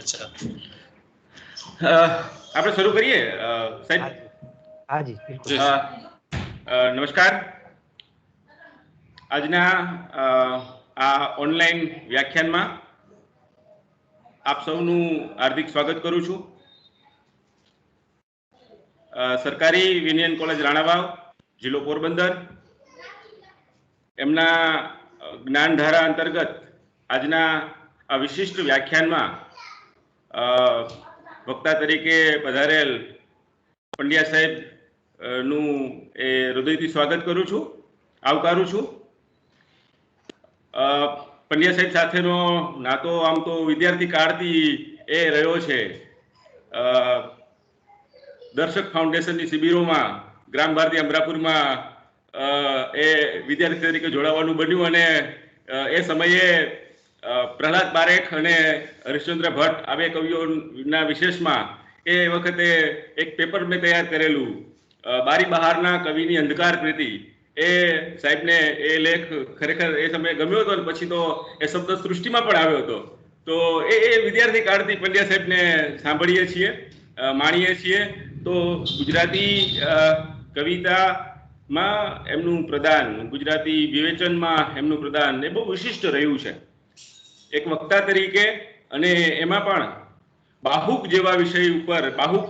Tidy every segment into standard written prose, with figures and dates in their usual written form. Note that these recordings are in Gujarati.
અચ્છા, આપણે શરૂ કરીએ સાહેબ. હાજી બિલકુલ. નમસ્કાર. આજના આ ઓનલાઈન વ્યાખ્યાનમાં આપ સૌનું હાર્દિક સ્વાગત કરું છું. સરકારી યુનિયન કોલેજ રાણાવાવ, જિલ્લો પોરબંદર, એમના જ્ઞાનધારા અંતર્ગત આજના આ વિશિષ્ટ વ્યાખ્યાનમાં વક્તા તરીકે પધારેલ પંડ્યા સાહેબ નું એ હૃદયથી સ્વાગત કરું છું, આવકારું છું. પંડ્યા સાહેબ સાથેનો નાતો આમ તો વિદ્યાર્થી કાળથી એ રહ્યો છે. દર્શક ફાઉન્ડેશનની શિબિરોમાં ગ્રામ ભારતી અમરાપુરમાં એ વિદ્યાર્થી તરીકે જોડાવાનું બન્યું અને એ સમયે પ્રહલાદ પારેખ અને હરિશ્ચંદ્ર ભટ્ટ આ બે કવિઓના વિશેષમાં એ વખતે એક પેપર મેં તૈયાર કરેલું, બારી બહારના કવિની અંધકાર કૃતિ. એ સાહેબને એ લેખ ખરેખર એ સમયે ગમ્યો હતો અને પછી તો એ શબ્દ સૃષ્ટિમાં પણ આવ્યો હતો. તો એ વિદ્યાર્થી કાળથી પંડ્યા સાહેબને સાંભળીએ છીએ, માણીએ છીએ. તો ગુજરાતી કવિતામાં એમનું પ્રદાન, ગુજરાતી વિવેચનમાં એમનું પ્રદાન એ બહુ વિશિષ્ટ રહ્યું છે એક વક્તા તરીકે. અને એમાં પણ બાહુક જેવા વિષય ઉપર, બાહુક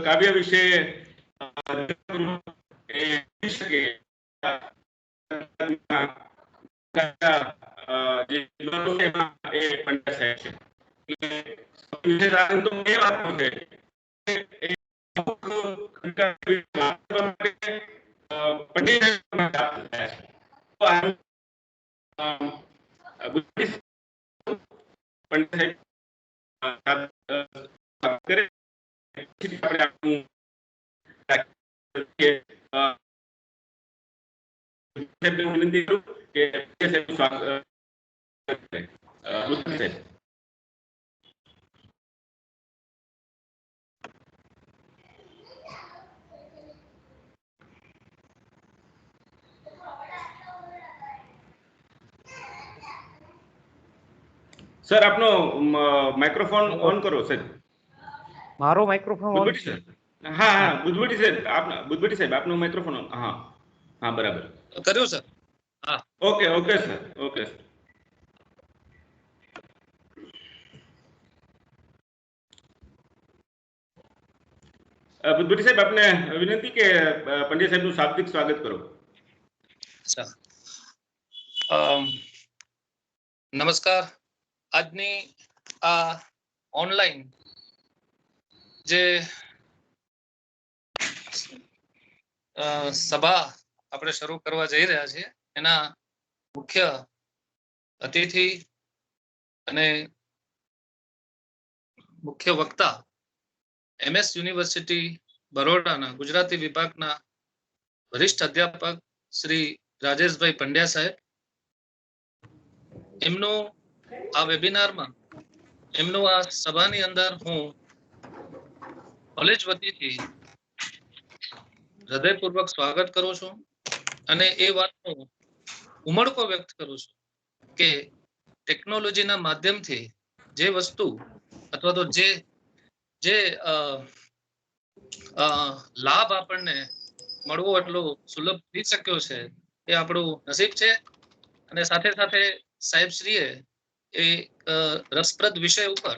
કાવ્ય વિશે વિનંતી કરું કે સર આપનો માઇક્રોફોન ઓન કરો સર. મારો માઇક્રોફોન ઓન છે? હા હા, બુદ્ધવટી સાહેબ આપના, બુદ્ધવટી સાહેબ આપનો માઇક્રોફોન ઓન. હા હા, બરાબર કર્યું સર. હા, okay okay sir, okay sir. Buddhavati સાહેબ આપને વિનંતી કે પંડ્યા સાહેબનું શાબ્દિક સ્વાગત કરો. નમસ્કાર. આજની આ ઓનલાઈન જે સભા આપણે શરૂ કરવા જઈ રહ્યા છીએ એના મુખ્ય અતિથિ અને મુખ્ય વક્તા MS યુનિવર્સિટી બરોડાના ગુજરાતી વિભાગના વરિષ્ઠ અધ્યાપક શ્રી રાજેશભાઈ પંડ્યા સાહેબ. એમનું આ વેબિનારમાં, એમનું આ સભાની અંદર હું કોલેજ વતીથી હૃદયપૂર્વક સ્વાગત કરું છું અને એ વાતનો ઉમળકો વ્યક્ત કરું છું કે ટેકનોલોજીના માધ્યમથી જે વસ્તુ અથવા તો જે લાભ આપણને મળવો એટલો સુલભ થઈ શક્યો છે એ આપણું નસીબ છે. અને સાથે સાથે સાહેબશ્રીએ એ રસપ્રદ વિષય ઉપર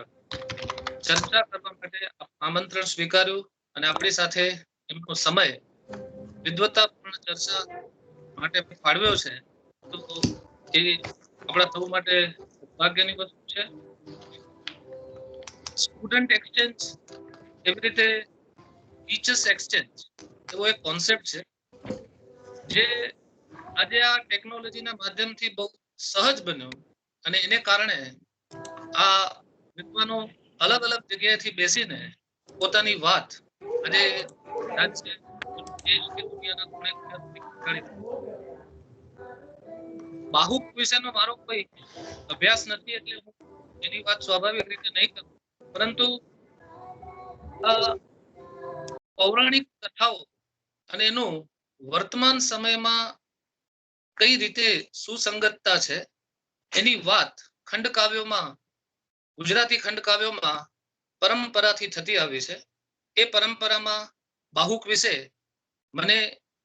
ચર્ચા કરવા માટે આમંત્રણ સ્વીકાર્યું અને આપણી સાથે એમનો સમય વિદ્વતાપૂર્ણ ચર્ચા માટે ફાળવ્યો છે. તો એ આપણા સૌ માટે ભાગ્યની વસ્તુ છે. સ્ટુડન્ટ એક્સચેન્જ, એવી રીતે ટીચર્સ એક્સચેન્જ એવો એક કોન્સેપ્ટ છે જે આજે આ ટેકનોલોજીના માધ્યમથી બહુ સહજ બન્યો અને એને કારણે આ વિદ્વાનો અલગ અલગ જગ્યાએથી બેસીને પોતાની વાત આજે રાજ્ય દેશ કે દુનિયાના ખૂણે ખૂણે બાહુક વિશેનો મારો કોઈ અભ્યાસ નથી એટલે હું એની વાત સ્વાભાવિક રીતે નહીં કરું, પરંતુ પૌરાણિક કથાઓ અને એનું વર્તમાન સમયમાં કઈ રીતે સુસંગતતા છે એની વાત ખંડકાવ્યોમાં, ગુજરાતી ખંડકાવ્યોમાં પરંપરાથી થતી આવી છે. એ પરંપરામાં બાહુક વિશે મને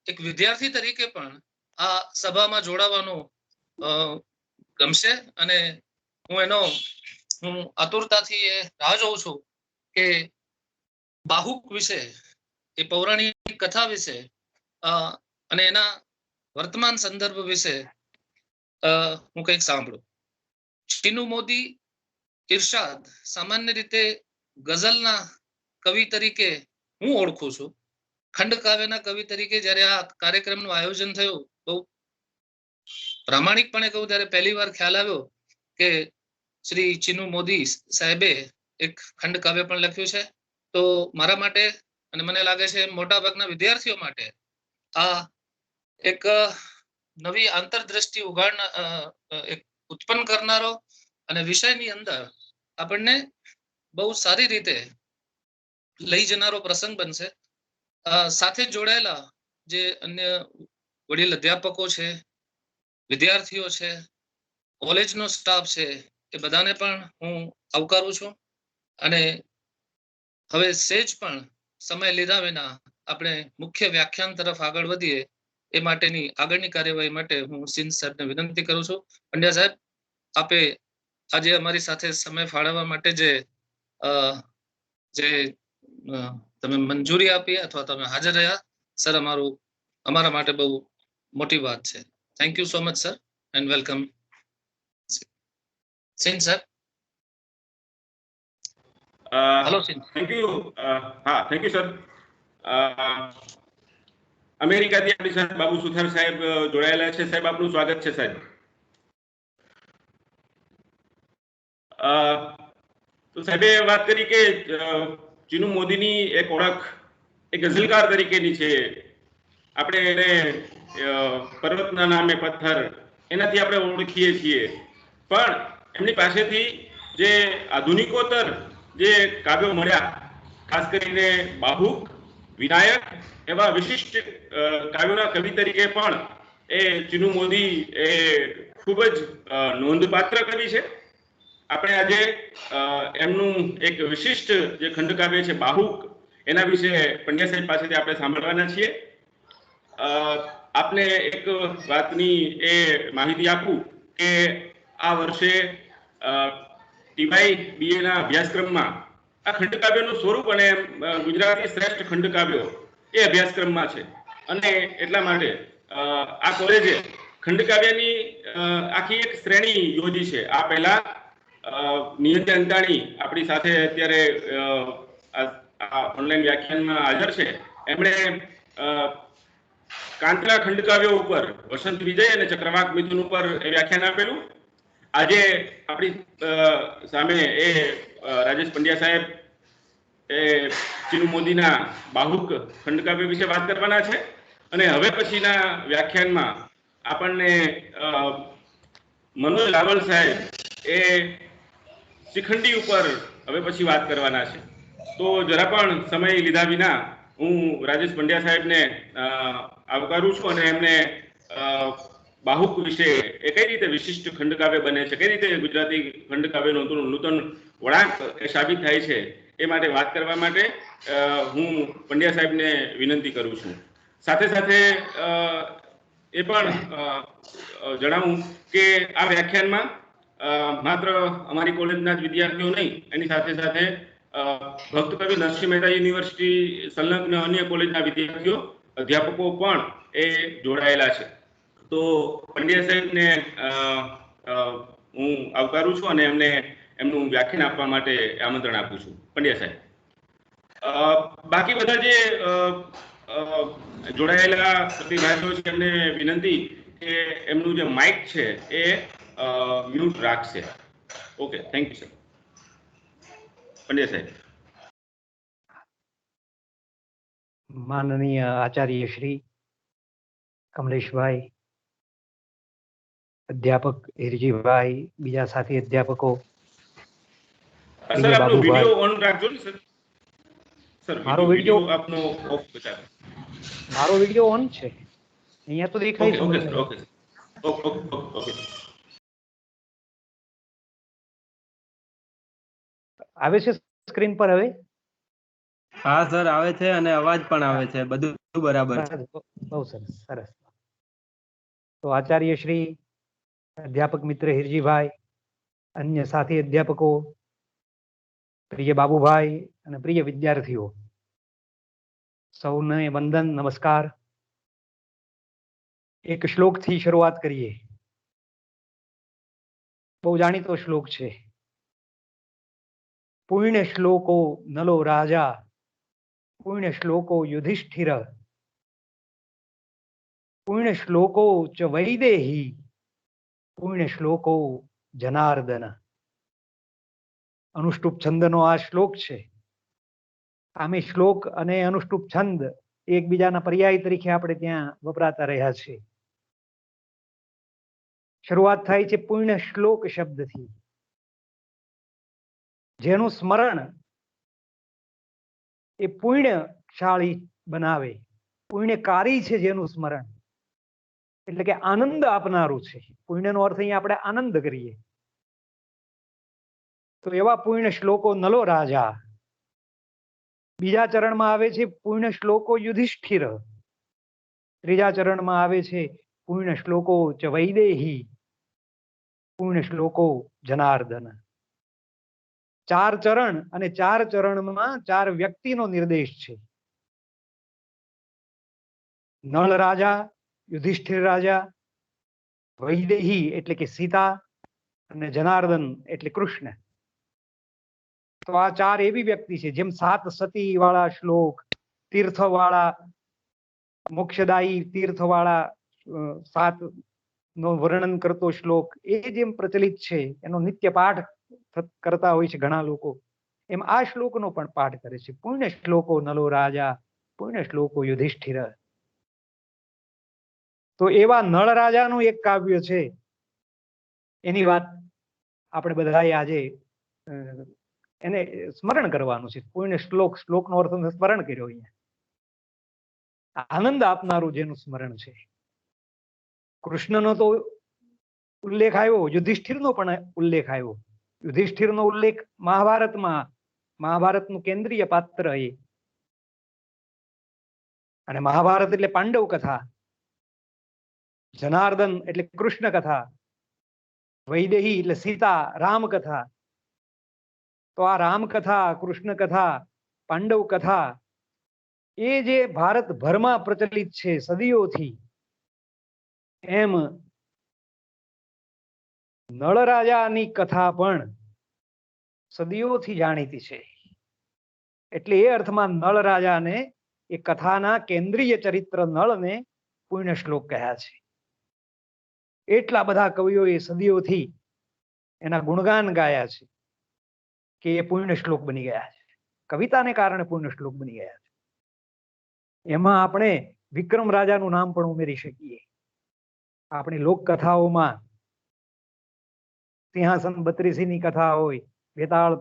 એક વિદ્યાર્થી તરીકે પણ આ સભામાં જોડાવાનું ગમશે અને હું આતુરતાથી એ રાહ જોઉં છું કે બાહુક વિશે, એ પૌરાણિક કથા વિશે અને એના વર્તમાન સંદર્ભ વિશે હું કંઈક સાંભળું. ચીનુ મોદી ઇરશાદ સામાન્ય રીતે ગઝલના કવિ તરીકે હું ઓળખું છું. ખંડકાવ્યના કવિ તરીકે જ્યારે આ કાર્યક્રમનું આયોજન થયું, બહુ પ્રામાણિકપણે કહું ત્યારે પહેલી વાર ખ્યાલ આવ્યો કે શ્રી ચીનુ મોદી સાહેબે એક ખંડકાવ્ય પણ લખ્યું છે. તો મારા માટે અને મને લાગે છે મોટા ભાગના વિદ્યાર્થીઓ માટે આ એક નવી આંતરદ્રષ્ટિ એક ઉત્પન્ન કરનારો અને વિષયની અંદર આપણને બહુ સારી રીતે લઈ જનારો પ્રસંગ બનશે. સાથે જોડાયેલા જે અન્ય વડીલ અધ્યાપકો છે, વિદ્યાર્થીઓ છે, કોલેજનો સ્ટાફ છે, એ બધાને પણ હું આવકારું છું. અને હવે સેજ પણ સમય લીધા વિના આપણે મુખ્ય વ્યાખ્યાન તરફ આગળ વધીએ એ માટેની આગળની કાર્યવાહી માટે હું સિંધ સાહેબને વિનંતી કરું છું. પંડ્યા સાહેબ, આપે આજે અમારી સાથે સમય ફાળવવા માટે જે તમે મંજૂરી આપી અથવા તમે હાજર રહ્યા, સર, અમારા માટે બહુ મોટી વાત છે. Thank you so much sir and welcome. Sindh sir. Hello Sindh. Thank you. હા, થેન્ક યુ સર. અમેરિકાથી આપણી સાથે બાબુ સુથાર સાહેબ જોડાયેલા છે. સાહેબ, આપનું સ્વાગત છે સાહેબ. તો સાહેબે વાત કરી કે ચીનુ મોદીની એક ઓળખ એક ગઝલકાર તરીકેની છે. આપણે એને પર્વતના નામે પથ્થર એનાથી આપણે ઓળખીએ છીએ, પણ એમની પાસેથી જે આધુનિકોત્તર જે કાવ્યો મળ્યા, ખાસ કરીને બાહુક, વિનાયક એવા વિશિષ્ટ કાવ્યોના કવિ તરીકે પણ એ ચીનુ મોદી એ ખૂબ જ નોંધપાત્ર કવિ છે. આપણે આજે એમનું એક વિશિષ્ટ જે ખંડકાવ્ય છે બાહુક, એના વિશે પંડ્યા સાહેબ પાસેથી આપણે સાંભળવાના છીએ. આપને એક વાતની એ માહિતી આપું કે આ વર્ષે ટીવાય બીએના અભ્યાસક્રમમાં આ ખંડકાવ્યનું સ્વરૂપ અને ગુજરાતી શ્રેષ્ઠ ખંડકાવ્યો એ અભ્યાસક્રમમાં છે. અને એટલા માટે આ કોલેજે ખંડકાવ્યની આખી એક શ્રેણી યોજી છે. આ પહેલા નિયતિ અંતાણી આપણી સાથે અત્યારે ઓનલાઈન વ્યાખ્યાનમાં હાજર છે. એમણે કાંતલા ખંડકાવ્યો ઉપર વસંત વિજય અને ચક્રવાક મિથુન ઉપર વ્યાખ્યાન આપેલું. આજે આપણી સામે એ રાજેશ પંડ્યા સાહેબ એ ચીનુ મોદીના બાહુક ખંડકાવ્ય વિશે વાત કરવાના છે. અને હવે પછીના વ્યાખ્યાનમાં આપણને મનોજ રાવલ સાહેબ એ શિખંડી ઉપર હવે પછી વાત કરવાના છે. તો જરા પણ સમય લીધા વિના હું રાજેશ પંડ્યા સાહેબને આવકારું છું અને એમને બાહુક વિશે એ કઈ રીતે વિશિષ્ટ ખંડકાવ્ય બને છે, કઈ રીતે ગુજરાતી ખંડકાવ્યનું નૂતન વળાંક સાબિત થાય છે, એ માટે વાત કરવા માટે હું પંડ્યા સાહેબને વિનંતી કરું છું. સાથે સાથે એ પણ જણાવું કે આ વ્યાખ્યાનમાં માત્ર અમારી કોલેજના જ વિદ્યાર્થીઓ નહીં, એની સાથે સાથે ભક્ત કવિ નરસિંહ મહેતા યુનિવર્સિટી સંલગ્ન અન્ય કોલેજના વિદ્યાર્થીઓ, અધ્યાપકો પણ એ જોડાયેલા છે. તો પંડ્યા સાહેબને હું આવકારું છું અને એમને એમનું વ્યાખ્યાન આપવા માટે આમંત્રણ આપું છું. પંડ્યા સાહેબ. બાકી બધા જે જોડાયેલા પ્રતિભાગીઓ છે એમને વિનંતી કે એમનું જે માઇક છે એ મ્યુટ રાખશે. Okay, thank you sir. Pandya સાહેબ. માનનીય આચાર્ય શ્રી કમલેશભાઈ, અધ્યાપક હિરજીભાઈ, બીજા સાથી અધ્યાપકો, સર આપનો વિડિયો ઓન રાખજો ને સર. સર મારો વિડિયો આપનો ઓફ બતાવો. મારો વિડિયો ઓન છે, અહીંયા તો દેખાય છે. Okay sir, okay okay. આવે છે સ્ક્રીન પર હવે? હા સર આવે છે અને અવાજ પણ આવે છે, બધું બરાબર છે. બહુ સરસ, સરસ. તો આચાર્ય શ્રી, અધ્યાપક મિત્ર હિરજીભાઈ, અન્ય સાથી અધ્યાપકો, પ્રિય બાબુભાઈ અને પ્રિય વિદ્યાર્થીઓ, સૌને વંદન, નમસ્કાર. એક શ્લોકથી શરૂઆત કરીએ. બહુ જાણીતો શ્લોક છે. પુણ્ય શ્લોકો નલો રાજા, પુણ્ય શ્લોકો યુધિષ્ઠિર, પુણ્ય શ્લોકો ચ વૈદેહી, પુણ્ય શ્લોકો જનાર્દન. અનુષ્ટુપ છંદનો આ શ્લોક છે. આમે શ્લોક અને અનુષ્ટુપ છંદ એકબીજાના પર્યાય તરીકે આપણે ત્યાં વપરાતા રહ્યા છે. શરૂઆત થાય છે પુણ્ય શ્લોક શબ્દથી. જેનું સ્મરણ એ પુણ્યશાળી બનાવે, પુણ્યકારી છે જેનું સ્મરણ, એટલે કે આનંદ આપનારું છે. પુણ્યનો અર્થ અહીંયા આપણે આનંદ કરીએ. તો એવા પુણ્ય શ્લોકો નલો રાજા. બીજા ચરણમાં આવે છે પુણ્ય શ્લોકો યુધિષ્ઠિર. ત્રીજા ચરણમાં આવે છે પુણ્ય શ્લોકો ચ વૈદેહી, પુણ્ય શ્લોકો જનાર્દન. 4 ચરણ અને 4 ચરણમાં 4 વ્યક્તિનો નિર્દેશ છે. નળ રાજા, યુધિષ્ઠિર રાજા, વૈદેહી એટલે કે સીતા, અને જનાર્દન એટલે કૃષ્ણ. તો આ 4 એવી વ્યક્તિ છે, જેમ 7 સતી વાળા શ્લોક, તીર્થ વાળા, મોક્ષદાયી તીર્થ વાળા 7 નો વર્ણન કરતો શ્લોક એ જેમ પ્રચલિત છે, એનો નિત્ય પાઠ કરતા હોય છે ઘણા લોકો, એમ આ શ્લોકનો પણ પાઠ કરે છે. પુણ્ય શ્લોકો નલો રાજા, પુણ્ય શ્લોકો યુધિષ્ઠિર. તો એવા નળ રાજાનું એક કાવ્ય છે, એની વાત આપણે બધાએ આજે એને સ્મરણ કરવાનું છે. પુણ્ય શ્લોક, શ્લોકનો અર્થ સ્મરણ કર્યો અહીંયા. આનંદ આપનારું જેનું સ્મરણ છે. કૃષ્ણનો તો ઉલ્લેખ આવ્યો, યુધિષ્ઠિરનો પણ ઉલ્લેખ આવ્યો. યુધિષ્ઠિરનો ઉલ્લેખ મહાભારતમાં, મહાભારતનું કેન્દ્રીય પાત્ર એ. અને મહાભારત એટલે પાંડવ કથા, જનાર્દન એટલે કૃષ્ણ કથા, વૈદેહી એટલે સીતા રામ કથા. તો આ રામ કથા, કૃષ્ણ કથા, પાંડવ કથા એ જે ભારતભરમાં પ્રચલિત છે સદીઓથી, એમ નળ રાજાની કથા પણ સદીઓથી જાણીતી છે. એટલે એ અર્થમાં નળ રાજાને, એ કથાના કેન્દ્રીય ચરિત્ર નળને પુણ્ય શ્લોક કહ્યા છે. એટલા બધા કવિઓએ સદીઓથી એના ગુણગાન ગાયા છે કે એ પુણ્ય શ્લોક બની ગયા છે. કવિતાને કારણે પુણ્ય શ્લોક બની ગયા છે. એમાં આપણે વિક્રમ રાજાનું નામ પણ ઉમેરી શકીએ. આપણી લોકકથાઓમાં સિંહાસન 32 ની કથા હોય, વેતાળ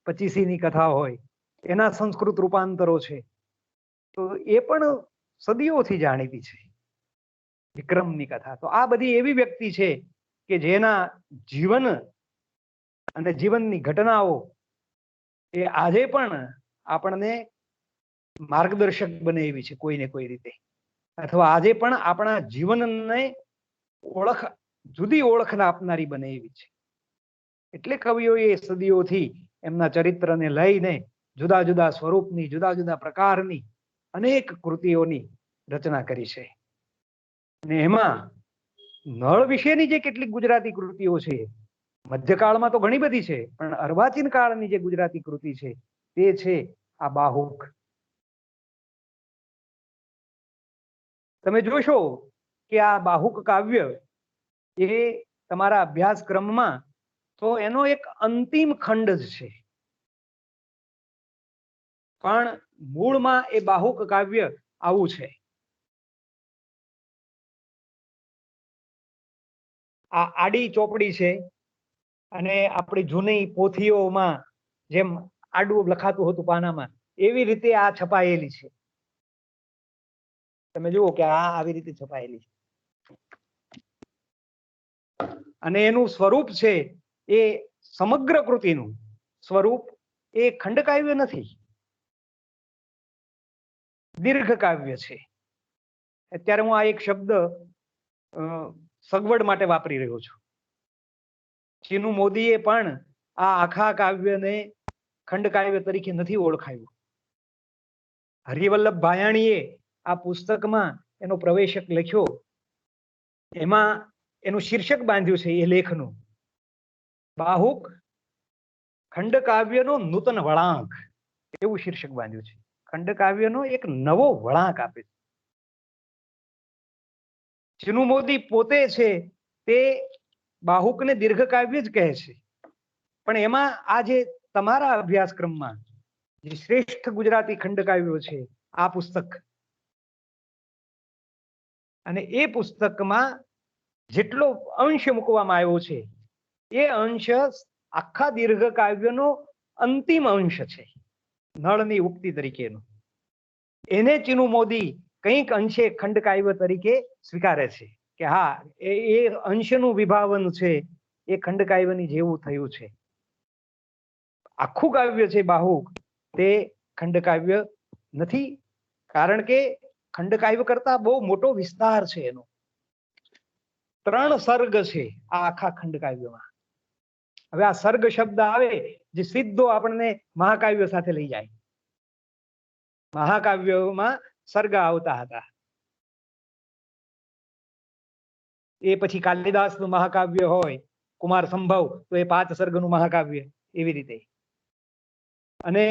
25 ની કથા હોય, એના સંસ્કૃત રૂપાંતરો છે. તો એ પણ સદીઓથી જાણીતી છે વિક્રમની કથા. તો આ બધી એવી વ્યક્તિ છે કે જેના જીવન અને જીવનની ઘટનાઓ એ આજે પણ આપણને માર્ગદર્શક બને એવી છે કોઈને કોઈ રીતે, અથવા આજે પણ આપણા જીવનને જુદી ઓળખ આપનારી બને એવી છે. એટલે કવિઓએ સદીઓથી એમના ચરિત્રને લઈને જુદા જુદા સ્વરૂપની, જુદા જુદા પ્રકારની અનેક કૃતિઓની રચના કરી છે. અને એમાં નળ વિશેની જે કેટલીક ગુજરાતી કૃતિઓ છે, મધ્યકાળમાં તો ઘણી બધી છે, પણ અર્વાચીન કાળની જે ગુજરાતી કૃતિ છે તે છે આ બાહુક. તમે જોશો કે આ બાહુક કાવ્ય એ તમારા અભ્યાસક્રમમાં તો એનો એક અંતિમ ખંડ જ છે, પણ મૂળમાં એ બાહુક કાવ્ય આવું છે. આ આડી ચોપડી છે અને આપણી જૂની પોથીઓમાં જેમ આડું લખાતું હતું પાનામાં, એવી રીતે આ છપાયેલી છે. તમે જુઓ કે આ આવી રીતે છપાયેલી છે. અને એનું સ્વરૂપ છે એ સમગ્ર કૃતિનું સ્વરૂપ એ ખંડકાવ્ય નથી, દીર્ઘ કાવ્ય છે. અત્યારે હું આ એક શબ્દ સગવડ માટે વાપરી રહ્યો છું. ચીનુ મોદીએ પણ આ આખા કાવ્યને ખંડકાવ્ય તરીકે નથી ઓળખાયું. હરિવલ્લભ ભાયાણીએ આ પુસ્તકમાં એનો પ્રવેશક લખ્યો, એમાં એનું શીર્ષક બાંધ્યું છે એ લેખનું, બાહુક ખંડકાવ્યનો નૂતન વળાંક, એવું શીર્ષક બાંધ્યું છે. ખંડકાવ્યનો એક નવો વળાંક આપે છે. ચીનુ મોદી પોતે છે તે બાહુકને દીર્ઘ કાવ્ય જ કહે છે, પણ એમાં આ જે તમારા અભ્યાસક્રમમાં જે શ્રેષ્ઠ ગુજરાતી ખંડકાવ્યો છે આ પુસ્તક, અને એ પુસ્તકમાં જેટલો અંશ મૂકવામાં આવ્યો છે એ અંશ આખા દીર્ઘ કાવ્યનો અંતિમ અંશ છે, નળની ઉક્તિ તરીકેનો. એને ચીનુ મોદી કંઈક અંશે ખંડકાવ્ય તરીકે સ્વીકારે છે કે હા, એ અંશનું વિભાવન છે એ ખંડકાવ્યની જેવું થયું છે. આખું કાવ્ય છે બાહુક તે ખંડકાવ્ય નથી, કારણ કે ખંડકાવ્ય કરતા બહુ મોટો વિસ્તાર છે એનો. 3 સર્ગ છે આ આખા ખંડકાવ્યમાં. હવે આ સર્ગ શબ્દ આવે જે સીધો આપણને મહાકાવ્ય સાથે લઈ જાય. મહાકાવ્યોમાં સર્ગ આવતા હતા, એ પછી કાલિદાસનું મહાકાવ્ય હોય, કુમાર સંભવ, તો એ 5 સર્ગનું મહાકાવ્ય, એવી રીતે. અને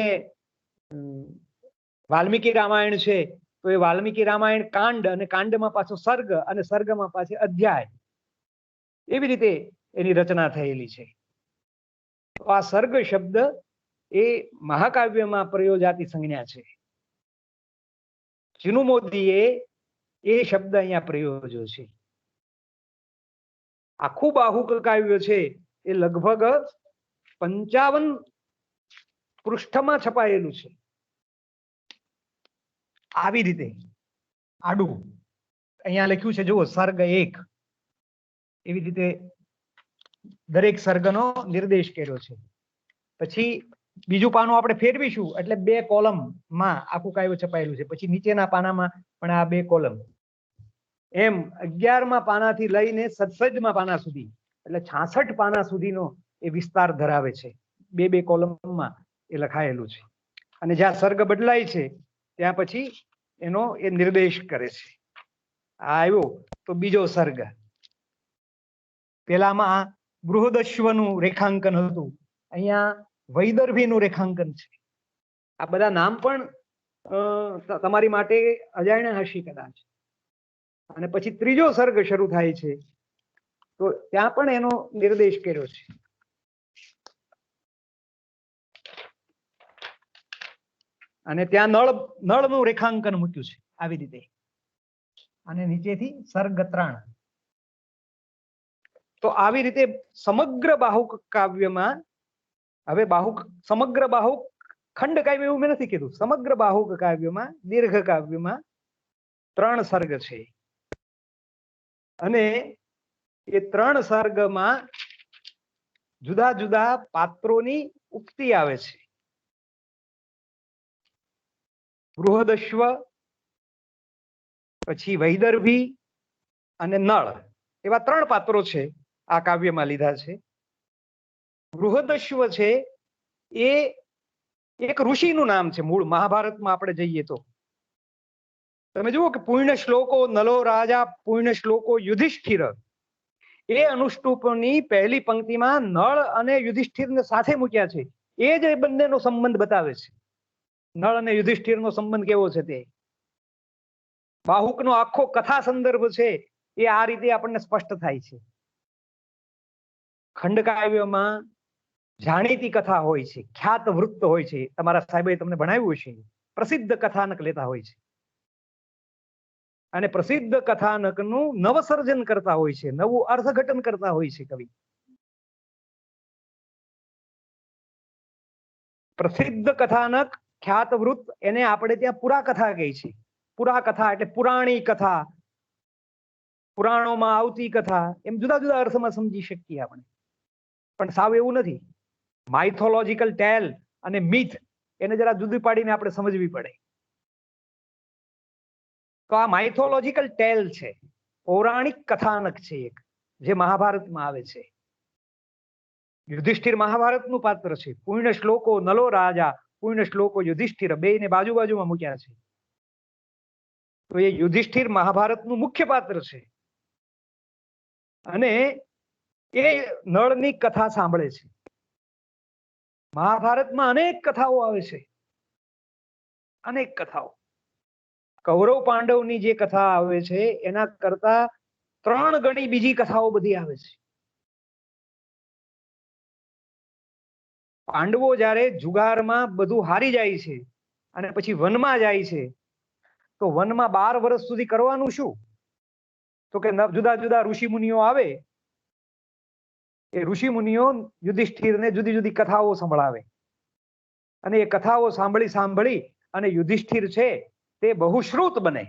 વાલ્મીકી રામાયણ છે તો એ વાલ્મીકી રામાયણ કાંડ, અને કાંડમાં પાછો સર્ગ, અને સર્ગમાં પાછી અધ્યાય, એવી રીતે એની રચના થયેલી છે. તો આ સર્ગ શબ્દ એ મહાકાવ્યમાં પ્રયોજાતી સંજ્ઞા છે. ચીનુ મોદીએ એ શબ્દ અહીંયા પ્રયોજ્યો છે. આખું બાહુક કાવ્ય છે એ લગભગ 55 પૃષ્ઠમાં છપાયેલું છે. આવી રીતે આડું અહીંયા લખ્યું છે, જુઓ, સર્ગ 1, એવી રીતે દરેક સર્ગનો નિર્દેશ કર્યો છે. પછી બીજું પાનું આપણે ફેરવીશું એટલે 2 કોલમમાં આખું કાવ્ય છપાયેલું છે. પછી નીચેના પાનામાં પણ આ 2 કોલમ, એમ 11મા પાનાથી લઈને 67મા પાના સુધી, એટલે 66 પાના સુધીનો એ વિસ્તાર ધરાવે છે. 2 કોલમમાં એ લખાયેલું છે. અને જ્યાં સર્ગ બદલાય છે ત્યાં પછી એનો એ નિર્દેશ કરે છે. આ આવ્યો તો બીજો સર્ગ. પેલામાં બૃહદશ્વનું રેખાંકન હતું, અહીંયા વૈદર્ભીનું રેખાંકન છે. આ બધા નામ પણ તમારી માટે અજાણ્યા હશે કદાચ. અને પછી ત્રીજો સર્ગ શરૂ થાય છે તો ત્યાં પણ એનો નિર્દેશ કર્યો છે. અને ત્યાં નળનું રેખાંકન મૂક્યું છે આવી રીતે. અને નીચેથી સર્ગ 3. તો આવી રીતે સમગ્ર બાહુક કાવ્યમાં, હવે બાહુક સમગ્ર બાહુક ખંડ કાવ્ય એવું મેં નથી કીધું, સમગ્ર બાહુક કાવ્યમાં, દીર્ઘ કાવ્યમાં 3 સર્ગ છે. અને એ 3 સર્ગમાં જુદા જુદા પાત્રોની ઉક્તિ આવે છે. બૃહદશ્વ, પછી વૈદર્ભી અને નળ, એવા 3 પાત્રો છે આ કાવ્યમાં લીધા છે. બૃહદશ્વ છે એ એક ઋષિનું નામ છે. મૂળ મહાભારતમાં આપણે જઈએ તો તમે જુઓ કે પૂર્ણ શ્લોકો નલો રાજા, પૂર્ણ શ્લોકો યુધિષ્ઠિર, એ અનુષ્ટુપની પહેલી પંક્તિમાં નળ અને યુધિષ્ઠિરને સાથે મૂક્યા છે. એ જ બંનેનો સંબંધ બતાવે છે. નળ અને યુધિષ્ઠિરનો સંબંધ કેવો છે તે. બાહુકનો આખો કથા સંદર્ભ છે એ આ રીતે આપણને સ્પષ્ટ થાય છે. ખંડકાવ્યમાં જાણીતી કથા હોય છે, ખ્યાત વૃત્ત હોય છે. તમારા સાહેબે તમને ભણાવ્યું છે, પ્રસિદ્ધ કથાનક લેતા હોય છે. અને પ્રસિદ્ધ કથાનકનું નવસર્જન કરતા હોય છે, નવું અર્થઘટન કરતા હોય છે કવિ. પ્રસિદ્ધ કથાનક, ખ્યાત વૃત્ત, એને આપણે ત્યાં પુરાકથા કહે છે. પુરાકથા એટલે પુરાણી કથા, પુરાણોમાં આવતી કથા, એમ જુદા જુદા અર્થમાં સમજી શકીએ આપણે. પણ સાવ એવું નથી. માઇથોલોજીકલ ટેલ અને મિથ એને જરા જુદી પાડીને આપણે સમજવી પડે. તો આ માઇથોલોજીકલ ટેલ છે, પૌરાણિક કથાનક છે એક, જે મહાભારતમાં આવે છે. યુધિષ્ઠિર મહાભારતનું પાત્ર છે. પૂર્ણ શ્લોકો નલો રાજા, પૂર્ણ શ્લોકો યુધિષ્ઠિર, બેયને બાજુ બાજુમાં મૂક્યા છે. તો એ યુધિષ્ઠિર મહાભારતનું મુખ્ય પાત્ર છે અને એ નળની કથા સાંભળે છે. મહાભારતમાં અનેક કથાઓ આવે છે, અનેક કથાઓ. કૌરવ પાંડવની જે કથા આવે છે એના કરતા 3 ગણી બીજી કથાઓ બધી આવે છે. પાંડવો જ્યારે જુગારમાં બધું હારી જાય છે અને પછી વનમાં જાય છે, તો વનમાં 12 વર્ષ સુધી કરવાનું શું? તો કે જુદા જુદા ઋષિ મુનિઓ આવે, એ ઋષિ મુનિઓ યુધિષ્ઠિરને જુદી જુદી કથાઓ સંભળાવે અને એ કથાઓ સાંભળી સાંભળી અને યુધિષ્ઠિર છે તે બહુશ્રુત બને.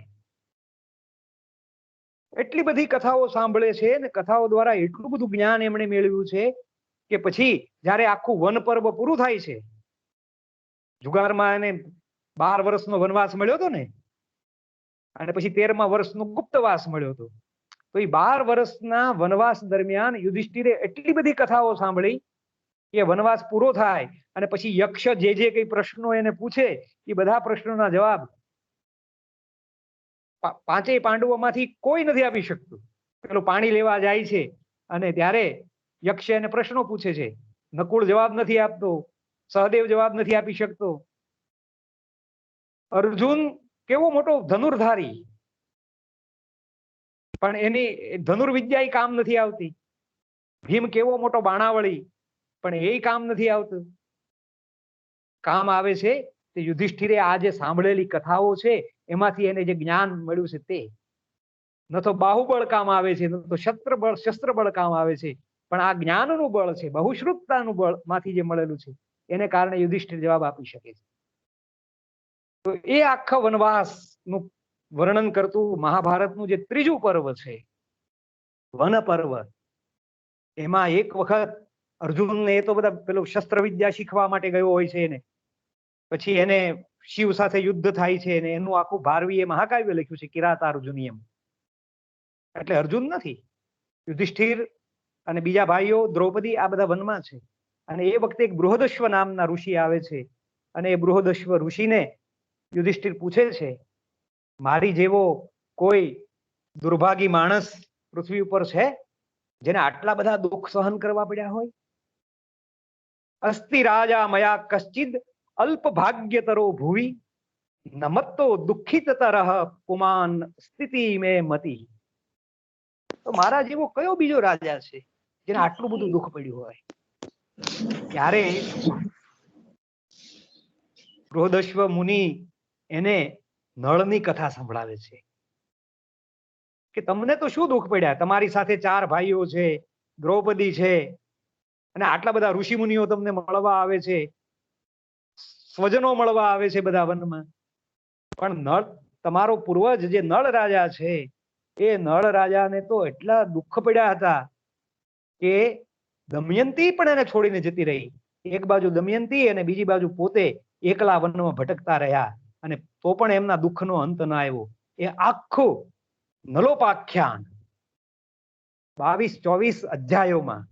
એટલી બધી કથાઓ સાંભળે છે અને કથાઓ દ્વારા એટલું બધું જ્ઞાન એમણે મેળવ્યું છે કે પછી જ્યારે આખું વન પર્વ પૂરું થાય છે, જુગારમાં એને 12 વર્ષનો વનવાસ મળ્યો હતો ને, અને પછી 13મા વર્ષનો ગુપ્તવાસ મળ્યો હતો. તો એ 12 વર્ષના વનવાસ દરમિયાન યુધિષ્ઠિરે એટલી બધી કથાઓ સાંભળી કે વનવાસ પૂરો થાય અને પછી યક્ષ જે કઈ પ્રશ્નો એને પૂછે એ બધા પ્રશ્નોના જવાબ 5 પાંડવોમાંથી કોઈ નથી આપી શકતું. પેલું પાણી લેવા જાય છે અને ત્યારે યક્ષ એને પ્રશ્નો પૂછે છે, નકુળ જવાબ નથી આપતો, સહદેવ જવાબ નથી આપી શકતો. અર્જુન કેવો મોટો ધનુર્ધારી, પણ એની ધનુર્વિદ્યા કામ નથી આવતી. ભીમ કેવો મોટો બાણાવળી, પણ એ કામ નથી આવતું. કામ આવે છે તે યુધિષ્ઠિરે આ જે સાંભળેલી કથાઓ છે એમાંથી એને જે જ્ઞાન મળ્યું છે તે. ન તો બાહુબળ કામ આવે છે, ન તો શસ્ત્ર બળ કામ આવે છે, પણ આ જ્ઞાનનું બળ છે, બહુશ્રુતતાનું બળ માંથી જે મળેલું છે એને કારણે યુધિષ્ઠિર જવાબ આપી શકે છે. તો એ આખા વનવાસનું વર્ણન કરતું મહાભારતનું જે 3જું પર્વ છે, વન પર્વ, એમાં એક વખત અર્જુનને એ તો બધા પેલું શસ્ત્ર વિદ્યા શીખવા માટે ગયો હોય છે એને, પછી એને શિવ સાથે યુદ્ધ થાય છે અને એનું આખું ભારવીએ મહાકાવ્ય લખ્યું છે કિરાતાર્જુનીયમ. એટલે અર્જુન નથી, યુધિષ્ઠિર અને બીજા ભાઈઓ દ્રૌપદી આ બધા વનમાં છે. અને એ વખતે એક બૃહદશ્વ નામના ઋષિ આવે છે અને એ બૃહદશ્વ ઋષિને યુધિષ્ઠિર પૂછે છે, મારી જેવો કોઈ દુર્ભાગી માણસ પૃથ્વી ઉપર છે જેને આટલા બધા દુઃખ સહન કરવા પડ્યા હોય? અસ્તિ રાજા મયા કશ્ચિદ અલ્પ ભાગ્યતરો ભુવિ નમત્તો દુઃખિતતરઃ પુમાન સ્થિતિ મે મતિ. તો મારા જેવો કયો બીજો રાજા છે જેને આટલું બધું દુઃખ પડ્યું હોય? ત્યારે બૃહદશ્વ મુનિ એને નળની કથા સંભળાવે છે કે તમને તો શું દુઃખ પડ્યા, તમારી સાથે 4 ભાઈઓ છે, દ્રૌપદી છે, અને આટલા બધા ઋષિ મુનિઓ તમને મળવા આવે છે, સ્વજનો મળવા આવે છે બધા વનમાં, પણ નળ તમારો પૂર્વજ જે નળ રાજા છે એ નળ રાજાને તો એટલા દુઃખ પડ્યા હતા કે દમયંતી પણ એને છોડીને જતી રહી. એક બાજુ દમયંતી અને બીજી બાજુ પોતે એકલા વનમાં ભટકતા રહ્યા અને તો પણ એમના દુઃખનો અંત ના આવ્યો. એ આખું નલોપાખ્યાન 22-24 અધ્યાયોમાં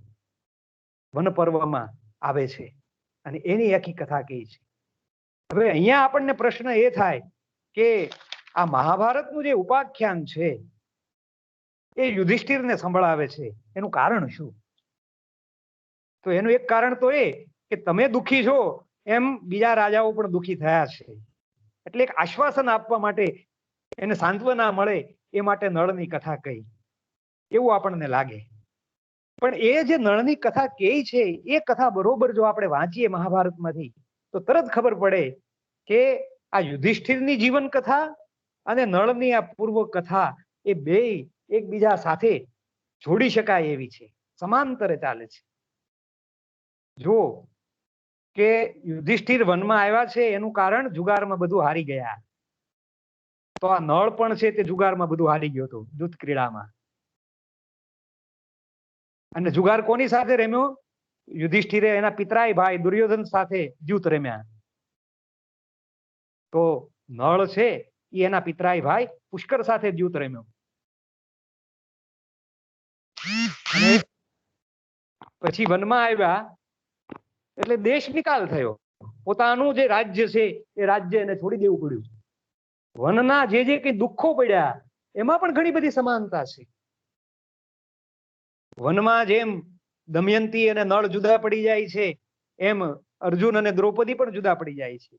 વન પર્વમાં આવે છે અને એની આખી કથા કહી છે. હવે અહીંયા આપણને પ્રશ્ન એ થાય કે આ મહાભારતનું જે ઉપાખ્યાન છે એ યુધિષ્ઠિરને સંભળાવે છે, એનું કારણ શું? તો એનું એક કારણ તો એ કે તમે દુઃખી છો એમ બીજા રાજાઓ પણ દુઃખી થયા છે, એટલે એક આશ્વાસન આપવા માટે, એને સાંત્વના મળે એ માટે નળની કથા કહી, એવું આપણને લાગે. પણ એ જે નળની કથા કહે છે એ કથા બરોબર જો આપણે વાંચીએ મહાભારતમાંથી તો તરત ખબર પડે કે આ યુધિષ્ઠિરની જીવન કથા અને નળની આ પૂર્વ કથા એ બે એકબીજા સાથે જોડી શકાય એવી છે, સમાંતરે ચાલે છે. જો કે યુધિષ્ઠિર વનમાં આવ્યા છે એનું કારણ જુગારમાં બધું હારી ગયા, તો આ નળ પણ છે તે જુગારમાં બધું હારી ગયો હતો, દૂત ક્રીડામાં. અને જુગાર કોની સાથે રમ્યો? યુધિષ્ઠિરે એના પિતરાય ભાઈ દુર્યોધન સાથે દ્યુત રમ્યા. તો નળ છે એ એના પિતરાય ભાઈ પુષ્કર સાથે દ્યુત રમ્યો. અને પછી વનમાં આવ્યા એટલે દેશ નિકાલ થયો. પોતાનું જે રાજ્ય છે એ રાજ્ય એને છોડી દેવું પડ્યું. વનના જે કઈ દુઃખો પડ્યા એમાં પણ ઘણી બધી સમાનતા છે. વનમાં જેમ દમયંતી અને નળ જુદા પડી જાય છે એમ અર્જુન અને દ્રૌપદી પણ જુદા પડી જાય છે.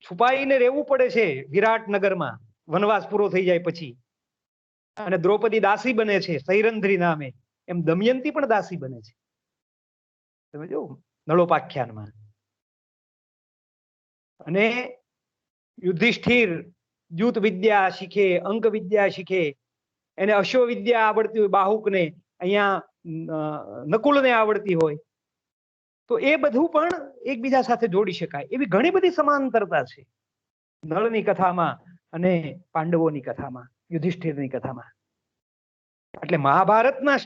છુપાઈને રહેવું પડે છે વિરાટનગરમાં વનવાસ પૂરો થઈ જાય પછી. અને દ્રૌપદી દાસી બને છે સૈરંધ્રી નામે, એમ દમયંતી પણ દાસી બને છે. તમે જો નળોપાખ્યાનમાં. અને યુધિષ્ઠિર દ્યુત વિદ્યા શીખે, અંક વિદ્યા શીખે, એને અશ્વ વિદ્યા આવડતી હોય બાહુકને, અહીંયા નકુલને આવડતી હોય, તો એ બધું પણ એકબીજા સાથે જોડી શકાય એવી ઘણી બધી સમાંતરતા છે નળની કથામાં અને પાંડવોની કથામાં, યુધિષ્ઠિરની કથામાં. એટલે મહાભારતના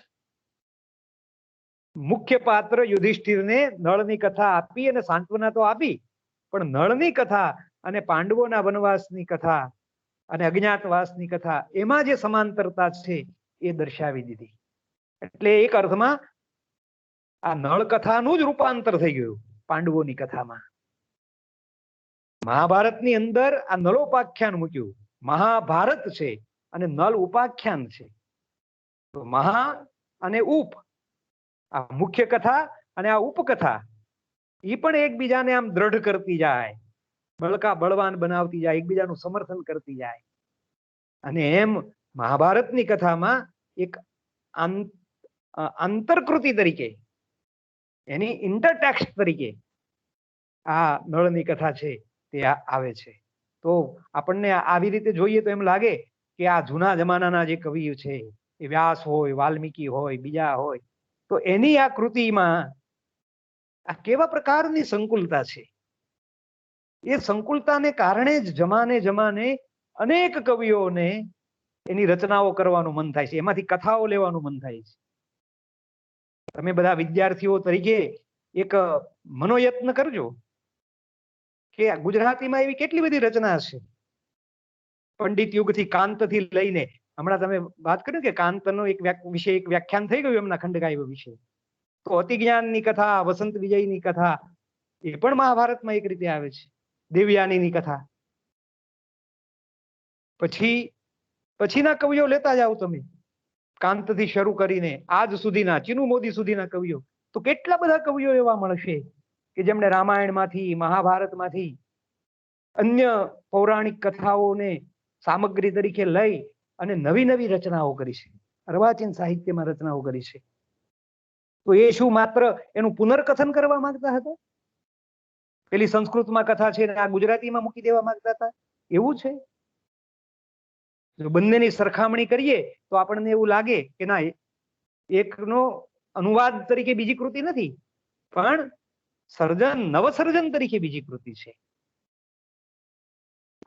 મુખ્ય પાત્ર યુધિષ્ઠિરને નળની કથા આપી અને સાંત્વના તો આપી, પણ નળની કથા અને પાંડવોના વનવાસની કથા અને અજ્ઞાતવાસની કથા એમાં જે સમાંતરતા છે એ દર્શાવી દીધી. એટલે એક અર્થમાં આ નળ કથાનું જ રૂપાંતર થઈ ગયું પાંડવોની કથામાં. મહાભારતની અંદર આ નળોપાખ્યાન મૂક્યું. મહાભારત છે અને નળ ઉપાખ્યાન છે. તો મહા અને ઉપ, આ મુખ્ય કથા અને આ ઉપકથા, એ પણ એકબીજાને આમ દ્રઢ કરતી જાય, બળકા બળવાન બનાવતી જાય, એકબીજાનું સમર્થન કરતી જાય. અને એમ મહાભારતની કથામાં એક આંતરકૃતિ તરીકે, એની ઇન્ટરટેક્સ્ટ તરીકે આ નળની કથા છે તે આવે છે. તો આપણને આવી રીતે જોઈએ તો એમ લાગે કે આ જૂના જમાનાના જે કવિઓ છે એ વ્યાસ હોય, વાલ્મીકી હોય, બીજા હોય, તો એની આ કૃતિમાં આ કેવા પ્રકારની સંકુલતા છે. એ સંકુલતાને કારણે જ જમાને જમાને અનેક કવિઓને એની રચનાઓ કરવાનું મન થાય છે, એમાંથી કથાઓ લેવાનું મન થાય છે. તમે બધા વિદ્યાર્થીઓ તરીકે એક મનોયત્ન કરજો કે ગુજરાતીમાં એવી કેટલી બધી રચના છે. પંડિત યુગથી કાંતથી લઈને હમણાં તમે વાત કરી કે કાંતનો એક વિશે એક વ્યાખ્યાન થઈ ગયું એમના ખંડકાવ્ય વિશે. તો અતિજ્ઞાનની કથા, વસંત વિજયની કથા એ પણ મહાભારતમાં એક રીતે આવે છે. દેવયાનીની કથા. પછીના કવિઓ લેતા જાઓ તમે, કાંતથી શરૂ કરીને આજ સુધીના ચીનુ મોદી સુધીના કવિઓ, તો કેટલા બધા કવિઓ એવા મળશે કે જેમણે રામાયણમાંથી, મહાભારતમાંથી અન્ય પૌરાણિક કથાઓને સામગ્રી તરીકે લઈ અને નવી નવી રચનાઓ કરી છે, અર્વાચીન સાહિત્યમાં રચનાઓ કરી છે. તો એ શું માત્ર એનું પુનર્કથન કરવા માંગતા હતા? પેલી સંસ્કૃતમાં કથા છે આ ગુજરાતીમાં મૂકી દેવા માંગતા હતા? એવું છે? જો બંનેની સરખામણી કરીએ તો આપણને એવું લાગે કે ના, એકનો અનુવાદ તરીકે બીજી કૃતિ નથી, પણ સર્જન, નવસર્જન તરીકે બીજી કૃતિ છે.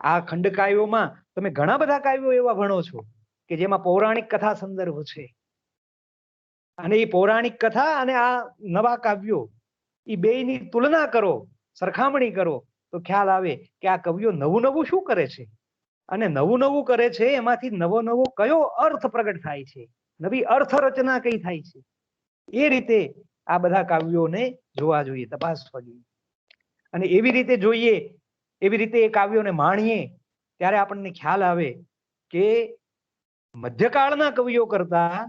આ ખંડકાવ્યોમાં તમે ઘણા બધા કાવ્યો એવા ભણો છો કે જેમાં પૌરાણિક કથા સંદર્ભ છે. અને એ પૌરાણિક કથા અને આ નવા કાવ્યો, એ બેયની તુલના કરો, સરખામણી કરો, તો ખ્યાલ આવે કે આ કવિઓ નવું નવું શું કરે છે. અને નવું નવું કરે છે એમાંથી નવો નવો કયો અર્થ પ્રગટ થાય છે, નવી અર્થ રચના કઈ થાય છે. એ રીતે આ બધા કાવ્યોને જોવા જોઈએ, તપાસવા જોઈએ. અને એવી રીતે જોઈએ, એવી રીતે એ કાવ્યોને માણીએ ત્યારે આપણને ખ્યાલ આવે કે મધ્યકાળના કવિઓ કરતા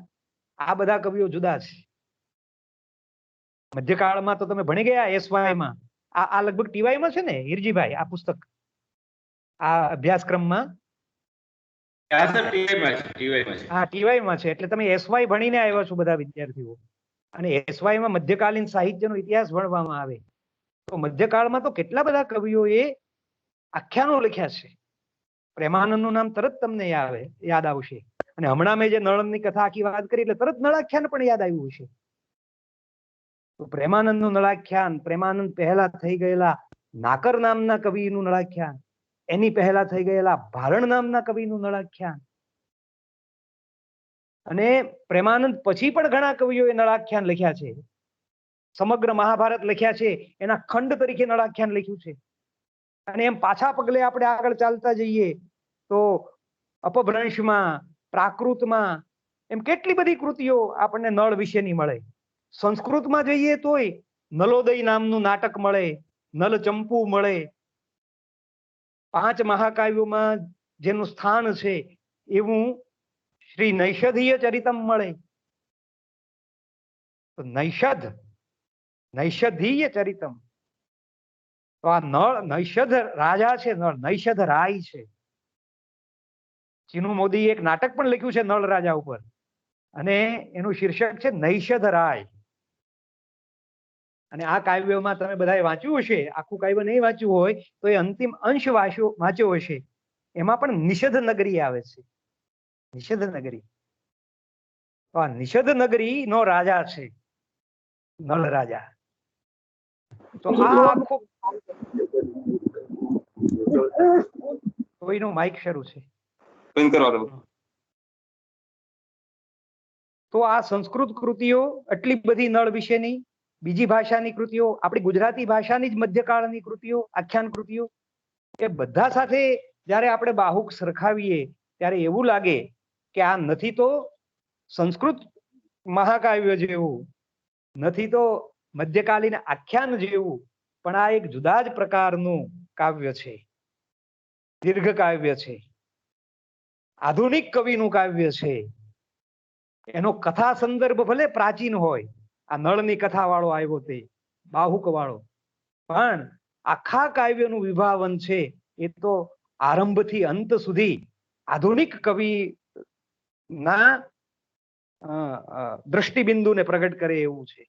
આ બધા કવિઓ જુદા છે. મધ્યકાળમાં તો તમે ભણી ગયા એસવાયમાં, આ લગભગ ટીવાયમાં છે ને હિરજીભાઈ, આ પુસ્તક આ અભ્યાસક્રમમાં? હા, ટીવાયમાં છે. એટલે તમે એસવાય ભણીને આવ્યા છો બધા વિદ્યાર્થીઓ, અને એસવાયમાં મધ્યકાલીન સાહિત્યનો ઇતિહાસ ભણવામાં આવે. તો મધ્યકાળમાં તો કેટલા બધા કવિઓએ આખ્યાનો લખ્યા છે. પ્રેમાનંદનું નામ તરત તમને યાદ આવશે. અને હમણાં મેં જે નળની કથા આખી વાત કરી એટલે તરત નળાખ્યાન પણ યાદ આવ્યું છે. તો પ્રેમાનંદનું નળાખ્યાન, પ્રેમાનંદ પહેલા થઈ ગયેલા નાકર નામના કવિનું નળાખ્યાન, એની પહેલા થઈ ગયેલા ભારણ નામના કવિનું નળાખ્યાન, અને પ્રેમાનંદ પછી પણ ઘણા કવિઓએ નળાખ્યાન લખ્યા છે. સમગ્ર મહાભારત લખ્યા છે એના ખંડ તરીકે નળાખ્યાન લખ્યું છે. અને એમ પાછા પગલે આપણે આગળ ચાલતા જઈએ તો અપભ્રંશમાં, પ્રાકૃતમાં એમ કેટલી બધી કૃતિઓ આપણને નળ વિશેની મળે. સંસ્કૃતમાં જઈએ તોય નલોદય નામનું નાટક મળે, નલચંપુ મળે. 5 મહાકાવ્યોમાં જેનું સ્થાન છે એવું શ્રી નૈષધીય ચરિતમ મળે. તો નૈષધીય ચરિતમ, તો આ નળ નૈષધ રાજા છે, નળ નૈષધ રાય છે. ચીનુ મોદીએ એક નાટક પણ લખ્યું છે નળ રાજા ઉપર, અને એનું શીર્ષક છે નૈષધ રાય. અને આ કાવ્યમાં તમે બધાએ વાંચ્યું હશે, આખું કાવ્ય નહીં વાંચ્યું હોય તો એ અંતિમ અંશ વાંચ્યો હશે. એમાં પણ નિષધ નગરી આવે છે, નિષધ નગરી. તો આ નિષધ નગરી નો રાજા છે નળ રાજા. તો આ આખું કોઈનું માઇક શરૂ છે. તો આ સંસ્કૃત કૃતિઓ આટલી બધી નળ વિશેની, બીજી ભાષાની કૃતિઓ, આપણી ગુજરાતી ભાષાની જ મધ્યકાળની કૃતિઓ, આખ્યાન કૃતિઓ, એ બધા સાથે જ્યારે આપણે બાહુક સરખાવીએ ત્યારે એવું લાગે કે આ નથી તો સંસ્કૃત મહાકાવ્ય જેવું, નથી તો મધ્યકાલીન આખ્યાન જેવું, પણ આ એક જુદા જ પ્રકારનું કાવ્ય છે, દીર્ઘ કાવ્ય છે, આધુનિક કવિનું કાવ્ય છે. એનો કથા સંદર્ભ ભલે પ્રાચીન હોય, આ નળની કથા વાળો આવ્યો તે બાહુક વાળો, પણ આખા કાવ્યનું વિભાવન છે એ તો આરંભથી અંત સુધી આધુનિક કવિ ના દ્રષ્ટિબિંદુને પ્રગટ કરે એવું છે.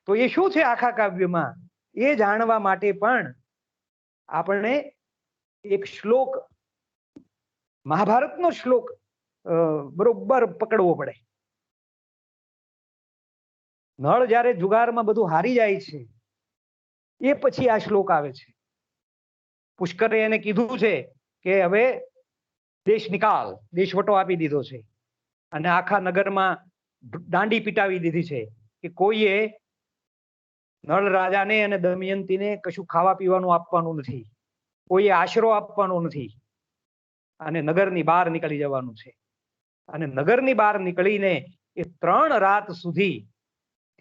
તો એ શું છે આખા કાવ્યમાં, એ જાણવા માટે પણ આપણે એક શ્લોક, મહાભારતનો શ્લોક બરોબર પકડવો પડે. નળ જ્યારે જુગારમાં બધું હારી જાય છે એ પછી આ શ્લોક આવે છે. પુષ્કરે એને કીધું છે કે હવે દેશ નિકાલ, દેશવટો આપી દીધો છે અને આખા નગરમાં દાંડી પીટાવી દીધી છે કે કોઈએ નળ રાજાને અને દમયંતીને કશું ખાવા પીવાનું આપવાનું નથી, કોઈએ આશરો આપવાનો નથી, અને નગરની બહાર નીકળી જવાનું છે. અને નગરની બહાર નીકળીને એ 3 રાત સુધી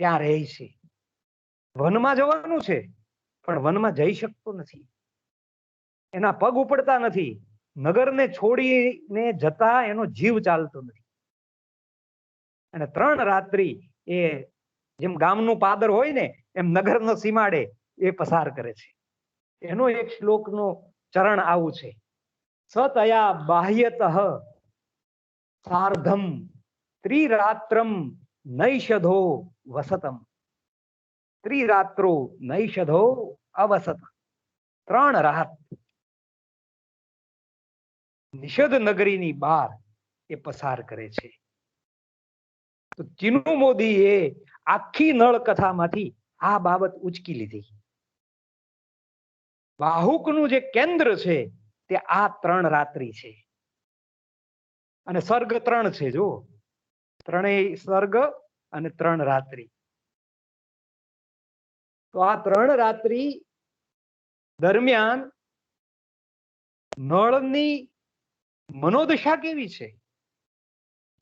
ત્યાં રહે છે. વનમાં જવાનું છે પણ વનમાં જઈ શકતો નથી, એના પગ ઉપડતા નથી, નગરને છોડીને જતા એનો જીવ ચાલતો નથી. અને 3 રાત્રિ એ જેમ ગામનું પાદર હોય ને એમ નગરનો સીમાડે એ પસાર કરે છે. એનો એક શ્લોકનું ચરણ આવું છે: સતયા બાહ્યતઃ સાર્ધમ ત્રિરાત્રમ નૈષધો વસતમ. ત્રિરાત્રો નૈષધો અવસત. 3 રાત નિષધ નગરીની બહાર એ પસાર કરે છે. તો ચીનુ મોદીએ આખી નળ કથામાંથી આ બાબત ઉચકી લીધી. બાહુકનું જે કેન્દ્ર છે તે આ 3 રાત્રિ છે, અને સર્ગ 3 છે. જો 3 સર્ગ અને 3 રાત્રિ. તો આ 3 રાત્રિ દરમિયાન નળની મનોદશા કેવી છે,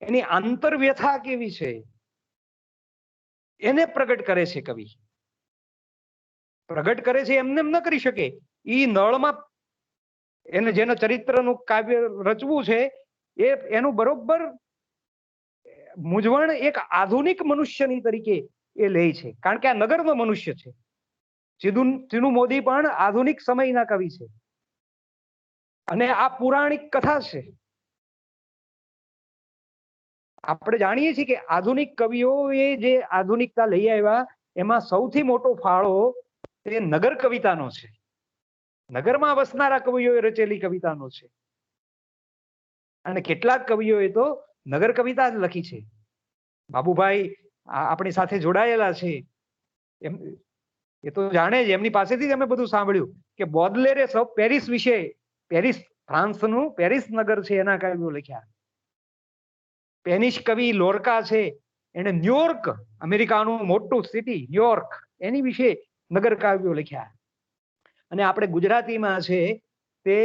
એની આંતરવ્યથા કેવી છે, એને પ્રગટ કરે છે કવિ. પ્રગટ કરે છે એમને એમ ન કરી શકે. ઈ નળમાં એને જેના ચરિત્રનું કાવ્ય રચવું છે એનું બરોબર મૂંઝવણ એક આધુનિક મનુષ્યની તરીકે એ લે છે, કારણ કે આ નગરનો મનુષ્ય છે. ચીનુ મોદી પણ આધુનિક સમયના કવિ છે, અને આ પૌરાણિક કથા છે. આપણે જાણીએ છીએ કે આધુનિક કવિઓએ જે આધુનિકતા લઈ આવ્યા એમાં સૌથી મોટો ફાળો તે નગર કવિતાનો છે. નગરમાં વસનારા કવિઓએ રચેલી કવિતાનો છે, અને કેટલાક કવિઓએ તો નગર કવિતા જ લખી છે. બાબુભાઈ આપણી સાથે જોડાયેલા છે, એમ એ તો જાણે જ, એમની પાસેથી જ અમે બધું સાંભળ્યું કે બોદલેરે સૌ પેરિસ વિશે, પેરિસ ફ્રાન્સનું પેરિસ નગર છે એના કાવ્યો લખ્યા. સ્પેનિશ કવિ લોર્કા છે, એને ન્યુયોર્ક, અમેરિકાનું મોટું સિટી ન્યુયોર્ક, એની વિશે નગર કાવ્યો લખ્યા. અને આપણે ગુજરાતીમાં છે તે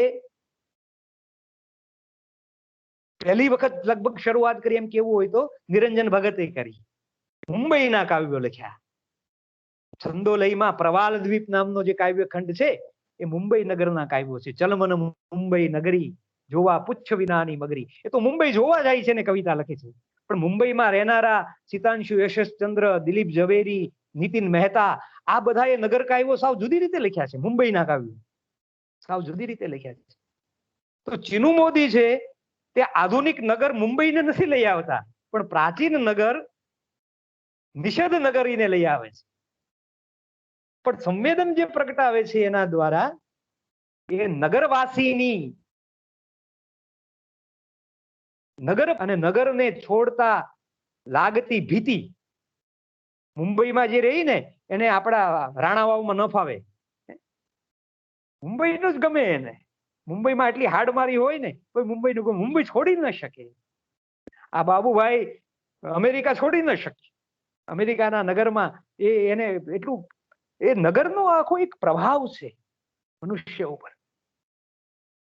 પહેલી વખત લગભગ શરૂઆત કરી એમ કેવું હોય તો નિરંજન ભગતે કરી. મુંબઈના કાવ્યો લખ્યા. છંદોલયમાં પ્રવાલ દ્વીપ નામનો જે કાવ્ય ખંડ છે એ મુંબઈ નગરના કાવ્યો છે. ચલમન મુંબઈ નગરી જોવા પુચ્છ વિનાની મગરી. એ તો મુંબઈ જોવા જાય છે ને કવિતા લખે છે. પણ મુંબઈમાં રહેનારા સિતાંશુ યશસ્ચંદ્ર, દિલીપ ઝવેરી, નીતિન મહેતા, આ બધા એ નગર કાવ્યો સાવ જુદી રીતે લખ્યા છે. મુંબઈના કાવ્યો સાવ જુદી રીતે લખ્યા છે. તો ચીનુ મોદી છે તે આધુનિક નગર મુંબઈને નથી લઈ આવતા, પણ પ્રાચીન નગર નિષદ નગરીને લઈ આવે છે. પણ સંવેદન જે પ્રગટાવે છે એના દ્વારા એ નગરવાસીની નગર અને નગરને છોડતા લાગતી ભીતિ મુંબઈમાં જે રહી ને એને આપણા રાણાવાવમાં ન ફાવે. મુંબઈનું જ ગમે એને. મુંબઈમાં એટલી હાડમારી હોય ને કોઈ મુંબઈનું મુંબઈ છોડી ન શકે. આ બાબુભાઈ અમેરિકા છોડી ન શકે. અમેરિકાના નગરમાં એને એટલું એ નગરનો આખો એક પ્રભાવ છે મનુષ્ય ઉપર.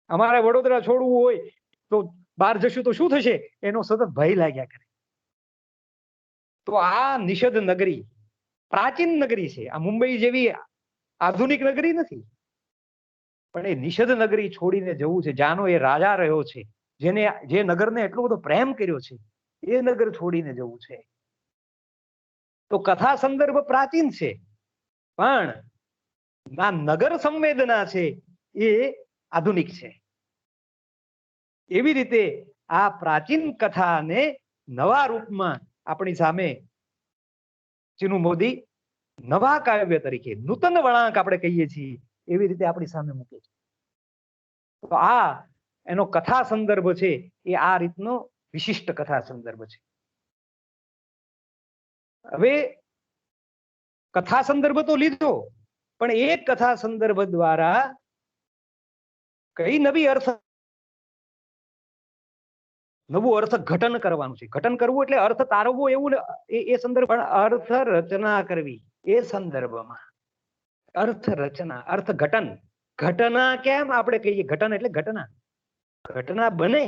અમારે વડોદરા છોડવું હોય તો બહાર જશું તો શું થશે એનો સતત ભય લાગ્યા કરે. તો આ નિષદ નગરી પ્રાચીન નગરી છે. આ મુંબઈ જેવી આધુનિક નગરી નથી, પણ એ નિષદ નગરી છોડીને જવું છે. જાનો એ રાજા રહ્યો છે, જેને જે નગરને એટલો બધો પ્રેમ કર્યો છે, એ નગર છોડીને જવું છે. તો કથા સંદર્ભ પ્રાચીન છે, પણ આ નગર સંવેદના છે એ આધુનિક છે. એવી રીતે આ પ્રાચીન કથાને નવા રૂપમાં આપણી સામે ચીનુ મોદી નવા કાવ્ય તરીકે નૂતન વળાંક આપણે કહીએ છીએ એવી રીતે આપણી સામે મૂકે છે. તો આ એનો કથા સંદર્ભ છે એ આ રીતનો વિશિષ્ટ કથા સંદર્ભ છે. હવે કથા સંદર્ભ તો લીધો, પણ એ કથા સંદર્ભ દ્વારા કઈ નવું અર્થ ઘટન કરવાનું છે. ઘટન કરવું એટલે અર્થ તારવવો એવું એ સંદર્ભ, પણ અર્થ રચના કરવી એ સંદર્ભમાં. અર્થ રચના, અર્થ ઘટન. ઘટના કેમ આપણે કહીએ? ઘટન એટલે ઘટના, ઘટના બને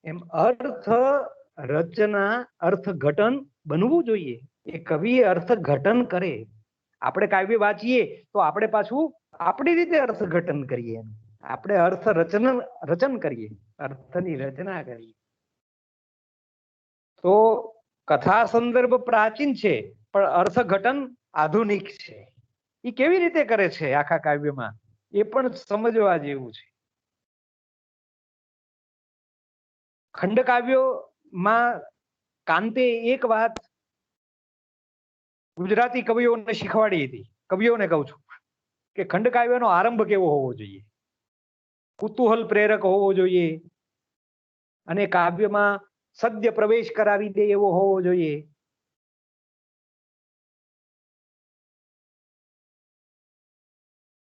એમ અર્થ રચના, અર્થ ઘટન બનવું જોઈએ. એ કવિ અર્થ ઘટન કરે. આપણે કાવ્ય વાંચીએ તો આપણે પાછું આપણી રીતે અર્થ ઘટન કરીએ, આપણે અર્થ રચન કરીએ, અર્થની રચના કરીએ. તો કથા સંદર્ભ પ્રાચીન છે, પણ અર્થઘટન આધુનિક છે. એ કેવી રીતે કરે છે આખા કાવ્યમાં એ પણ સમજવા જેવું છે. ખંડ કાવ્યોમાં કાંતે એક વાત ગુજરાતી કવિઓને શીખવાડી હતી. કવિઓને કહું છું કે ખંડ કાવ્યનો આરંભ કેવો હોવો જોઈએ, કુતૂહલ પ્રેરક હોવો જોઈએ, અને કાવ્યમાં સદ્ય પ્રવેશ કરાવી દે એવો હોવો જોઈએ.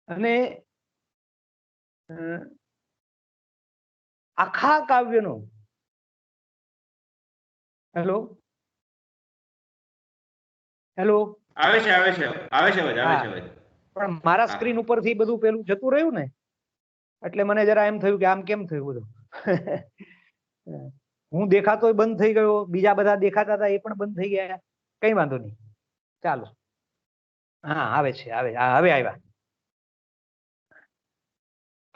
અને આખા કાવ્યનો હેલો હેલો આવે છે આવે છે આવે છે અવાજ, આવે છે અવાજ. પણ મારા સ્ક્રીન ઉપરથી બધું પેલું જતું રહ્યું ને, એટલે મને જરા એમ થયું કે આમ કેમ થયું બધું. હું દેખાતો બંધ થઈ ગયો, બીજા બધા દેખાતા હતા એ પણ બંધ થઈ ગયા. કઈ વાંધો નહીં, ચાલો. હા આવે છે, આવે, હવે આવ્યા.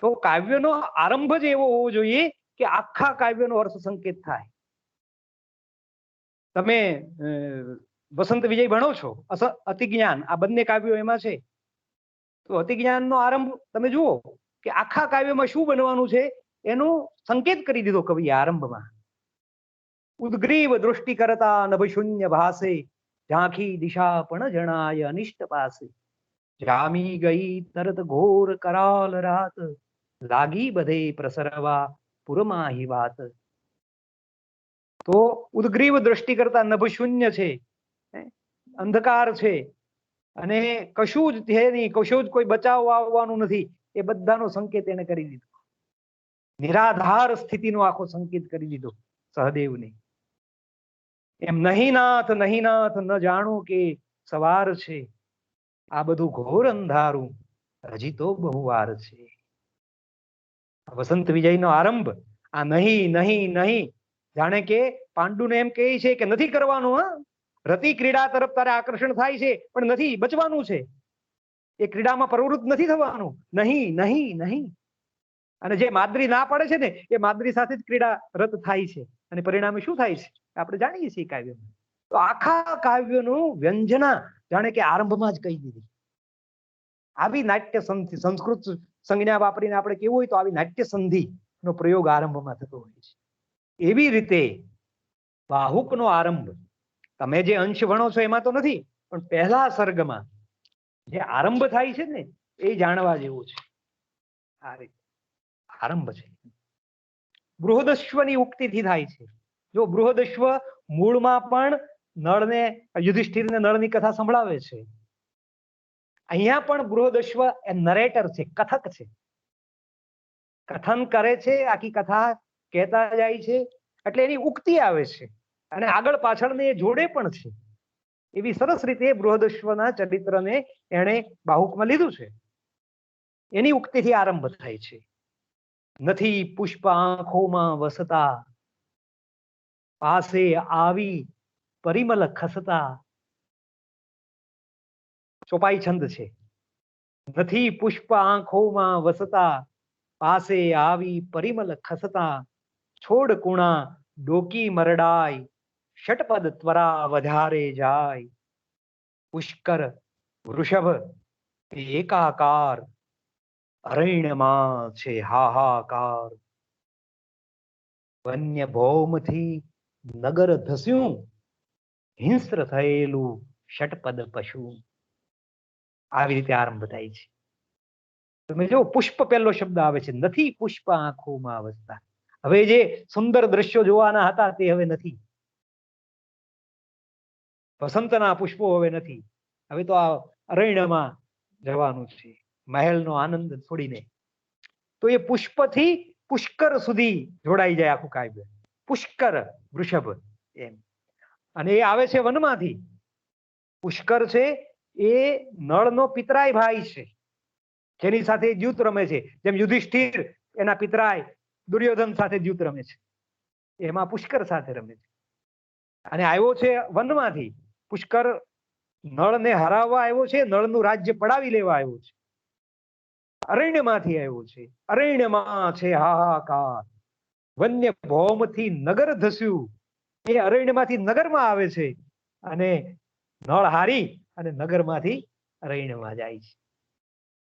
તો કાવ્યનો આરંભ જ એવો હોવો જોઈએ કે આખા કાવ્યનો અર્થ સંકેત થાય. તમે વસંત વિજય ભણો છો, અતિજ્ઞાન, આ બંને કાવ્યો એમાં છે. તો અતિજ્ઞાનનો આરંભ તમે જુઓ કે આખા કાવ્યમાં શું બનવાનું છે એનું સંકેત કરી દીધો કવિએ આરંભમાં. ઉદ્ગ્રીવ દૃષ્ટિ કરતા નભ શૂન્ય ભાસે, ઝાંખી દિશા પણ જણાય અનિષ્ટ પાસે. જામી ગઈ તરત ઘોર કરાલ રાત, લાગી બધે પ્રસરવા પુરમાહી વાત. તો ઉદ્ગ્રીવ દ્રષ્ટિ કરતા નભ શૂન્ય છે, અંધકાર છે, અને કશું જ છે નહીં, કશું જ કોઈ બચાવ આવવાનું નથી. એ બધાનો સંકેત એને કરી દીધો. નિરાધાર સ્થિતિનો આખો સંકેત કરી દીધો સહદેવને. એમ નહીં નાથ ન જાણો કે સવાર છે, આ બધું ઘોર અંધારું હજી તો બહુ વાર છે. વસંત વિજયનો આરંભ આ નહીં નહીં નહીં, જાણે કે પાંડુને એમ કહે છે કે નથી કરવાનું, હા રતિ ક્રીડા તરફ તારે આકર્ષણ થાય છે પણ નથી, બચવાનું છે, એ ક્રીડામાં પ્રવૃત્ત નથી થવાનું, નહીં નહીં નહીં. અને જે માદ્રી ના પાડે છે ને એ માદ્રી સાથે જ ક્રીડા રત થાય છે, અને પરિણામે શું થાય છે આપણે જાણીએ છીએ કાવ્યમાં. તો આખા કાવ્યનું વ્યંજના જાણે કે આરંભમાં જ કહી દીધી. આવી નાટ્ય સંધિ, સંસ્કૃત સંજ્ઞા વાપરીને આપણે કેવું હોય તો આવી નાટ્ય સંધિ નો પ્રયોગ આરંભમાં થતો હોય છે. એવી રીતે બાહુકનો આરંભ તમે જે અંશ ભણો છો એમાં તો નથી, પણ પહેલા સર્ગમાં જે આરંભ થાય છે ને એ જાણવા જેવું છે. આ રીતે આરંભ છે. બૃહદશ્વની ઉક્તિથી થાય છે. જો બૃહદશ્વ મૂળમાં પણ નળને, યુધિષ્ઠિરને નળની કથા સંભળાવે છે. અહીંયા પણ બૃહદશ્વ એ નરેટર છે, કથક છે, કથન કરે છે, આખી કથા કહેતા જાય છે, એટલે એની ઉક્તિ આવે છે અને આગળ પાછળને એ જોડે પણ છે. એવી સરસ રીતે બૃહદશ્વના ચરિત્રને એણે બાહુકમાં લીધું છે. એની ઉક્તિથી આરંભ થાય છે. નથી પુષ્પ આંખોમાં વસતા, પાસે આવી પરિમલ ખસતા. ચોપાઈ છંદ છે. નથી પુષ્પ આંખોમાં વસતા, પાસે આવી પરિમલ ખસતા. છોડ કુણા ડોકી મરડાય, ષટપદ ત્વરા વધારે જાય. પુષ્કર વૃષભ એકાકાર, અરણ્યમાં છે હાહાકાર. વન્ય ભૌમથી નગર ધસ્યું, હિંસ્ર થયેલું ષટપદ પશુ. આવી રીતે આરંભ થાય છે. તમે જો પુષ્પ પહેલો શબ્દ આવે છે, નથી પુષ્પ આંખોમાં વસતા. હવે જે સુંદર દ્રશ્યો જોવાના હતા તે હવે નથી. વસંતના પુષ્પો હવે નથી. હવે તો આ અરણ્યમાં જવાનું છે, મહેલનો આનંદ છોડીને. તો એ પુષ્પથી પુષ્કર સુધી જોડાઈ જાય આખું કાવ્ય. પુષ્કર વૃષભ એમ. અને એ આવે છે વનમાંથી. પુષ્કર છે એ નળનો પિતરાય ભાઈ છે, જેની સાથે દ્યુત રમે છે. જેમ યુધિષ્ઠિર એના પિતરાય દુર્યોધન સાથે દ્યુત રમે છે, એમાં પુષ્કર સાથે રમે છે. અને આવ્યો છે વનમાંથી. પુષ્કર નળને હરાવવા આવ્યો છે, નળનું રાજ્ય પડાવી લેવા આવ્યો છે. અરણ્યમાંથી આવ્યો છે, અરણ્યમાં છે હાહાકાર. વન્ય ભૌમથી નગર ધસ્યું, એ અરણ્યમાંથી નગરમાં આવે છે અને નળ હારી અને નગરમાંથી અરણ્યમાં જાય છે.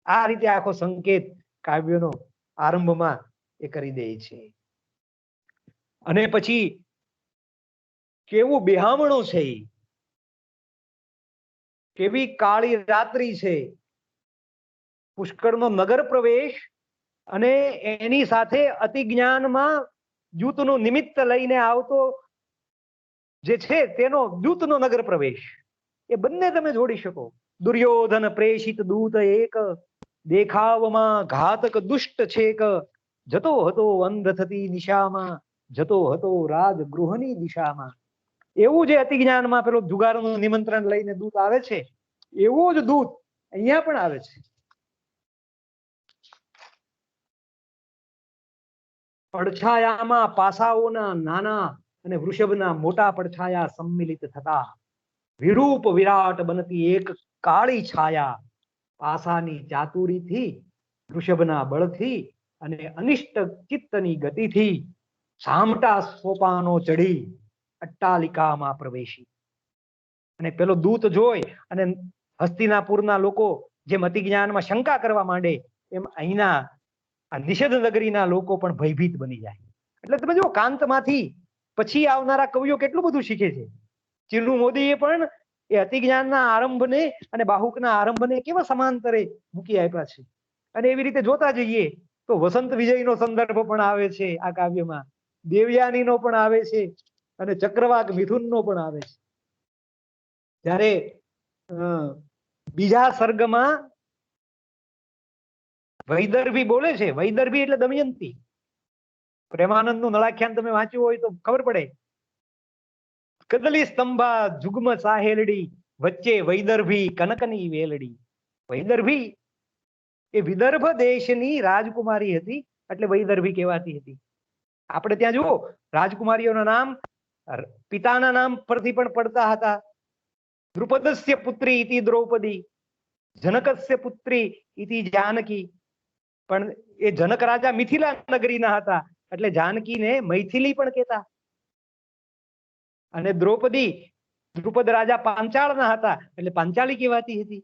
આ રીતે આખો સંકેત કાવ્યનો આરંભમાં એ કરી દે છે. અને પછી કેવું બેહામણું છે, કેવી કાળી રાત્રિ છે. પુષ્કરનો નગર પ્રવેશ અને એની સાથે અતિ જ્ઞાનમાં દ્યુતનું નિમિત્ત લઈને આવતો જે છે તેનો દ્યુતનો નગર પ્રવેશ, એ બંને તમે જોડી શકો. દુર્યોધન પ્રેષિત દૂત એક, દેખાવમાં ઘાતક દુષ્ટ છેક. જતો હતો અંધ થતી નિશામાં, જતો હતો રાજગૃહની દિશામાં. એવું જે અતિ જ્ઞાનમાં પેલો જુગારનું નિમંત્રણ લઈને દૂત આવે છે, એવો જ દૂત અહીંયા પણ આવે છે. પડછાયામાં પાસાઓના નાના અને વૃષભના મોટા પડછાયા સંમિલિત થતા વિરૂપ વિરાટ બનતી એક કાળી છાયા. પાસાની ચાતુરીથી, વૃષભના બળથી અને અનિષ્ટ ચિત્તની ગતિથી સામટા સોપાનો ચડી અટ્ટાલિકામાં પ્રવેશી. અને પેલો દૂત જોઈ અને હસ્તિનાપુરના લોકો જેમ અતિ જ્ઞાનમાં શંકા કરવા માંડે, એમ અહીંના આ નિષેધ નગરીના લોકો પણ ભયભીત બની જાય. એટલે તમે જુઓ, કાંતમાંથી પછી આવનારા કવિઓ કેટલું બધું શીખે છે. ચિરુ મોદીએ પણ એ અતિ જ્ઞાનના આરંભને અને બાહુકના આરંભને કેવા સમાંતરે મૂકી આપ્યા છે. અને એવી રીતે જોતા જઈએ તો વસંત વિજયનો સંદર્ભ પણ આવે છે આ કાવ્યમાં, દેવયાનીનો પણ આવે છે અને ચક્રવાક મિથુનનો પણ આવે છે. જ્યારે બીજા સર્ગમાં વૈદર્ભી બોલે છે. વૈદર્ભી એટલે દમયંતી. પ્રેમાનંદનું નળાખ્યાન તમે વાંચ્યું હોય તો ખબર પડે કદલી સ્તંભા જુગમ સાહેલડી, વચ્ચે વૈદર્ભી કનકની વેલડી. વૈદર્ભી એ વિદર્ભ દેશની રાજકુમારી હતી, એટલે વૈદર્ભી કહેવાતી હતી. આપણે ત્યાં જુઓ રાજકુમારીઓના નામ પિતાના નામ પરથી પણ પડતા હતા. દ્રુપદસ્ય પુત્રી ઇતિ દ્રૌપદી, જનકસ્ય પુત્રી ઇતિ જાનકી. પણ એ જનક રાજા મિથિલા નગરીના હતા, એટલે જાનકીને મૈથિલી પણ કહેતા. અને દ્રુપદ રાજા પાંચાળના હતા, એટલે પાંચાળી કહેવાતી હતી.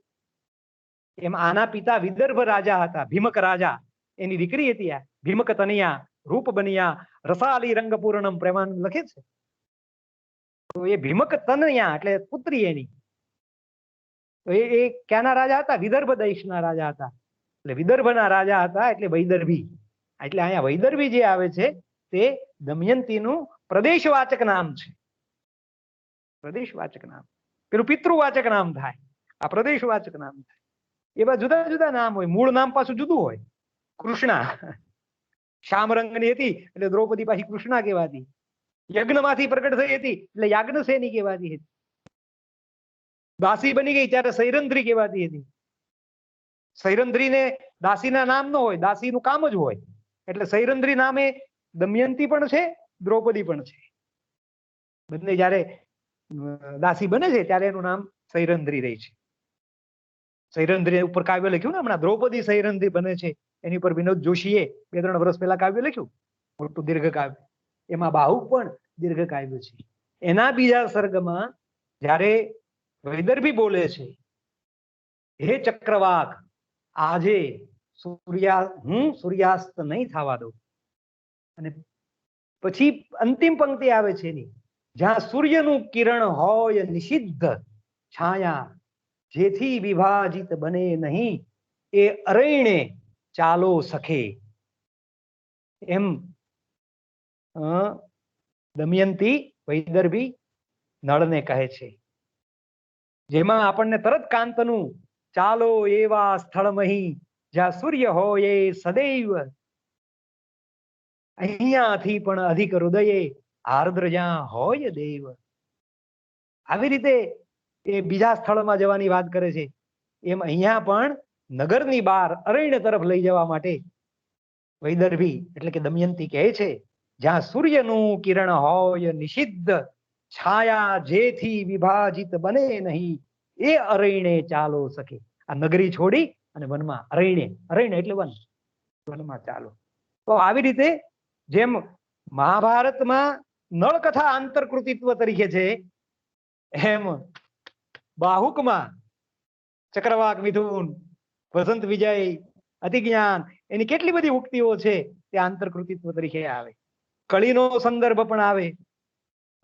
એમ આના પિતા વિદર્ભ રાજા હતા, ભીમક રાજા. એની દીકરી હતી આ ભીમક તનયા, રૂપ બનિયા, રસાલી રંગ પૂર્ણમ પ્રેમાનંદ લખે છે. તો એ ભીમક તનયા એટલે પુત્રી એની. તો એ ક્યાંના રાજા હતા? વિદર્ભ દેશના રાજા હતા. એટલે વિદર્ભના રાજા હતા એટલે વૈદર્ભી. એટલે અહીંયા વૈદર્ભી જે આવે છે તે દમયંતીનું પ્રદેશવાચક નામ છે. પ્રદેશવાચક નામ. પેલું પિતૃવાચક નામ થાય, આ પ્રદેશવાચક નામ થાય. એવા જુદા જુદા નામ હોય. મૂળ નામ પાછું જુદું હોય. કૃષ્ણા શ્યામ રંગની હતી એટલે દ્રૌપદી પાછી કૃષ્ણા કહેવાતી. યજ્ઞમાંથી પ્રગટ થઈ હતી એટલે યાજ્ઞસેની કહેવાતી હતી. દાસી બની ગઈ ત્યારે સૈરંધ્રી કહેવાતી હતી. સૈરંધ્રીને દાસીના નામ ન હોય, દાસીનું કામ જ હોય. એટલે સૈરંધ્રી નામે દમયંતી પણ છે, દ્રૌપદી પણ છે. બંને જયારે દાસી બને છે ત્યારે એનું નામ સૈરંધ્રી રહી છે. સૈરંધ્રી ઉપર કાવ્ય લખ્યું ને હમણાં, દ્રૌપદી સૈરંધ્રી બને છે. એની પર વિનોદ જોશીએ 2-3 વર્ષ પહેલા કાવ્ય લખ્યું, મોટું દીર્ઘ કાવ્ય. એમાં બાહુક પણ દીર્ઘ કાવ્ય છે. એના બીજા સર્ગમાં જ્યારે વૈદર્ભી બોલે છે, હે ચક્રવાક, આજે હું સૂર્યાસ્ત નહીં થવા દઉં. અને પછી અંતિમ પંક્તિ આવે છે એની, જ્યાં સૂર્યનું કિરણ હોય નિષિદ્ધ છાયા, જેથી વિભાજિત બને નહીં, એ અરણ્યે ચાલો સખે. એમ દમયંતી વૈદર્ભી નળને કહે છે, જેમાં આપણને તરત કાંતનું ચાલો એવા સ્થળમહી, જ્યાં સૂર્ય હોય એ સદૈવ, અહીંયાથી પણ અધિક હૃદયે આર્દ્ર જ્યાં હોય દેવ. આવી રીતે એ બીજા સ્થળમાં જવાની વાત કરે છે. એમ અહીંયા પણ નગરની બહાર અરણ્ય તરફ લઈ જવા માટે વૈદર્ભી એટલે કે દમયંતી કહે છે, જ્યાં સૂર્યનું કિરણ હોય નિષિદ્ધ છાયા, જેથી વિભાજિત બને નહીં, એ અરણ્યે ચાલો સકે. આ નગરી છોડી અને વનમાં, અરણ્ય એટલે વન, વનમાં ચાલો. તો આવી રીતે જેમ મહાભારતમાં નળકથા આંતરકૃતિત્વ તરીકે છે, એમ બાહુકમાં ચક્રવાક મિથુન, વસંત વિજય, અતિજ્ઞાન, એની કેટલી બધી ઉક્તિઓ છે તે આંતરકૃતિત્વ તરીકે આવે. કળીનો સંદર્ભ પણ આવે,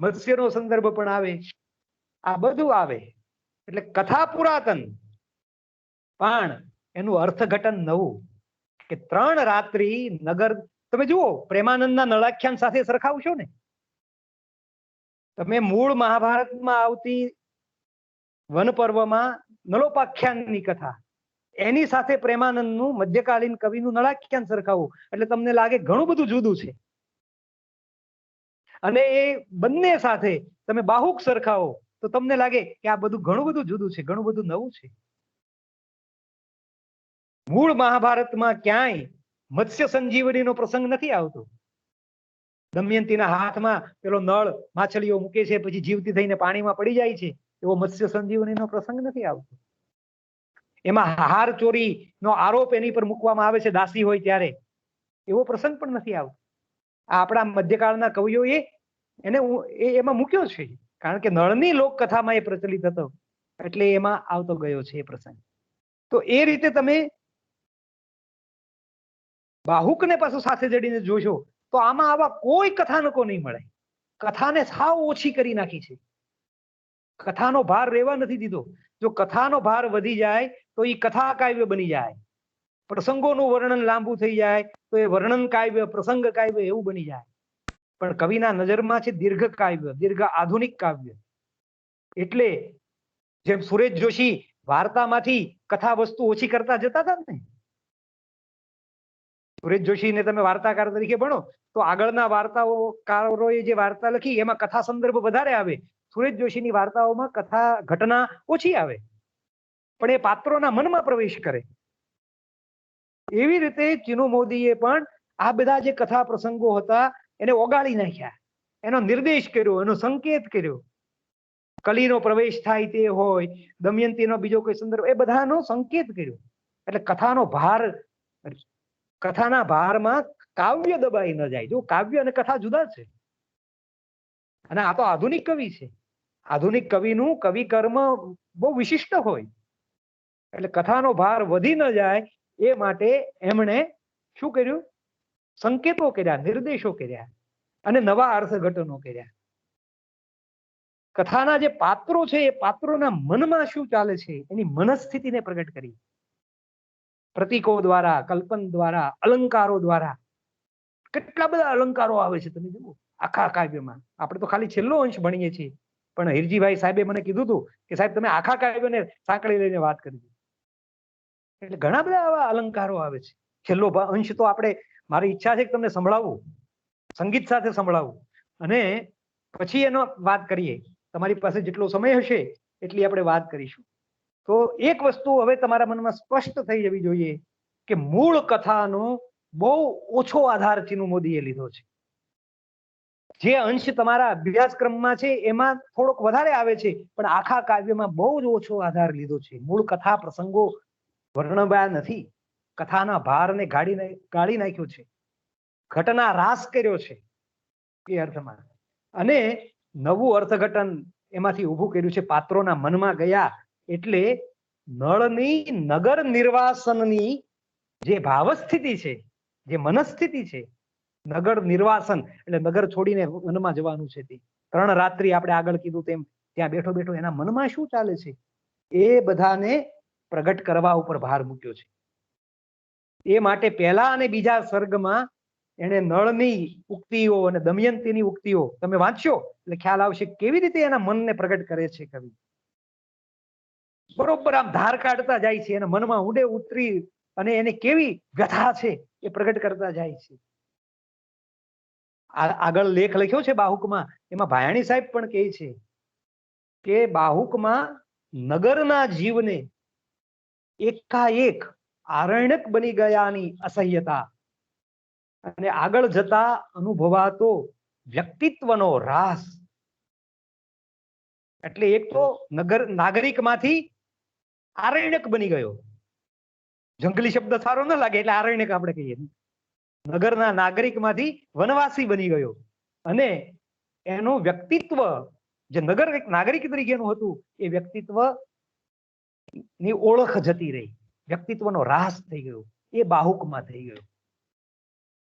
મત્સ્યનો સંદર્ભ પણ આવે, આ બધું આવે. એટલે કથા પુરાતન પણ એનું અર્થઘટન નવું. કે 3 રાત્રિ નગર, તમે જુઓ પ્રેમાનંદના નળાખ્યાન સાથે સરખાવશો ને, તમે મૂળ મહાભારતમાં આવતી વન પર્વમાં નલોપાખ્યાનની કથા, એની સાથે પ્રેમાનંદનું મધ્યકાલીન કવિનું નળાખ્યાન સરખાવો એટલે તમને લાગે ઘણું બધું જુદું છે. અને એ બંને સાથે તમે બાહુક સરખાવો તો તમને લાગે કે આ બધું ઘણું બધું જુદું છે, ઘણું બધું નવું છે. મૂળ મહાભારતમાં ક્યાંય મત્સ્ય સંજીવનીનો પ્રસંગ નથી આવતો. દમયંતીના હાથમાં પેલો નળ માછલીઓ મૂકે છે, પછી જીવતી થઈને પાણીમાં પડી જાય છે, એવો મત્સ્ય સંજીવનીનો પ્રસંગ નથી આવતો. એમાં હાર ચોરીનો આરોપ એની પર મૂકવામાં આવે છે દાસી હોય ત્યારે, એવો પ્રસંગ પણ નથી આવતો. આ આપણા મધ્યકાળના કવિઓએ એને એમાં મૂક્યો છે, કારણ કે નળની લોકકથામાં એ પ્રચલિત હતો એટલે એમાં આવતો ગયો છે એ પ્રસંગ. તો એ રીતે તમે બાહુકને પાછું સાથે જડીને જોશો તો આમાં આવા કોઈ કથાનકો નહીં મળે. કથાને સાવ ઓછી કરી નાખી છે, કથાનો ભાર રહેવા નથી દીધો. જો કથાનો ભાર વધી જાય તો એ કથા કાવ્ય બની જાય, પ્રસંગોનું વર્ણન લાંબુ થઈ જાય તો એ વર્ણન કાવ્ય, પ્રસંગ કાવ્ય એવું બની જાય. પણ કવિના નજરમાં છે દીર્ઘ કાવ્ય, દીર્ઘ આધુનિક કાવ્ય. એટલે જેમ સુરેશ જોશી વાર્તામાંથી કથા વસ્તુ ઓછી કરતા જતા હતા ને, સુરેશ જોશીને તમે વાર્તાકાર તરીકે ભણો તો આગળના વાર્તાઓકારોએ જે વાર્તા લખી એમાં કથા સંદર્ભ વધારે આવે, સુરેશ જોશીની વાર્તાઓમાં કથા ઘટના ઓછી આવે, પણ એ પાત્રોના મનમાં પ્રવેશ કરે. એવી રીતે ચીનુ મોદીએ પણ આ બધા જે કથા પ્રસંગો હતા એને ઓગાળી નાખ્યા, એનો નિર્દેશ કર્યો, એનો સંકેત કર્યો. કલીનો પ્રવેશ થાય તે હોય, દમયંતીનો બીજો કોઈ સંદર્ભ, એ બધાનો સંકેત કર્યો. એટલે કથાનો ભાર, કથાના ભારમાં કાવ્ય દબાઈ ન જાય. જો કાવ્ય અને કથા જુદા છે, અને આ તો આધુનિક કવિ છે. આધુનિક કવિનું કવિ કર્મ બહુ વિશિષ્ટ હોય, એટલે કથાનો ભાર વધી ન જાય એ માટે એમણે શું કર્યું? સંકેતો કર્યા, નિર્દેશો કર્યા અને નવા અર્થઘટનો કર્યા. કથાના જે પાત્રો છે એ પાત્રોના મનમાં શું ચાલે છે એની મનસ્થિતિને પ્રગટ કરી, પ્રતીકો દ્વારા, કલ્પન દ્વારા, અલંકારો દ્વારા. કેટલા બધા અલંકારો આવે છે તમે જુઓ આખા કાવ્યમાં. આપણે તો ખાલી છેલ્લો અંશ ભણીએ છીએ, પણ હિરજીભાઈ સાહેબે મને કીધું હતું કે સાહેબ તમે આખા કાવ્યને સાંકળી લઈને વાત કરી. એટલે ઘણા બધા આવા અલંકારો આવે છે. છેલ્લો અંશ તો આપણે, મારી ઈચ્છા છે કે તમને સંભળાવવું, સંગીત સાથે સંભળાવવું, અને પછી એનો વાત કરીએ. તમારી પાસે જેટલો સમય હશે એટલી આપણે વાત કરીશું. તો એક વસ્તુ હવે તમારા મનમાં સ્પષ્ટ થઈ જવી જોઈએ કે મૂળ કથાનો બહુ ઓછો આધાર ચીનુ મોદીએ લીધો છે. જે અંશ તમારા અભ્યાસક્રમમાં છે એમાં થોડોક વધારે આવે છે, પણ આખા કાવ્યમાં બહુ જ ઓછો આધાર લીધો છે. મૂળ કથા પ્રસંગો વર્ણવ્યા નથી, કથાના ભારને ગાળી નાખ્યો છે, ઘટના રાસ કર્યો છે એ અર્થમાં, અને નવું અર્થઘટન એમાંથી ઊભું કર્યું છે. પાત્રોના મનમાં ગયા એટલે નળની નગર નિર્વાસનની જે ભાવસ્થિતિ છે, જે મનસ્થિતિ છે, નગર નિર્વાસન એટલે નગર છોડીને વનમાં જવાનું છે. તે 3 રાત્રિ આપણે આગળ કીધું તેમ ત્યાં બેઠો બેઠો એના મનમાં શું ચાલે છે એ બધાને પ્રગટ કરવા ઉપર ભાર મૂક્યો છે. એ માટે પહેલા અને બીજા સર્ગમાં એને નળની ઉક્તિઓ અને દમયંતીની ઉક્તિઓ તમે વાંચશો એટલે ખ્યાલ આવશે કેવી રીતે એના મનને પ્રગટ કરે છે કવિ. બરોબર આમ ધાર કાઢતા જાય છે, એના મનમાં ઊંડે ઉતરી અને એને કેવી વ્યથા છે એ પ્રગટ કરતા જાય છે. આગળ લેખ લખ્યો છે બાહુકમાં, એમાં ભાયાણી સાહેબ પણ કહે છે કે બાહુકમાં નગરના જીવને એકાએક આરણ્યક બની ગયાની અસહ્યતા અને આગળ જતા અનુભવાતો વ્યક્તિત્વનો રાસ. એટલે એક તો નાગરિકમાંથી આરણ્યક બની ગયો. જંગલી શબ્દ સારો ન લાગે એટલે આરણ્યક આપણે કહીએ. નગરના નાગરિકમાંથી વનવાસી બની ગયો, અને એનું વ્યક્તિત્વ જે નાગરિક તરીકેનું હતું એ વ્યક્તિત્વ ની ઓળખ જતી રહી, વ્યક્તિત્વનો રાસ થઈ ગયો. એ બાહુકમાં થઈ ગયો.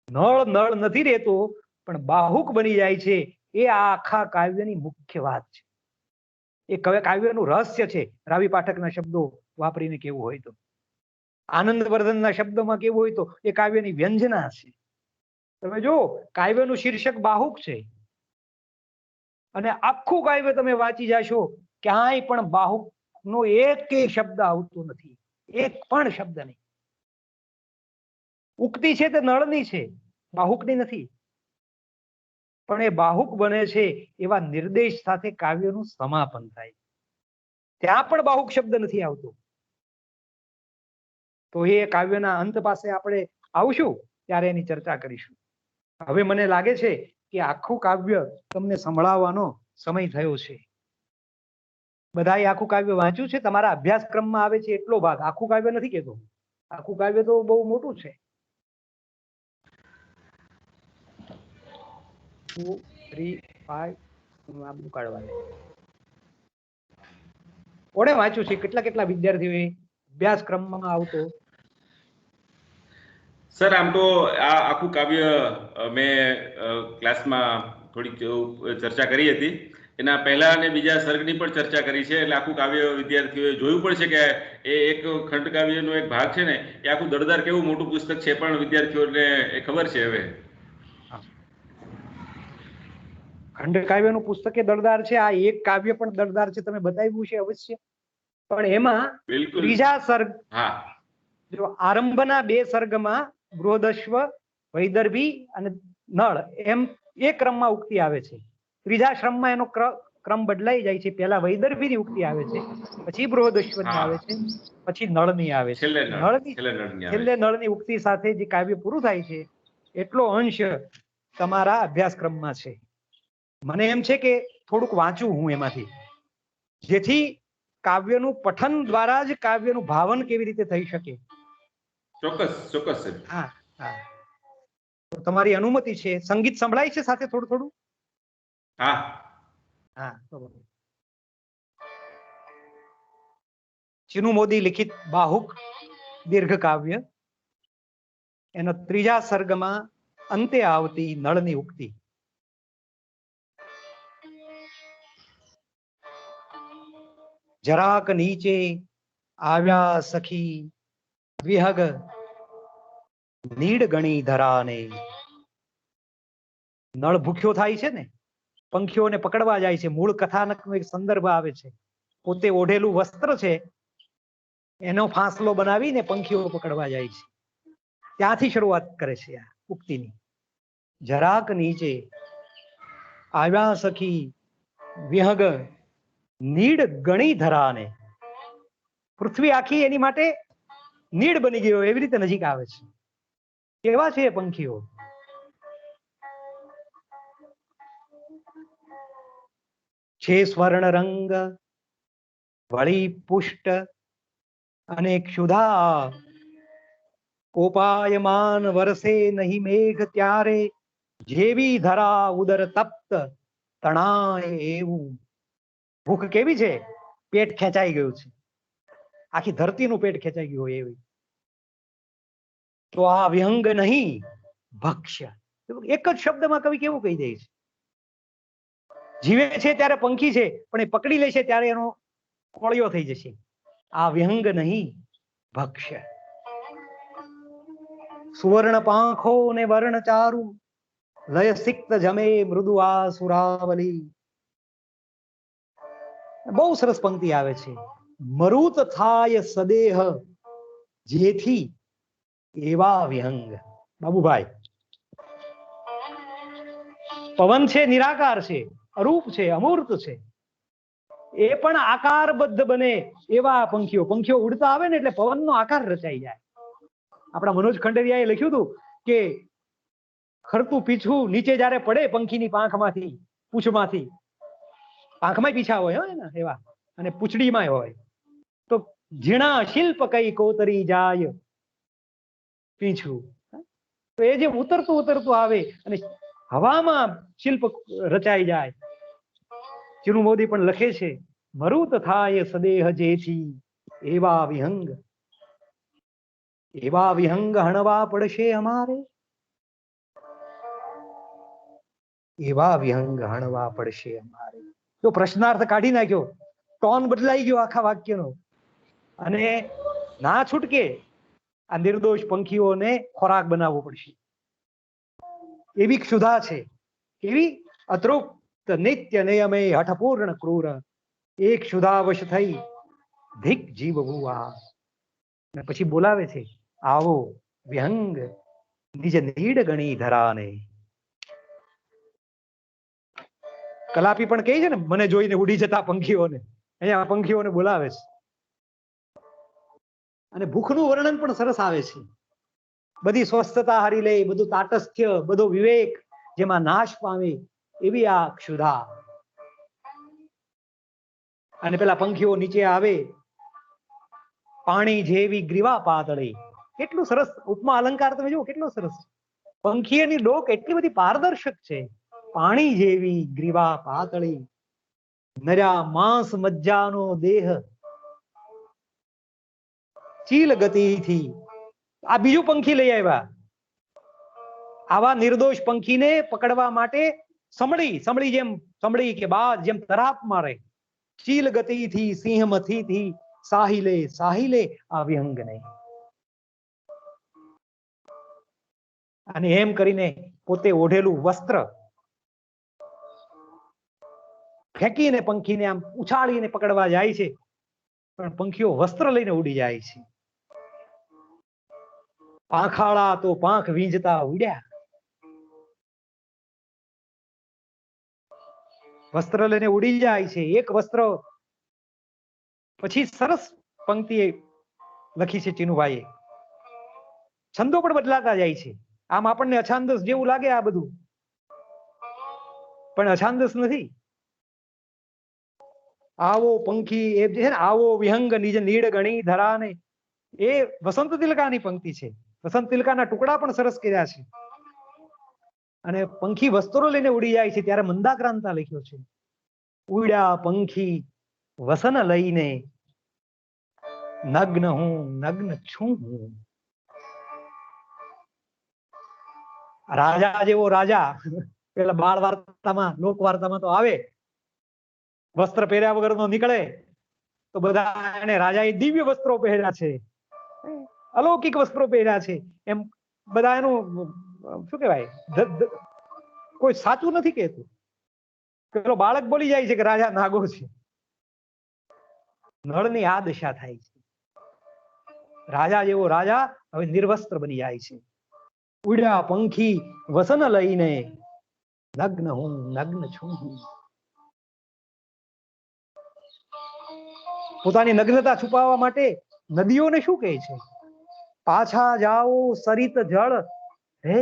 નળ નથી રહેતો પણ બાહુક બની જાય છે. એ આ આખા કાવ્યની મુખ્ય વાત છે. એ કાવ્યનું રહસ્ય છે. રાવી પાઠકના શબ્દો વાપરીને કેવું હોય તો, આનંદવર્ધનના શબ્દોમાં કેવું હોય તો એ કાવ્યની વ્યંજના છે. તમે જો કાવ્યનું શીર્ષક બાહુક છે, અને આખું કાવ્ય તમે વાંચી જશો ક્યાંય પણ બાહુક નો એક શબ્દ આવતો નથી, એક પણ શબ્દ નહીં. ઉક્તિ છે તે નળની છે, બાહુકની નથી. પણ એ બાહુક બને છે એવા નિર્દેશ સાથે કાવ્યનું સમાપન થાય. ત્યાં પણ બાહુક શબ્દ નથી આવતો. તો એ કાવ્યના અંત પાસે આપણે આવશું ત્યારે એની ચર્ચા કરીશું. હવે મને લાગે છે કે આખું કાવ્ય તમને સંભળાવવાનો સમય થયો છે. બધાએ આખું કાવ્ય વાંચ્યું છે? તમારા અભ્યાસક્રમમાં આવે છે એટલો ભાગ, આખું કાવ્ય નથી કહેતો. આખું કાવ્ય તો બહુ મોટું છે. 2, 3, 5 આ બધું કાઢવાનું. કોણે વાંચ્યું છે? કેટલા વિદ્યાર્થીઓએ અભ્યાસક્રમમાં આવતો? સર આમ તો આ આખું કાવ્ય મેં ક્લાસમાં થોડીક ચર્ચા કરી હતી. એના પહેલા અને બીજા સર્ગની પણ ચર્ચા કરી છે. એટલે આખું કાવ્ય વિદ્યાર્થીઓએ જોયું પણ છે કે એ એક ખંડ કાવ્યનો એક ભાગ છે ને, એ આખું દળદાર કેવું મોટું પુસ્તક છે, પણ વિદ્યાર્થીઓને એ ખબર છે. હવે ખંડ કાવ્યનું પુસ્તક એ દળદાર છે, આ એક કાવ્ય પણ દળદાર છે. તમે બતાવ્યું છે અવશ્ય, પણ એમાં ત્રીજા સર્ગ, જો આરંભના 2 સર્ગમાં બૃહદશ્વ, વૈદર્ભી અને નળ એમ એ ક્રમમાં ઉક્તિ આવે છે. ત્રીજા શ્રમમાં એનો ક્રમ બદલાઈ જાય છે. પહેલા વૈદર્ભીની ઉક્તિ આવે છે, પછી બૃહદશ્વરની આવે છે, પછી નળની આવે છે. છેલ્લે નળની ઉક્તિ સાથે જે કાવ્ય પૂરું થાય છે એટલો અંશ તમારા અભ્યાસક્રમમાં છે. મને એમ છે કે થોડુંક વાંચું હું એમાંથી, જેથી કાવ્યનું પઠન દ્વારા જ કાવ્યનું ભાવન કેવી રીતે થઈ શકે. ચોક્કસ. હા હા, તો તમારી અનુમતિ છે. સંગીત સંભળાય છે સાથે થોડું થોડું? હા હા, બરોબર. ચિનુ મોદી લિખિત બાહુક દીર્ઘ કાવ્ય, એનો ત્રીજા સર્ગમાં અંતે આવતી નળની ઉક્તિ. જરાક નીચે આવ્યા સખી વિહગ નીડ ગણી ધરાને. નળ ભૂખ્યો થાય છે ને, પંખીઓને પકડવા જાય છે. મૂળ કથાનકનો એક સંદર્ભ આવે છે. પોતે ઓઢેલું વસ્ત્ર છે એનો ફાંસલો બનાવીને પંખીઓ પકડવા જાય છે. ત્યાંથી શરૂઆત કરે છે આ ઉક્તિની. જરાક નીચે આવ્યા સખી વિહગ નીડ ગણી ધરાને. પૃથ્વી આખી એની માટે નીડ બની ગયો એવી રીતે નજીક આવે છે. કેવા છે પંખીઓ? છે સ્વર્ણ રંગ વળી પુષ્ટ અને ક્ષુધા, કોપાયમાન વરસે નહીં મેઘ ત્યારે, જેવી ધરા ઉદર તપ્ત તણાય એવું. ભૂખ કેવી છે? પેટ ખેંચાઈ ગયું છે, આખી ધરતીનું પેટ ખેંચાઈ ગયું હોય એવી. તો આ વિહંગ નહીં ભક્ષ્ય. એક જ શબ્દમાં કવિ કેવું કહી દે છે. જીવે છે ત્યારે પંખી છે, પણ એ પકડી લે છે ત્યારે એનો કોળિયો થઈ જશે. આ વિહંગ નહીં ભક્ષ્ય. સુવર્ણ પાંખો ને વર્ણ ચારુ, લય સિક્ત જમે મૃદુ આ સુરાવલી. બહુ સરસ પંક્તિ આવે છે. મરુત થાય સદેહ જેથી એવા વિહંગ. બાબુભાઈ, પવન છે નિરાકાર છે, અરૂપ છે, અમૂર્ત છે, એ પણ આકારબદ્ધ બને એવા પંખીઓ ઉડતા આવે ને એટલે પવનનો આકાર રચાઈ જાય. આપણા મનોજ ખંડેરિયાએ લખ્યું હતું કે ખરતું પીછું નીચે જ્યારે પડે પંખીની પાંખમાંથી, પૂંછમાંથી, પાંખમાં પીછા હોય ને એવા, અને પૂંછડીમાં હોય, તો ઝીણા શિલ્પ કઈ કોતરી જાય પીછું. તો એ જે ઉતરતું આવે અને હવામાં શિલ્પ રચાઈ જાય. ચિનુ મોદી પણ લખે છે, મરુત થાય સદેહ જેથી એવા વિહંગ. એવા વિહંગ હણવા પડશે અમારે, એવા વિહંગ હણવા પડશે અમારે. તો પ્રશ્નાર્થ કાઢી નાખ્યો, ટોન બદલાઈ ગયો આખા વાક્યનો, અને ના છૂટકે આ નિર્દોષ પંખીઓને ખોરાક બનાવવો પડશે. એવી ક્ષુધા છે, એવી અતૃપ્ત નિત્ય નિયમે હઠપૂર્ણ ક્રૂર. એક ક્ષુધાવશ થઈ ધિક જીવ ભુવા. પછી બોલાવે છે, આવો વિહંગ નિજ નીડ ગણી ધરાને. કલાપી પણ કહે છે ને, મને જોઈને ઉડી જતા પંખીઓને, અહીંયા પંખીઓને બોલાવે છે. અને ભૂખનું વર્ણન પણ સરસ આવે છે. બધી સ્વસ્થતા હારી લે, બધું તાટસ્થ્ય, બધો વિવેક જેમાં નાશ પામે એવી આ ક્ષુધા. અને પેલા પંખીઓ નીચે આવે, પાણી જેવી ગ્રીવા પાતળી. કેટલું સરસ ઉપમા અલંકાર, તમે જુઓ કેટલો સરસ. પંખીની ડોક એટલી બધી પારદર્શક છે. પાણી જેવી ગ્રીવા પાતળી, નર્યા માંસ મજ્જાનો દેહ ચીલ ગતિથી. આ બીજું પંખી લઈ આવ્યા. આવા નિર્દોષ પંખીને પકડવા માટે સમળી જેમ, સમળી કે બાજ જેમ તરાપ મારે, ચીલ ગતિથી સિંહ મથીથી સાહિલે આ વિહંગને. અને એમ કરીને પોતે ઓઢેલું વસ્ત્ર ફેંકીને પંખીને આમ ઉછાળીને પકડવા જાય છે, પણ પંખીઓ વસ્ત્ર લઈને ઉડી જાય છે. પાંખાળા તો પાંખ વીંજતા ઉડ્યા, વસ્ત્ર લઈને ઉડી જાય છે. એક વસ્ત્ર પછી સરસ પંક્તિ લખી છે ચીનુભાઈએ. છંદો પણ બદલાતા જાય છે. આમ આપણને અછાંદસ જેવું લાગે આ બધું, પણ અછાંદસ નથી. આવો પંખી એ જે છે ને, આવો વિહંગ નિજ નીડ ગણી ધરાને, એ વસંત તિલકાની પંક્તિ છે. વસંત તિલકાના ટુકડા પણ સરસ કર્યા છે. અને પંખી વસ્ત્રો લઈને ઉડી જાય છે ત્યારે મંદાક્રાંતા લખ્યો છે. ઉડ્યા પંખી વસન લઈને, નગ્ન હું નગ્ન છું હું. રાજા જેવો રાજા પેલા બાળ વાર્તામાં, લોક વાર્તામાં તો આવે, વસ્ત્ર પહેર્યા વગર નો નીકળે તો બધા એને રાજાએ દિવ્ય વસ્ત્રો પહેર્યા છે, અલૌકિક વસ્ત્રો પહેર્યા છે, એમ બધા એનું શું કહેવાય, કોઈ સાચું નથી કહેતું. પેલો બાળક બોલી જાય છે કે રાજા નાગો છે. નળની આ દશા થાય છે. રાજા જેવો રાજા હવે નિર્વસ્ત્ર બની જાય છે. ઉડ્યા પંખી વસન લઈને, નગ્ન હું નગ્ન છું હું. પોતાની નગ્નતા છુપાવવા માટે નદીઓને શું કહે છે? પાછા જાઓ સરિત જળ, હે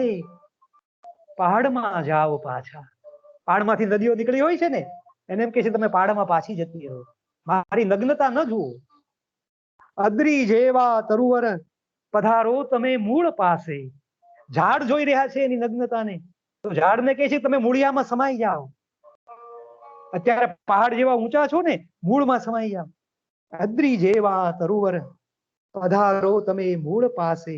પહાડમાં જાઓ પાછા. પહાડમાંથી નદીઓ નીકળી હોય છે ને, એને એમ કે છે તમે પહાડમાં પાછી જતી રહો, મારી નગ્નતા ન જુઓ. અદ્રી જેવા તરુવર પધારો તમે મૂળ પાસે. ઝાડ જોઈ રહ્યા છે એની નગ્નતાને, તો ઝાડને કહે છે તમે મૂળિયામાં સમાઈ જાઓ. અત્યારે પહાડ જેવા ઊંચા છો ને, મૂળમાં સમાઈ જાઓ. અદ્રી જેવા તરુવર પધારો તમે મૂળ પાસે.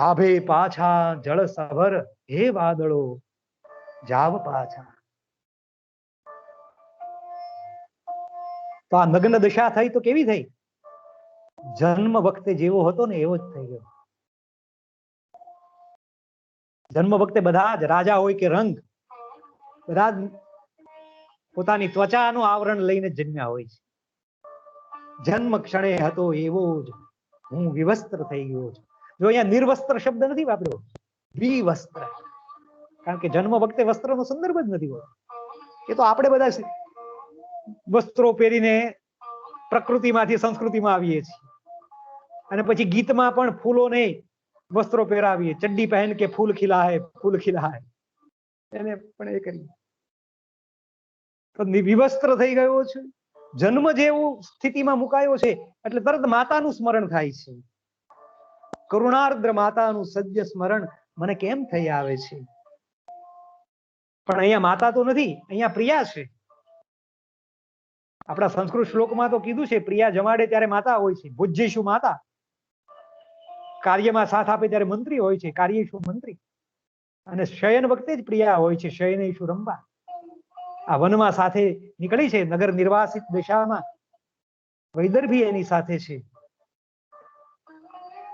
આભે પાછા જળ સભર, હે વાદળો જાવ પાછા. તો આ નગ્ન દશા થઈ તો કેવી થઈ? જન્મ વખતે જેવો હતો ને એવો જ થઈ ગયો. જન્મ વખતે બધા જ રાજા હોય કે રંગ, બધા જ પોતાની ત્વચાનું આવરણ લઈને જન્મ્યા હોય છે. જન્મ ક્ષણે હતો એવો જ હું વિવસ્ત્ર થઈ ગયો છું. જો અહીંયા નિર્વસ્ત્ર શબ્દ નથી વાપર્યો, વિવસ્ત્ર, કારણ કે જન્મ વખતે વસ્ત્રનો સંદર્ભ જ નથી હોતો. એ તો આપણે બધા વસ્ત્રો પહેરીને પ્રકૃતિમાંથી સંસ્કૃતિમાં આવીએ છીએ, અને પછી ગીતમાં પણ ફૂલોને વસ્ત્રો પહેરાવીએ, ચડ્ડી પહેન કે ફૂલ ખીલા હૈ, ફૂલ ખીલા હૈ, એને પણ એ કરીએ. તો વિવસ્ત્ર થઈ ગયો છે. જન્મ જેવું સ્થિતિમાં મુકાયો છે એટલે તરત માતાનું સ્મરણ થાય છે. કરુણાર્દ્ર માતાનું સદ્ય સ્મરણ મને કેમ થઈ આવે છે. પણ અહીંયા માતા તો નથી, અહીંયા પ્રિયા છે. આપણા સંસ્કૃત શ્લોકમાં તો કીધું છે પ્રિયા જમાડે ત્યારે માતા હોય છે. ભુજ્યેશુ માતા, કાર્યમાં સાથ આપે ત્યારે મંત્રી હોય છે, કાર્યેશુ મંત્રી. અને શયન વખતે જ પ્રિયા હોય છે, શયનેશુ રંભા. આ વનમાં સાથે નીકળી છે, નગર નિર્વાસિત દશામાં વૈદર્ભી એની સાથે છે.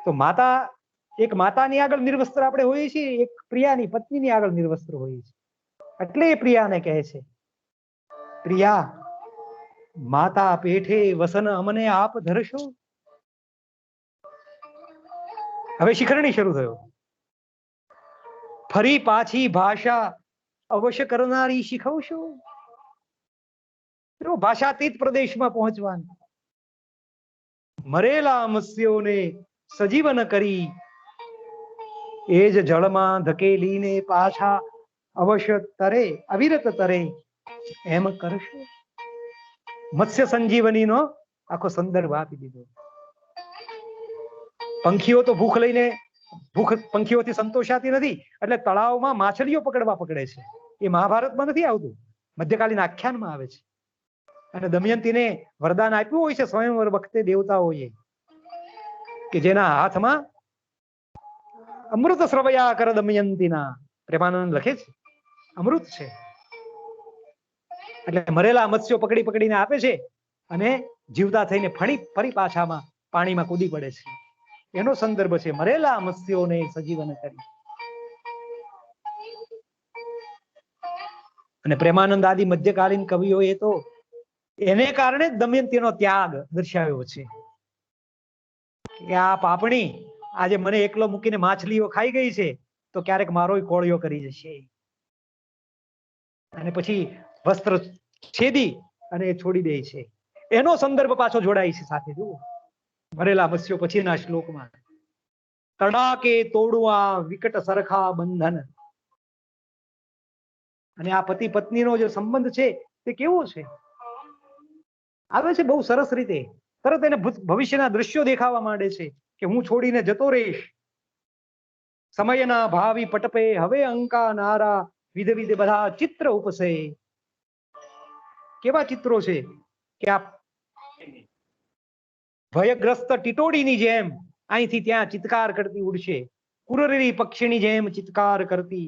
તો માતા, એક માતાની આગળ નિર્વસ્ત્ર આપણે હોઈએ છીએ, એક પ્રિયાની પત્નીની આગળ નિર્વસ્ત્ર હોઈએ છીએ. એટલે એ પ્રિયાને કહે છે, પ્રિયા માતા પેઠે વસન અમને આપ ધરશો. હવે શિખરણી શરૂ થયો. ફરી પાછી ભાષા અવશ્ય કરનારી શીખવશો. ભાષાતીત પ્રદેશમાં પહોંચવાનું. મરેલા મત્સ્યોને સજીવન કરી, એ જ જળમાં ધકેલીને પાછા અવશ્ય તરે, અવિરત તરે, એમ કરશો. મત્સ્ય સંજીવનીનો આખો સંદર્ભ આપી દીધો. પંખીઓ તો ભૂખ લઈને, ભૂખ પંખીઓથી સંતોષાતી નથી, એટલે તળાવમાં માછલીઓ પકડવા પકડે છે. એ મહાભારતમાં નથી આવતું, મધ્યકાલીન આખ્યાનમાં આવે છે. અને દમયંતીને વરદાન આપ્યું હોય છે સ્વયંવર વખતે દેવતાઓએ, કે જેના હાથમાં અમૃત સ્રવયા કર દમયંતીના. પ્રેમાનંદ લખે છે અમૃત છે. એટલે મરેલા મત્સ્યો પકડી પકડીને આપે છે અને જીવતા થઈને ફરી પાછામાં પાણીમાં કૂદી પડે છે. એનો સંદર્ભ છે મરેલા મત્સ્યોને સજીવન કરી. અને પ્રેમાનંદ આદિ મધ્યકાલીન કવિઓએ તો એને કારણે જ દમયંતીનો ત્યાગ દર્શાવ્યો છે કે આ પાપણી આજે મને એકલો મૂકીને માછલીઓ ખાઈ ગઈ છે, તો ક્યારેક મારો કોળિયો કરી જશે. અને પછી વસ્ત્ર છેદી અને એ છોડી દે છે. એનો સંદર્ભ પાછો જોડાય છે સાથે. જુઓ ભરેલા મત્સ્યો પછીના શ્લોકમાં, તડાકે તોડવા વિકટ સરખા બંધન. અને આ પતિ પત્નીનો જે સંબંધ છે તે કેવો છે આવે છે બહુ સરસ રીતે. તરત એને ભવિષ્યના દ્રશ્યો દેખાવા માંડે છે કે હું છોડીને જતો રહીશ. સમયના ભાવિ પટપે હવે અંકા નારા વિધ વિધ બધા ચિત્ર ઉપસે. કેવા ચિત્રો છે કે આ ભયગ્રસ્ત ટીટોડીની જેમ અહીંથી ત્યાં ચિત્કાર કરતી ઉડશે. કુરરી પક્ષીની જેમ ચિત્કાર કરતી,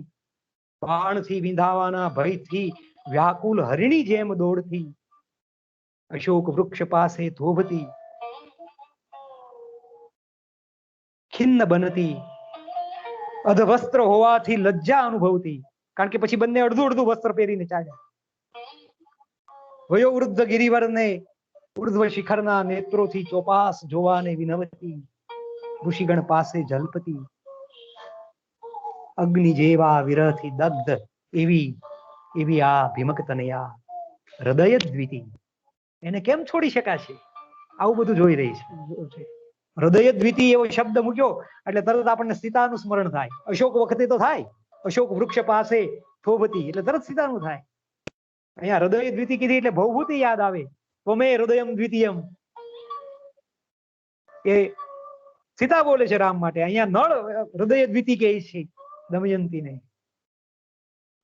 બાણથી વિંધાવાના ભયથી વ્યાકુલ હરિણી જેમ દોડતી, અશોક વૃક્ષ પાસે થોભતી, ખિન્ન બનતી, અધવસ્ત્ર હોવાથી લજ્જા અનુભવતી. કારણ કે પછી બંને અડધું અડધું વસ્ત્ર પહેરીને ચાલ્યા. વયો વૃદ્ધ ગિરિવરને ઉર્ધ્વ શિખરના નેત્રોથી ચોપાસ જોવાને વિનવતી, ઋષિગણ પાસે જલપતી, અગ્નિ જેવા વિરહથી દગ્ધ એવી આ ભીમક તનયા હૃદય દ્વિતી. એને કેમ છોડી શકાશે? આવું બધું જોઈ રહી છે. હૃદય દ્વિતી એવો શબ્દ મૂક્યો એટલે તરત આપણને સીતાનું સ્મરણ થાય. અશોક વખતે તો થાય, અશોક વૃક્ષ પાસે થોભતી એટલે તરત સીતાનું થાય. અહીંયા હૃદય દ્વિતી કીધી એટલે ભવભૂતિ યાદ આવે. ત્વમે હૃદયમ દ્વિતીયમ એ સીતા બોલે છે રામ માટે. અહીંયા નળ હૃદય દ્વિતી કહે છે દમયંતીને.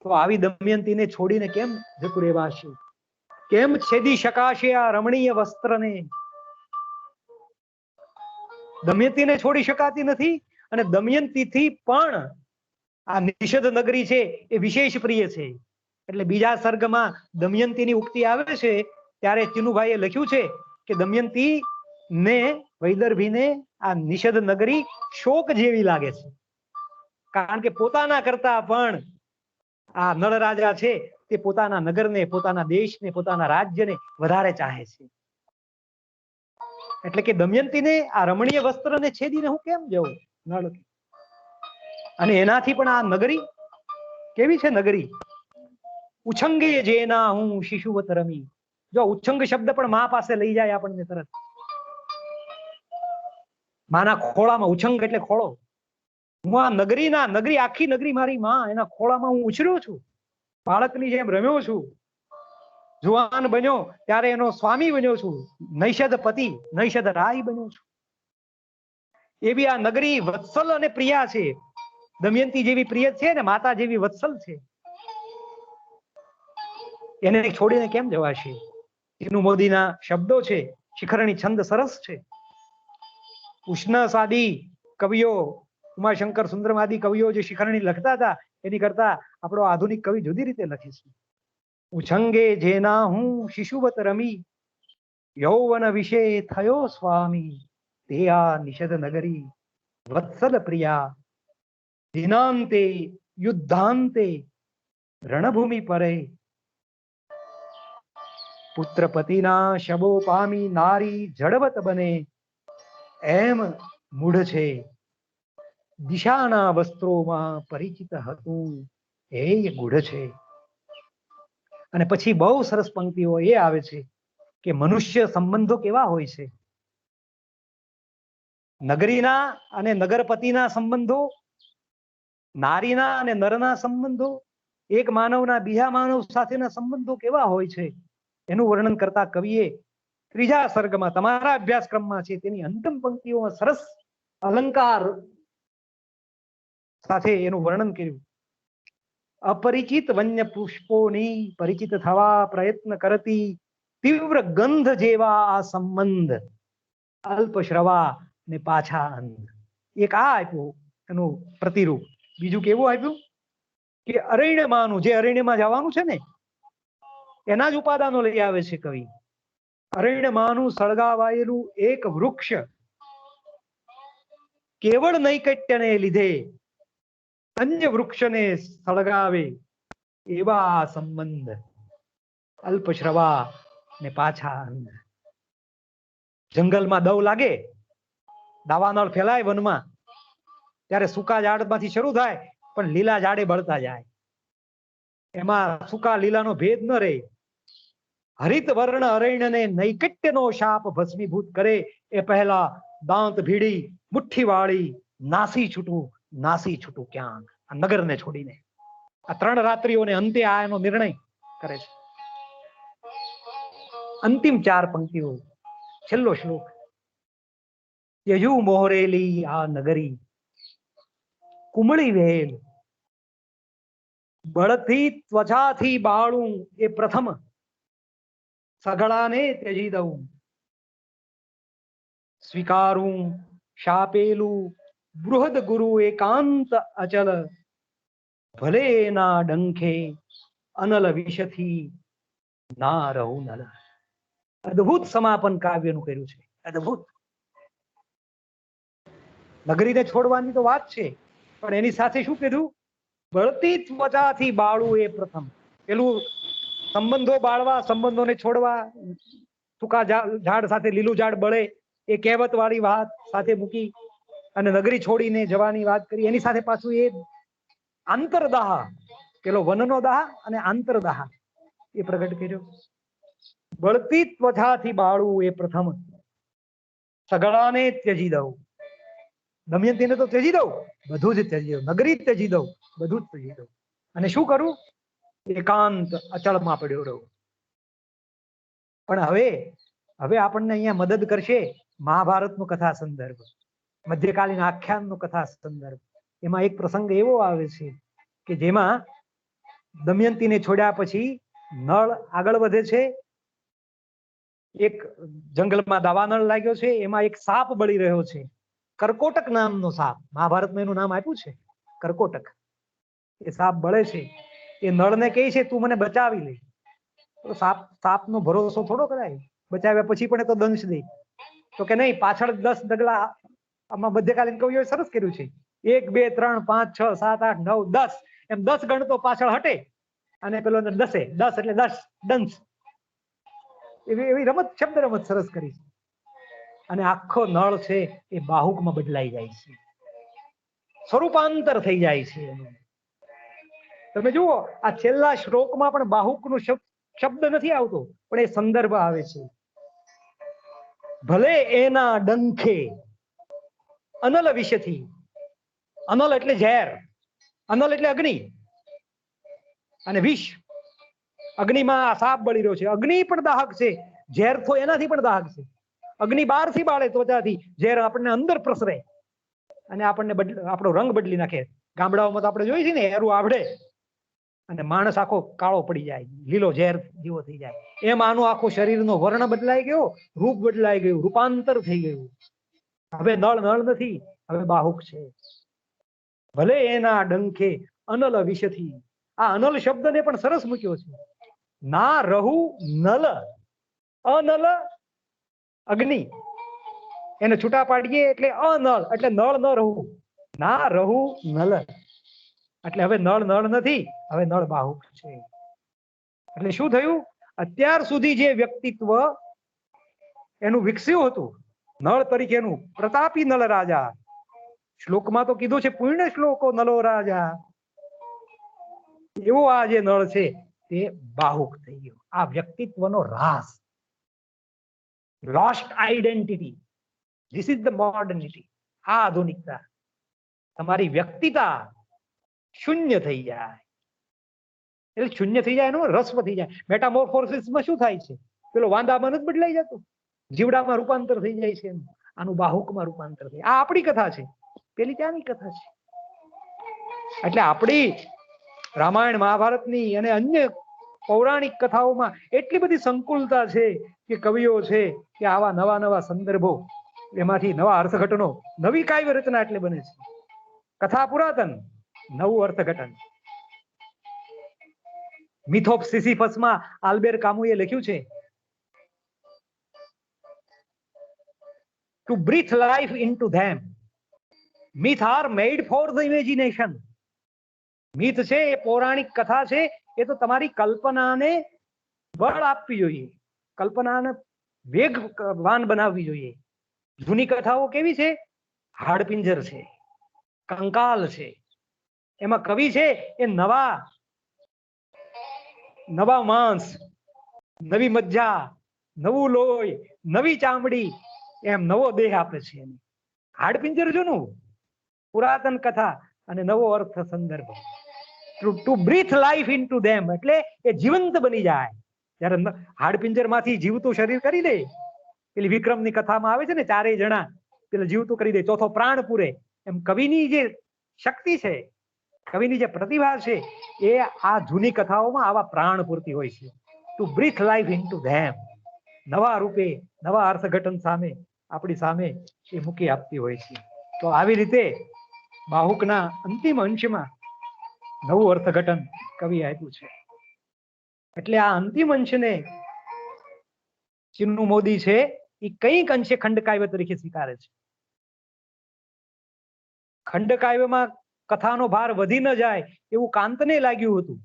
તો આવી દમયંતીને છોડીને કેમ જતું રહેવાશે? કેમ છેદી શકાશે આ રમણીય વસ્ત્રને? દમયંતીને છોડી શકાતી નથી. અને દમયંતીથી પણ આ નિષદ નગરી છે એ વિશેષ પ્રિય છે. એટલે બીજા સર્ગમાં દમયંતીની ઉક્તિ આવે છે ત્યારે ચિનુભાઈએ લખ્યું છે કે દમયંતી ને વૈદર્ભીને આ નિષદ નગરી શોક જેવી લાગે છે. કારણ કે પોતાના કરતા પણ આ નળ રાજા છે તે પોતાના નગરને, પોતાના દેશને, પોતાના રાજ્યને વધારે ચાહે છે. એટલે કે દમયંતીને આ રમણીય વસ્ત્રને છેદીને હું કેમ જઉં નળ? અને એનાથી પણ આ નગરી કેવી છે? નગરી ઉછંગે જેના હું શિશુવત રમી. જો ઉચ્છંગ શબ્દ પણ મા પાસે લઈ જાય આપણને તરત. માના ખોળામાં, ઉછંગ એટલે ખોળો. હું આ નગરી આખી નગરી મારી માં, એના ખોળામાં હું ઉછર્યો છું, બાળકની જેમ રમ્યો છું. જુવાન બન્યો ત્યારે એનો સ્વામી બન્યો છું, નૈષદ પતિ, નૈષદ રાય બન્યો છું. એવી આ નગરી વત્સલ અને પ્રિયા છે. દમયંતી જેવી પ્રિય છે ને માતા જેવી વત્સલ છે. એને છોડીને કેમ જવાશે? એનું મોદીના શબ્દો છે, શિખરણી છંદ સરસ છે. ઉષ્ણ સાદી કવિઓ, ઉમાશંકર સુંદરમાદી કવિઓ જે શિખરણી લખતા હતા એની કરતા આપણો આધુનિક કવિ જુદી રીતે લખે છે. ઉછંગે જેના હું શિશુવત રમી, યૌવન વિશે થયો સ્વામી, તે આ નિષદ નગરી વત્સલ પ્રિયા, દિનાંતે યુદ્ધાંતે રણભૂમિ પરે, પુત્ર પતિના શબો પામી નારી જડવત બને, એમ મૂઢ છે દિશાના વસ્ત્રોમાં પરિચિત હતું એ ગૂઢ છે. અને પછી બહુ સરસ પંક્તિઓ એ આવે છે કે મનુષ્ય સંબંધો કેવા હોય છે. નગરીના અને નગરપતિના સંબંધો, નારીના અને નરના સંબંધો, એક માનવના બીજા માનવ સાથેના સંબંધો કેવા હોય છે એનું વર્ણન કરતા કવિએ ત્રીજા સર્ગમાં તમારા અભ્યાસક્રમમાં છે તેની અંતિમ પંક્તિઓમાં સરસ અલંકાર સાથે એનું વર્ણન કર્યું. અપરિચિત વન્ય પુષ્પોની પરિચિત થવા પ્રયત્ન કરતી તીવ્ર ગંધ જેવા આ સંબંધ, અલ્પ શ્રવા ને પાછા અંધ. એક આ આપ્યું એનું પ્રતિરૂપ. બીજું કેવું આપ્યું કે અરણ્યમાંનું, જે અરણ્યમાં જવાનું છે ને એના જ ઉપાદાનો લઈ આવે છે કવિ. અરણ્યમાંનું સળગાવાયેલું એક વૃક્ષ કેવળ નૈકટ્યને લીધે અન્ય વૃક્ષને સળગાવે એવા સંબંધ, અલ્પ શ્રવા ને પાછા અંધ. જંગલમાં દવ લાગે, દાવાનળ ફેલાય વનમાં, ત્યારે સૂકા ઝાડમાંથી શરૂ થાય પણ લીલા ઝાડે બળતા જાય. એમાં સૂકા લીલાનો ભેદ ન રહે. હરિત વર્ણ અરણ્યને નૈકટ્યનો શાપ ભસ્મીભૂત કરે એ પહેલા દાંત ભીડી મુઠ્ઠી વાળી નાસી છૂટું ક્યાં આ નગરને છોડીને. આ 3 રાત્રિઓને અંતે આ એનો નિર્ણય કરે છે. અંતિમ 4 પંક્તિઓ, છેલ્લો શ્લોક. યજુ મોહરેલી આ નગરી કુમળી વેલ બળથી ત્વચાથી બાળું એ પ્રથમ સગળાને ત્યજી દઉં સ્વીકારું શાપેલું બૃહદ ગુરુ એકાંત અચલ ભલે ના ડંખે અનલ વિષથી ના રહું નલ. અદ્ભુત સમાપન કાવ્યનું કર્યું છે. અદ્ભુત. નગરીને છોડવાની તો વાત છે, પણ એની સાથે શું કીધું? બળતી ત્વચાથી બાળવું એ પ્રથમ. પેલું સંબંધો બાળવા, સંબંધોને છોડવા, ટૂંકા ઝાડ સાથે લીલું ઝાડ બળે એ કહેવત વાળી વાત સાથે મૂકી અને નગરી છોડીને જવાની વાત કરી. એની સાથે પાછું એ આંતરદાહ, પેલો વનનો દાહ અને આંતરદાહ એ પ્રગટ કર્યો. બળતી ત્વચાથી બાળવું એ પ્રથમ સગળાને ત્યજી દઉં. દમયંતીને તો ત્યજી દઉં, બધું જ ત્યજી દઉં. નગરી ત્યજી દઉં, બધું જ ત્યજી દઉં. અને શું કરું? એકાંત અચળમાં પડ્યો રહું. પણ હવે આપણને અહીંયા મદદ કરશે મહાભારતનો કથા સંદર્ભ, મધ્યકાલીન આખ્યાનનો કથા સંદર્ભ. એમાં એક પ્રસંગ એવો આવે છે કે જેમાં દમયંતીને છોડ્યા પછી નળ આગળ વધે છે. એક જંગલમાં દાવાનળ લાગ્યો છે, એમાં એક સાપ બળી રહ્યો છે, કર્કોટક નામનો સાપ. મહાભારતમાં એનું નામ આપ્યું છે કર્કોટક. એ સાપ બળે છે. એ નળને કહે છે તું મને બચાવી લે. તો સાપનો ભરોસો થોડો કરાય, બચાવ્યા પછી પણ એ તો દંશ દે. તો કે નહીં, પાછળ 10 ડગલા. આમાં મધ્યકાલીન કવિઓએ સરસ કર્યું છે. 1 2 3 5 6 7 8 9 10 એમ 10 ગણ તો પાછળ હટે અને પેલો 10 એટલે 10 દંશ. એવી રમત, શબ્દ રમત સરસ કરી છે. અને આખો નળ છે એ બાહુકમાં બદલાઈ જાય છે, સ્વરૂપાંતર થઈ જાય છે એનું. તમે જુઓ આ છેલ્લા શ્લોકમાં પણ બાહુકનો શબ્દ નથી આવતો, પણ એ સંદર્ભ આવે છે. ભલે એના ડંખે અનલ વિષથી. અનલ એટલે ઝેર, અનલ એટલે અગ્નિ, અને વિષ અગ્નિમાં આ સાપ બળી રહ્યો છે. અગ્નિ પણ દાહક છે, ઝેર તો એનાથી પણ દાહક છે. અગ્નિ બહારથી બાળે ત્વચાથી, ઝેર આપણને અંદર પ્રસરે અને આપણને આપણો રંગ બદલી નાખે. ગામડાઓમાં તો આપણે જોઈ છે ને, એરું આવડે અને માણસ આખો કાળો પડી જાય, લીલો ઝેર જેવો થઈ જાય. એમ આનો આખો શરીરનો વર્ણ બદલાઈ ગયો, રૂપ બદલાઈ ગયું, રૂપાંતર થઈ ગયું. હવે નળ નથી, હવે બાહુક છે. ભલે એના ડંખે અનલ વિષથી. આ અનલ શબ્દને પણ સરસ મૂક્યો છે. ના રહું નલ. અનલ અગ્નિ, એને છૂટા પાડીએ એટલે અનળ, એટલે નળ ન રહું. ના રહું નલ, એટલે હવે નળ નથી, હવે નળ બાહુક છે. એટલે શું થયું? અત્યાર સુધી જે વ્યક્તિત્વ એનું વિકસ્યું હતું નળ તરીકેનું, પ્રતાપી નળ રાજા, શ્લોકમાં તો કીધું છે પૂર્ણ શ્લોકો નલો રાજા, એવો આ જે નળ છે તે બાહુક થઈ ગયો. આ વ્યક્તિત્વનો રાસ, lost identity. This is the modernity. આ આધુનિકતા. તમારી વ્યક્તિતા શૂન્ય થઈ જાય. એટલે શૂન્ય થઈ જાય એનો રસ્વ થઈ જાય. મેટામોર્ફોસિસમાં શું થાય છે? પેલો વાંદામાં જ બદલાઈ જતો, જીવડામાં રૂપાંતર થઈ જાય છે. આનું બાહુકમાં રૂપાંતર થઈ. આ આપણી કથા છે, પેલી ત્યાંની કથા છે. એટલે આપણી રામાયણ મહાભારતની અને અન્ય પૌરાણિક કથાઓમાં એટલી બધી સંકુલતા છે કે કવિઓ છે કે આવા નવા સંદર્ભો, એમાંથી નવા અર્થઘટનો, નવી કાવ્ય રચના એટલે બને છે. કથા પુરાતન, નવું અર્થઘટન. મિથ ઓફ સિસિફસમાં આલ્બેર કામુએ લખ્યું છે, to breathe life into them. Myths are made for the imagination. Myth છે એ પૌરાણિક કથા છે, એ તો તમારી કલ્પનાને બળ આપવી જોઈએ, કલ્પનાને વેગવાન બનાવવી જોઈએ. જૂની કથાઓ કેવી છે? હાડપિંજર છે, કંકાલ છે. એમાં કવિ છે એ નવા નવા માંસ, નવી મજ્જા, નવું લોહી, નવી ચામડી, એમ નવો દેહ આપે છે. હાડપિંજર જૂનું, પુરાતન કથા અને નવો અર્થ સંદર્ભ. To breathe life into them, એટલે એ જીવંત બની જાય. જયારે હાડપિંજર માંથી જીવતું શરીર કરી દે, પેલી વિક્રમની કથામાં આવે છે ને, ચારેય જણા પેલા જીવતું કરી દે, ચોથો પ્રાણ પૂરે. એમ કવિની જે શક્તિ છે, કવિની જે પ્રતિભા છે, એ આ જૂની કથાઓમાં આવા પ્રાણ પૂરતી હોય છે. To breathe life into them, નવા રૂપે નવા અર્થઘટન સામે આપણી સામે એ મૂકી આપતી હોય છે. તો આવી રીતે બાહુકના અંતિમ અંશમાં નવું અર્થઘટન કવિ આપ્યું છે. એટલે આ અંતિમ અંશને ચિન્નુ મોદી છે એ કંઈક અંશે ખંડકાવ્ય તરીકે સ્વીકારે છે. ખંડકાવ્યમાં કથાનો ભાર વધી ન જાય એવું કાંતને લાગ્યું હતું.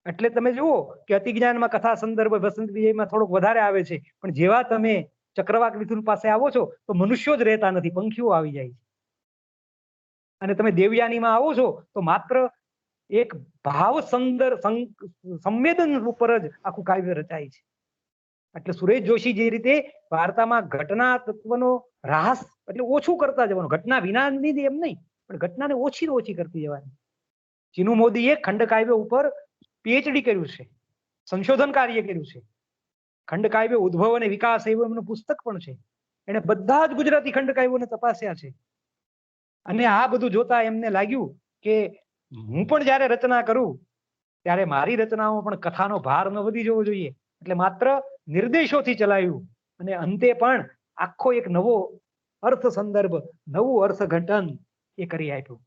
એટલે તમે જુઓ કે અતિજ્ઞાનમાં કથા સંદર્ભ વસંત વિજયમાં થોડોક વધારે આવે છે, પણ જેવા તમે ચક્રવાક મિથુન પાસે આવો છો તો મનુષ્યો જ રહેતા નથી, પંખીઓ આવી જાય છે. અને તમે દેવયાનીમાં આવો છો તો માત્ર એક ભાવ સંવેદન ઉપર જ આખું કાવ્ય રચાય છે. એટલે સુરેશ જોશી જે રીતે વાર્તામાં ઘટના તત્વનો રાસ એટલે ઓછું કરતા જવાનું, ઘટના વિનાની એમ નહીં, પણ ઘટનાને ઓછી ઓછી કરતી જવાની. ચિનુ મોદીએ ખંડકાવ્ય ઉપર પીએચડી કર્યું છે, સંશોધન કાર્ય કર્યું છે. ખંડકાવ્ય ઉદ્ભવ અને વિકાસ એવું એમનું પુસ્તક પણ છે. એને બધા જ ગુજરાતી ખંડકાવ્યોને તપાસ્યા છે. અને આ બધું જોતા એમને લાગ્યું કે હું પણ જયારે રચના કરું ત્યારે મારી રચનાઓ પણ કથાનો ભાર ન વધી જવો જોઈએ. એટલે માત્ર નિર્દેશોથી ચલાવ્યું અને અંતે પણ આખો એક નવો અર્થ સંદર્ભ, નવું અર્થઘટન એ કરી આપ્યું.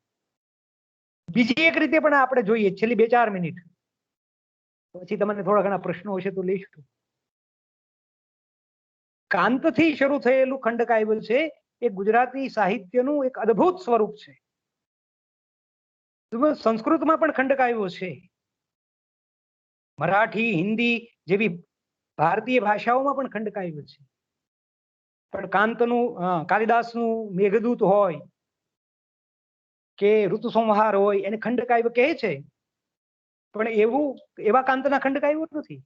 બીજી એક રીતે પણ આપણે જોઈએ, છેલ્લી 2-4 મિનિટ પછી તમને થોડા ઘણા પ્રશ્નો હશે તો લઈશું. કાંતથી શરૂ થયેલું ખંડકાવ્ય છે એ ગુજરાતી સાહિત્યનું એક અદ્ભુત સ્વરૂપ છે. સંસ્કૃતમાં પણ ખંડકાવ્યો છે, મરાઠી, હિન્દી જેવી ભારતીય ભાષાઓમાં પણ ખંડકાવ્ય છે. પણ કાંતનું, કાલિદાસનું મેઘદૂત હોય કે ઋતુ સંહાર હોય એને ખંડકાવ્ય કહે છે, પણ એવા કાંતના ખંડકાવ્યો નથી.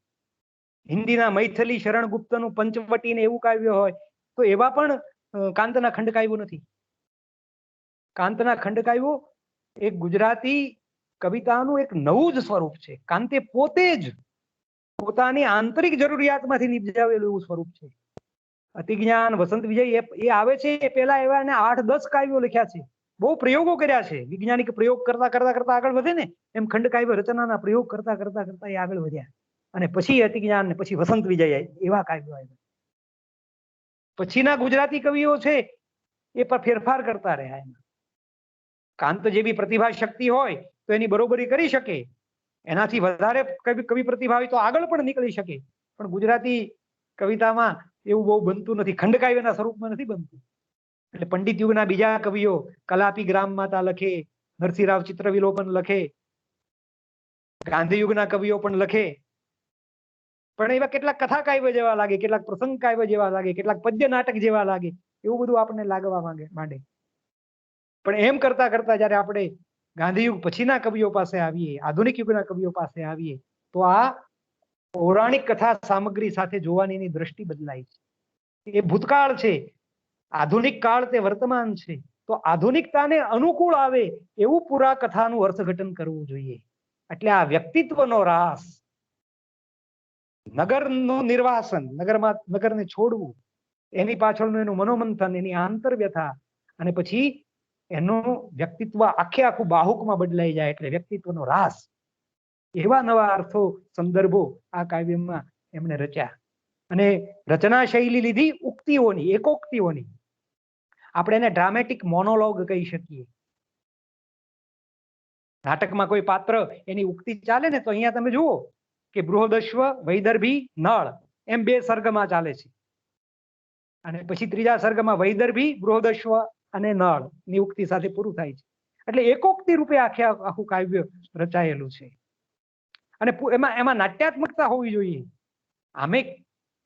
હિન્દીના મૈથિલી શરણગુપ્તનું પંચવટી ને એવું કાવ્ય હોય તો એવા પણ કાંતના ખંડકાવ્યો નથી. કાંતના ખંડકાવ્યો એક ગુજરાતી કવિતાનું એક નવું જ સ્વરૂપ છે. કાંતે પોતે જ પોતાની આંતરિક જરૂરિયાતમાંથી નિપજાવેલું એવું સ્વરૂપ છે. અતિજ્ઞાન, વસંત વિજય એ આવે છે એ પહેલા એવા 8-10 કાવ્યો લખ્યા છે, બહુ પ્રયોગો કર્યા છે. વૈજ્ઞાનિક પ્રયોગ કરતા કરતા કરતા આગળ વધે ને એમ ખંડકાવ્ય રચનાના પ્રયોગ કરતા કરતા કરતા એ આગળ વધ્યા. અને પછી અતિજ્ઞાન ને પછી વસંત વિજય એવા કાવ્યો આવ્યા. પછીના ગુજરાતી કવિઓ છે એ પર ફેરફાર કરતા રહ્યા. એમાં કાંત જેવી પ્રતિભા શક્તિ હોય તો એની બરોબરી કરી શકે, એનાથી વધારે કવિ પ્રતિભા હોય તો આગળ પણ નીકળી શકે. પણ ગુજરાતી કવિતામાં એવું બહુ બનતું નથી, ખંડકાવ્યના સ્વરૂપમાં નથી બનતું. એટલે પંડિત યુગના બીજા કવિઓ કલાપી ગ્રામ માતા લખે, નરસિંહરાવ ચિત્રવિલોપન લખે, ગાંધી યુગના કવિઓ પણ લખે, પણ એવા કેટલાક કથા કાવ્ય જેવા લાગે, કેટલાક પ્રસંગ કાવ્ય જેવા લાગે, કેટલાક પદ્ય નાટક જેવા લાગે, એવું બધું આપણને લાગવા માંડે. પણ એમ કરતા કરતા જયારે આપણે ગાંધી યુગ પછીના કવિઓ પાસે આવીએ, આધુનિક યુગના કવિઓ પાસે આવીએ તો આ પૌરાણિક કથા સામગ્રી સાથે જોવાની એની દ્રષ્ટિ બદલાય છે. એ ભૂતકાળ છે, આધુનિક કાળ તે વર્તમાન છે. તો આધુનિકતાને અનુકૂળ આવે એવું પુરા કથાનું અર્થઘટન કરવું જોઈએ. એટલે આ વ્યક્તિત્વનો રાસ, નગરનું નિર્વાસન, નગરને છોડવું, એની પાછળનું એનું મનોમંથન, એની આંતરવ્યથા, અને પછી એનું વ્યક્તિત્વ આખું બાહુકમાં બદલાઈ જાય એટલે વ્યક્તિત્વનો રાસ. એવા નવા અર્થો, સંદર્ભો આ કાવ્યમાં એમણે રચ્યા. અને રચના શૈલી લીધી ઉક્તિઓની, એકોક્તિઓની. આપણે એને ડ્રામેટિક મોનોલોગ કહી શકીએ. નાટકમાં કોઈ પાત્ર એની ઉક્તિ ચાલે ને તો અહીંયા તમે જુઓ કે બૃહદશ્વ, વૈદર્ભી, નળ એમ 2 સર્ગમાં ચાલે છે. અને પછી ત્રીજા સર્ગમાં વૈદર્ભી, બૃહદશ્વ અને નળ ની ઉક્તિ સાથે પૂરું થાય છે. એટલે એકોક્તિ રૂપે આખું કાવ્ય રચાયેલું છે. અને એમાં નાટ્યાત્મકતા હોવી જોઈએ. આમે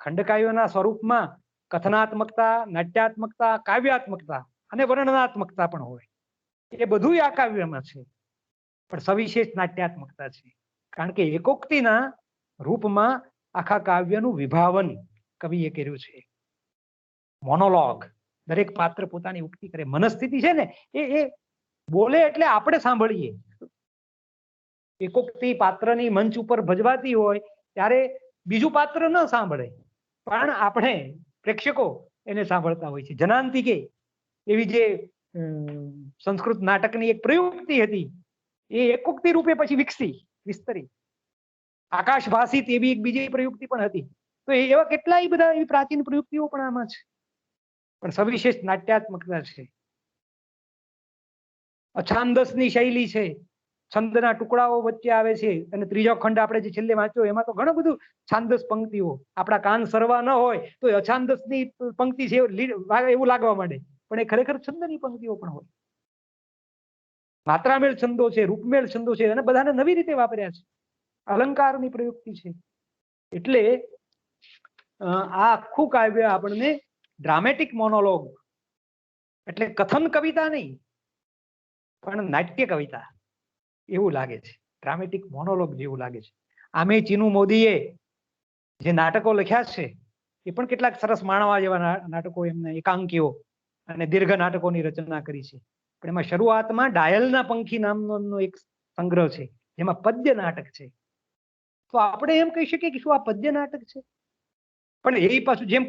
ખંડકાવ્યોના સ્વરૂપમાં કથનાત્મકતા, નાટ્યાત્મકતા, કાવ્યાત્મકતા અને વર્ણનાત્મકતા પણ હોય. એ બધું આ કાવ્યમાં છે, પણ સવિશેષ નાટ્યાત્મકતા છે. કારણ કે એકોક્તિના રૂપમાં આખા કાવ્યનું વિભાવન કવિએ કર્યું છે. મોનોલોગ, દરેક પાત્ર પોતાની ઉક્તિ કરે. મનસ્થિતિ છે ને એ બોલે એટલે આપણે સાંભળીએ. એકોક્તિ પાત્રની મંચ ઉપર ભજવાતી હોય ત્યારે બીજું પાત્ર ન સાંભળે, પણ આપણે પ્રેક્ષકો એને સાંભળતા હોય છે. જનાંતિકે એવી જે સંસ્કૃત નાટકની એક પ્રયુક્તિ હતી એ એકોક્તિ રૂપે પછી વિસ્તરી. આકાશભાષિત એવી એક બીજી પ્રયુક્તિ પણ હતી. તો એવા કેટલાય બધા એવી પ્રાચીન પ્રયુક્તિઓ પણ આમાં છે, પણ સવિશેષ નાટ્યાત્મકતા છે. અછાંદસની શૈલી છે, છંદના ટુકડાઓ વચ્ચે આવે છે. અને ત્રીજો ખંડ આપણે જે છેલ્લે વાંચ્યો એમાં તો ઘણું બધું છાંદસ પંક્તિઓ. આપણા કાન સરવા ન હોય તો અછાંદસની પંક્તિ છે એવું લાગવા માંડે, પણ એ ખરેખર છંદની પંક્તિઓ પણ હોય. માત્રામેળ છંદો છે, રૂપમેળ છંદો છે, અને બધાને નવી રીતે વાપર્યા છે. અલંકારની પ્રયુક્તિ છે. એટલે આ આખું કાવ્ય આપણને ડ્રામેટિક મોનોલોગ એટલે કથન કવિતા નહીં પણ નાટ્ય કવિતા એવું લાગે છે. ડ્રામેટિક મોનોલોગ જેવું લાગે છે. આમે ચીનુ મોદીએ જે નાટકો લખ્યા છે એ પણ કેટલાક સરસ માણવા જેવા નાટકો, એમને એકાંકીઓ અને દીર્ઘ નાટકોની રચના કરી છે. પણ એમાં શરૂઆતમાં ડાયલના પંખી નામનો એક સંગ્રહ છે જેમાં પદ્ય નાટક છે. તો આપણે એમ કહી શકીએ કે શું આ પદ્ય નાટક છે? પણ એ પાછું જેમ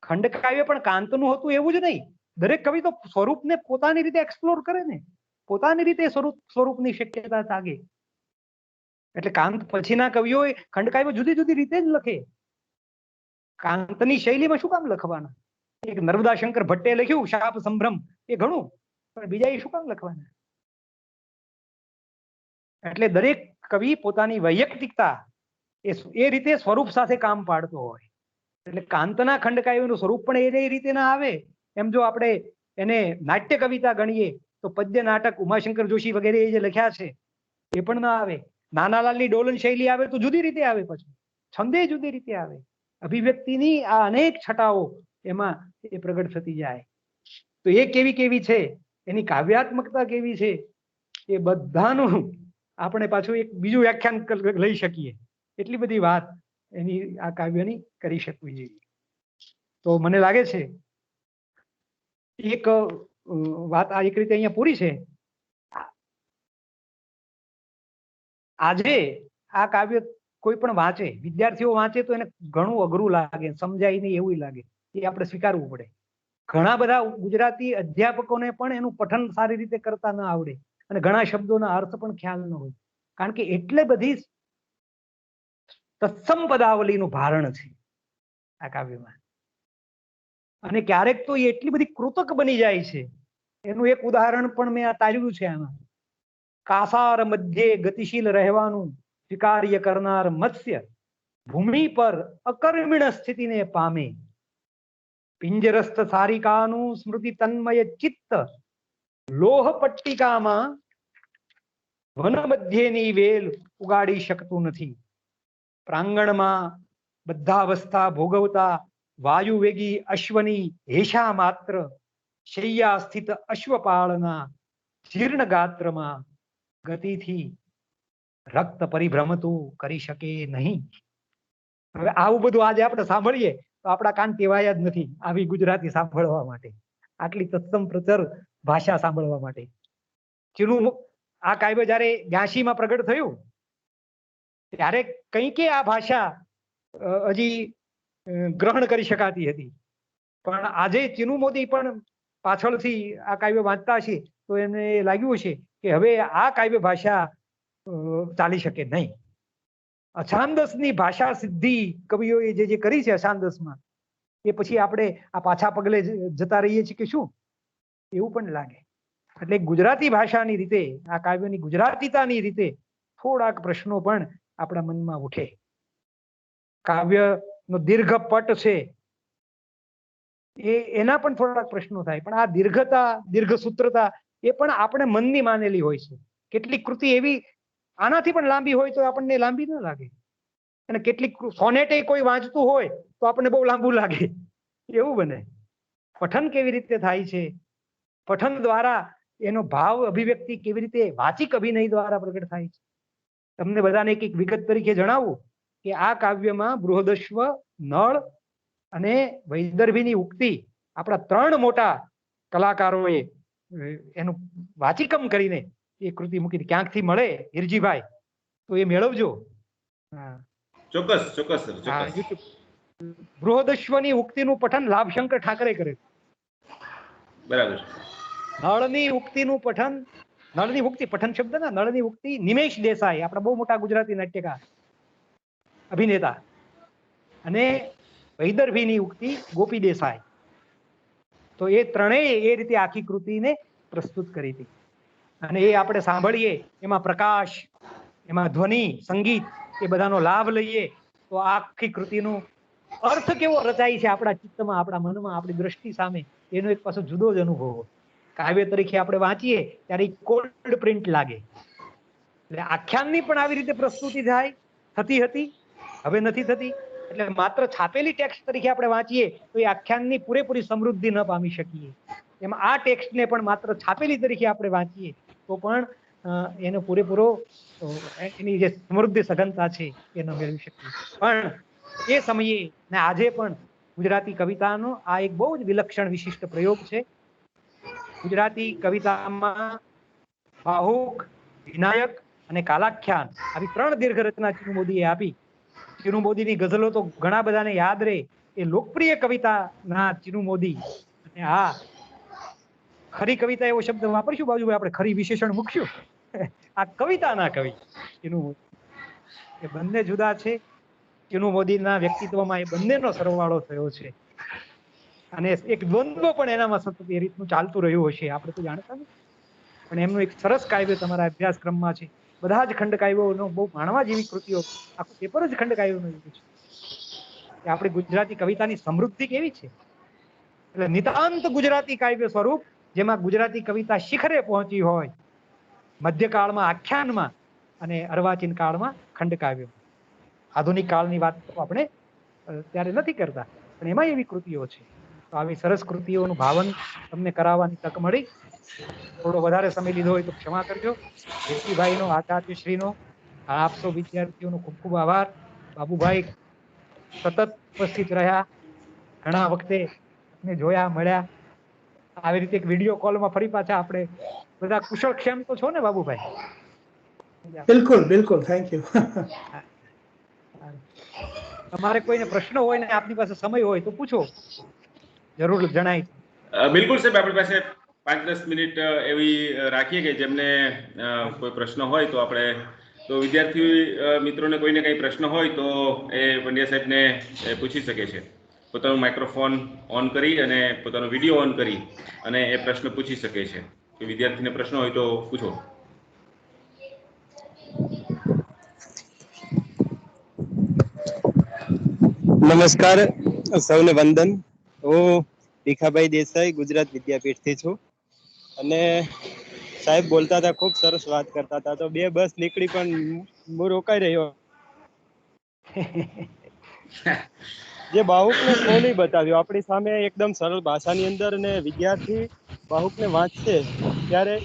ખંડકાવ્ય પણ કાંતનું હતું એવું જ નહીં. દરેક કવિ તો સ્વરૂપને પોતાની રીતે એક્સપ્લોર કરે ને, પોતાની રીતે સ્વરૂપની શક્યતા જાગે. એટલે કાંત પછીના કવિઓ ખંડકાવ્ય જુદી જુદી રીતે જ લખે. કાંતની શૈલીમાં શું કામ લખવાના? એક નર્મદા શંકર ભટ્ટે લખ્યું શાપ સંભ્રમ, એ ઘણું, પણ બીજા એ શું કામ લખવાના? એટલે દરેક કવિ પોતાની વૈયક્તિકતા એ રીતે સ્વરૂપ સાથે કામ પાડતો હોય. એટલે કાંતના ખંડકાવ્યનું સ્વરૂપ પણ એ રીતે ના આવે. એમ જો આપણે એને નાટ્ય કવિતા ગણીએ તો પદ્ય નાટક ઉમાશંકર જોશી વગેરે જે લખ્યા છે એ પણ ના આવે. નાનાલાલની ડોલન શૈલી આવે તો જુદી રીતે આવે, પછી છંદે જુદી રીતે આવે. અભિવ્યક્તિની આ અનેક છટાઓ એમાં એ પ્રગટ થતી જાય. તો એ કેવી કેવી છે, એની કાવ્યાત્મકતા કેવી છે, એ બધાનું આપણે પાછું એક બીજું વ્યાખ્યાન લઈ શકીએ. એટલી બધી વાત એની આ કાવ્યની કરી શકવી જોઈએ. તો મને લાગે છે એક વાત આ એક રીતે અહીંયા પૂરી છે. આજે આ કાવ્ય કોઈ પણ વાંચે, વિદ્યાર્થીઓ વાંચે તો એને ઘણું અઘરું લાગે, સમજાય નહીં એવું લાગે. એ આપણે સ્વીકારવું પડે. ઘણા બધા ગુજરાતી અધ્યાપકોને પણ એનું પઠન સારી રીતે કરતા ન આવડે અને ઘણા શબ્દોના અર્થ પણ ખ્યાલ ન હોય, કારણ કે એટલે બધી તત્સમ પદાવલીનું ભારણ છે આ કાવ્યમાં. અને ક્યારેક તો એ એટલી બધી કૃતક બની જાય છે. એનું એક ઉદાહરણ પણ મેં આ તાર્યું છે આમાં. કાસાર મધ્યે ગતિશીલ રહેવાનું સ્વીકાર્ય કરનાર મત્સ્ય ભૂમિ પર અકર્મિણ સ્થિતિને પામે. પિંજરસ્થ સારિકાનું સ્મૃતિ તન્મય ચિત્ત લોહ પટ્ટિકામાં વન મધ્યેની વેલ ઉગાડી શકતું નથી. પ્રાંગણમાં બધાવસ્થા ભોગવતા વાયુવેગી અશ્વની હેશા માત્ર શૈયા સ્થિત અશ્વપાળના જીર્ણ ગાત્રમાં ગતિથી રક્ત પરિભ્રમતું કરી શકે નહીં. હવે આવું બધું આજે આપણે સાંભળીએ તો આપણા કાન ટેવાયા જ નથી આવી ગુજરાતી સાંભળવા માટે, આટલી તત્સમ પ્રચર ભાષા સાંભળવા માટે. ચીનું આ કાવ્ય જયારે 82માં પ્રગટ થયું ત્યારે કંઈક આ ભાષા હજી ગ્રહણ કરી શકાતી હતી, પણ આજે ચીનુ મોદી પણ પાછળથી આ કાવ્ય વાંચતા હશે તો એને લાગ્યું છે કે હવે આ કાવ્ય ભાષા ચાલી શકે નહીં. અછાંદસની ભાષા સિદ્ધિ કવિઓએ જે કરી છે અછાંદસમાં, એ પછી આપણે આ પાછા પગલે જતા રહીએ છીએ કે શું, એવું પણ લાગે. એટલે ગુજરાતી ભાષાની રીતે, આ કાવ્યની ગુજરાતીતાની રીતે થોડાક પ્રશ્નો પણ આપણા મનમાં ઉઠે. કાવ્યનો દીર્ઘ પટ છે એના પણ થોડાક પ્રશ્નો થાય, પણ આ દીર્ઘતા, દીર્ઘ સૂત્રતા એ પણ આપણે મનની માનેલી હોય છે. કેટલીક કૃતિ એવી આનાથી પણ લાંબી હોય તો આપણને લાંબી ન લાગે, અને કેટલીક સોનેટ કોઈ વાંચતું હોય તો આપણને બહુ લાંબુ લાગે, એવું બને. પઠન કેવી રીતે થાય છે, પઠન દ્વારા એનો ભાવ અભિવ્યક્તિ કેવી રીતે વાચિક અભિનય દ્વારા પ્રગટ થાય છે, તમને બધાને એક એક વિગત તરીકે જણાવું કે આ કાવ્યમાં બૃહદશ્વ, નળ અને વૈદર્ભીની ઉક્તિ આપણા 3 મોટા કલાકારોએ એનું વાચિકમ કરીને એ કૃતિ મૂકી. ક્યાંકથી મળે હિરજીભાઈ તો એ મેળવજો. હા, ચોક્કસ ચોક્કસ સર, હા, ચોક્કસ. YouTube. બૃહદશ્વની ઉક્તિનું પઠન લાભશંકર ઠાકરે કરે. બરાબર. નળની ઉક્તિનું પઠન, નળની ઉક્તિ પઠન શબ્દ ના, નળની ઉક્તિ નિમેશ દેસાઈ, આપણા બહુ મોટા ગુજરાતી નાટ્યકાર અભિનેતા, અને વૈદર્ભીની ઉક્તિ ગોપી દેસાઈ. તો એ ત્રણેય એ રીતે આખી કૃતિને પ્રસ્તુત કરી હતી. અને એ આપણે સાંભળીએ, એમાં પ્રકાશ, એમાં ધ્વનિ, સંગીત, એ બધાનો લાભ લઈએ તો આ આખી કૃતિનો અર્થ કેવો રચાય છે આપણા ચિત્તમાં, આપણા મનમાં, આપણી દ્રષ્ટિ સામે, એનો એક પાછો જુદો જ અનુભવ હોય. કાવ્ય તરીકે આપણે વાંચીએ ત્યારે કોલ્ડ પ્રિન્ટ લાગે. એટલે આખ્યાનની પણ આવી રીતે પ્રસ્તુતિ થાય, થતી હતી, હવે નથી થતી. એટલે માત્ર છાપેલી ટેક્સ્ટ તરીકે આપણે વાંચીએ તો એ આખ્યાનની પૂરેપૂરી સમૃદ્ધિ ન પામી શકીએ. એમાં આ ટેક્સ્ટને પણ માત્ર છાપેલી તરીકે આપણે વાંચીએ તો પણ એનો પૂરેપૂરો એની જે સમૃદ્ધિ સઘનતા છે એ ન મેળવી શકીએ. પણ એ સમયે ને આજે પણ ગુજરાતી કવિતાનો આ એક બહુ જ વિલક્ષણ વિશિષ્ટ પ્રયોગ છે. ગુજરાતી કવિતામાં બાહુક, વિનાયક અને કાલાખ્યાન આવી 3 દીર્ઘ રચના ચિનુ મોદીએ આપી. ચિનુ મોદીની ગઝલો તો ઘણા બધાને યાદ રહે, એ લોકપ્રિય કવિતાના ચિનુ મોદી. અને આ ખરી કવિતા એવો શબ્દ વાપરશું બાજુભાઈ, આપણે ખરી વિશેષણ મૂકશું. આ કવિતાના કવિ ચિનુ મોદી. એ બંને જુદા છે. ચિનુ મોદીના વ્યક્તિત્વમાં એ બંનેનો સરવાળો થયો છે. અને એક દ્વંદ્વ પણ એનામાં સતત એ રીતનું ચાલતું રહ્યું હશે, આપણે તો જાણતા નથી. પણ એમનું એક સરસ કાવ્ય તમારા અભ્યાસક્રમમાં છે. બધા જ ખંડ કાવ્યોનો બહુ માણવા જેવી કૃતિઓ, આખું પેપર જ ખંડ કાવ્યોનું એવું છે કે આપણી ગુજરાતી કવિતાની સમૃદ્ધિ કેવી છે. એટલે નિતાંત ગુજરાતી કાવ્ય સ્વરૂપ, જેમાં ગુજરાતી કવિતા શિખરે પહોંચી હોય, મધ્યકાળમાં આખ્યાનમાં અને અર્વાચીન કાળમાં ખંડ કાવ્યો. આધુનિક કાળની વાત તો આપણે ત્યારે નથી કરતા, પણ એમાં એવી કૃતિઓ છે. તો આવી સરસ કૃતિઓનું ભાવન તમને કરાવવાની તક મળી. થોડો વધારે સમય લીધો હોય તો ક્ષમા કરજો. હિરજીભાઈનો, આચાર્યશ્રીનો, આપ સૌ વિદ્યાર્થીઓનો ખૂબ ખૂબ આભાર. બાબુભાઈ સતત ઉપસ્થિત રહ્યા, ઘણા વખતે આપને જોયા, મળ્યા. આવી રીતે એક વિડીયો કોલમાં ફરી પાછા આપણે બધા કુશળક્ષેમ તો છો ને બાબુભાઈ? બિલકુલ બિલકુલ, થેન્ક યુ. તમારે કોઈને પ્રશ્ન હોય ને આપની પાસે સમય હોય તો પૂછો, જરૂર જણાય. બિલકુલ સાહેબ, આપણી પાસે 5-10 મિનિટ એવી રાખીએ કે જેમને કોઈ પ્રશ્ન હોય તો આપણે, તો વિદ્યાર્થી મિત્રોને કોઈને કંઈ પ્રશ્ન હોય તો એ પંડ્યા સાહેબને પૂછી શકે છે. પોતાનું માઇક્રોફોન ઓન કરી અને પોતાનો વિડીયો ઓન કરી અને એ પ્રશ્ન પૂછી શકે છે. કે વિદ્યાર્થીને પ્રશ્ન હોય તો પૂછો. નમસ્કાર, સૌને વંદન. હું ભીખાભાઈ દેસાઈ ગુજરાત વિદ્યાપીઠથી છું. અને સાહેબ બોલતા હતા, ખૂબ સરસ વાત કરતા હતા. તો 2 બસ નીકળી પણ હું રોકાઈ રહ્યો. જે બાહુકને ખોલી બતાવ્યો આપણી સામે એકદમ સરળ ભાષાની અંદર, ને વિદ્યાર્થી બાહુકને વાંચશે ત્યારે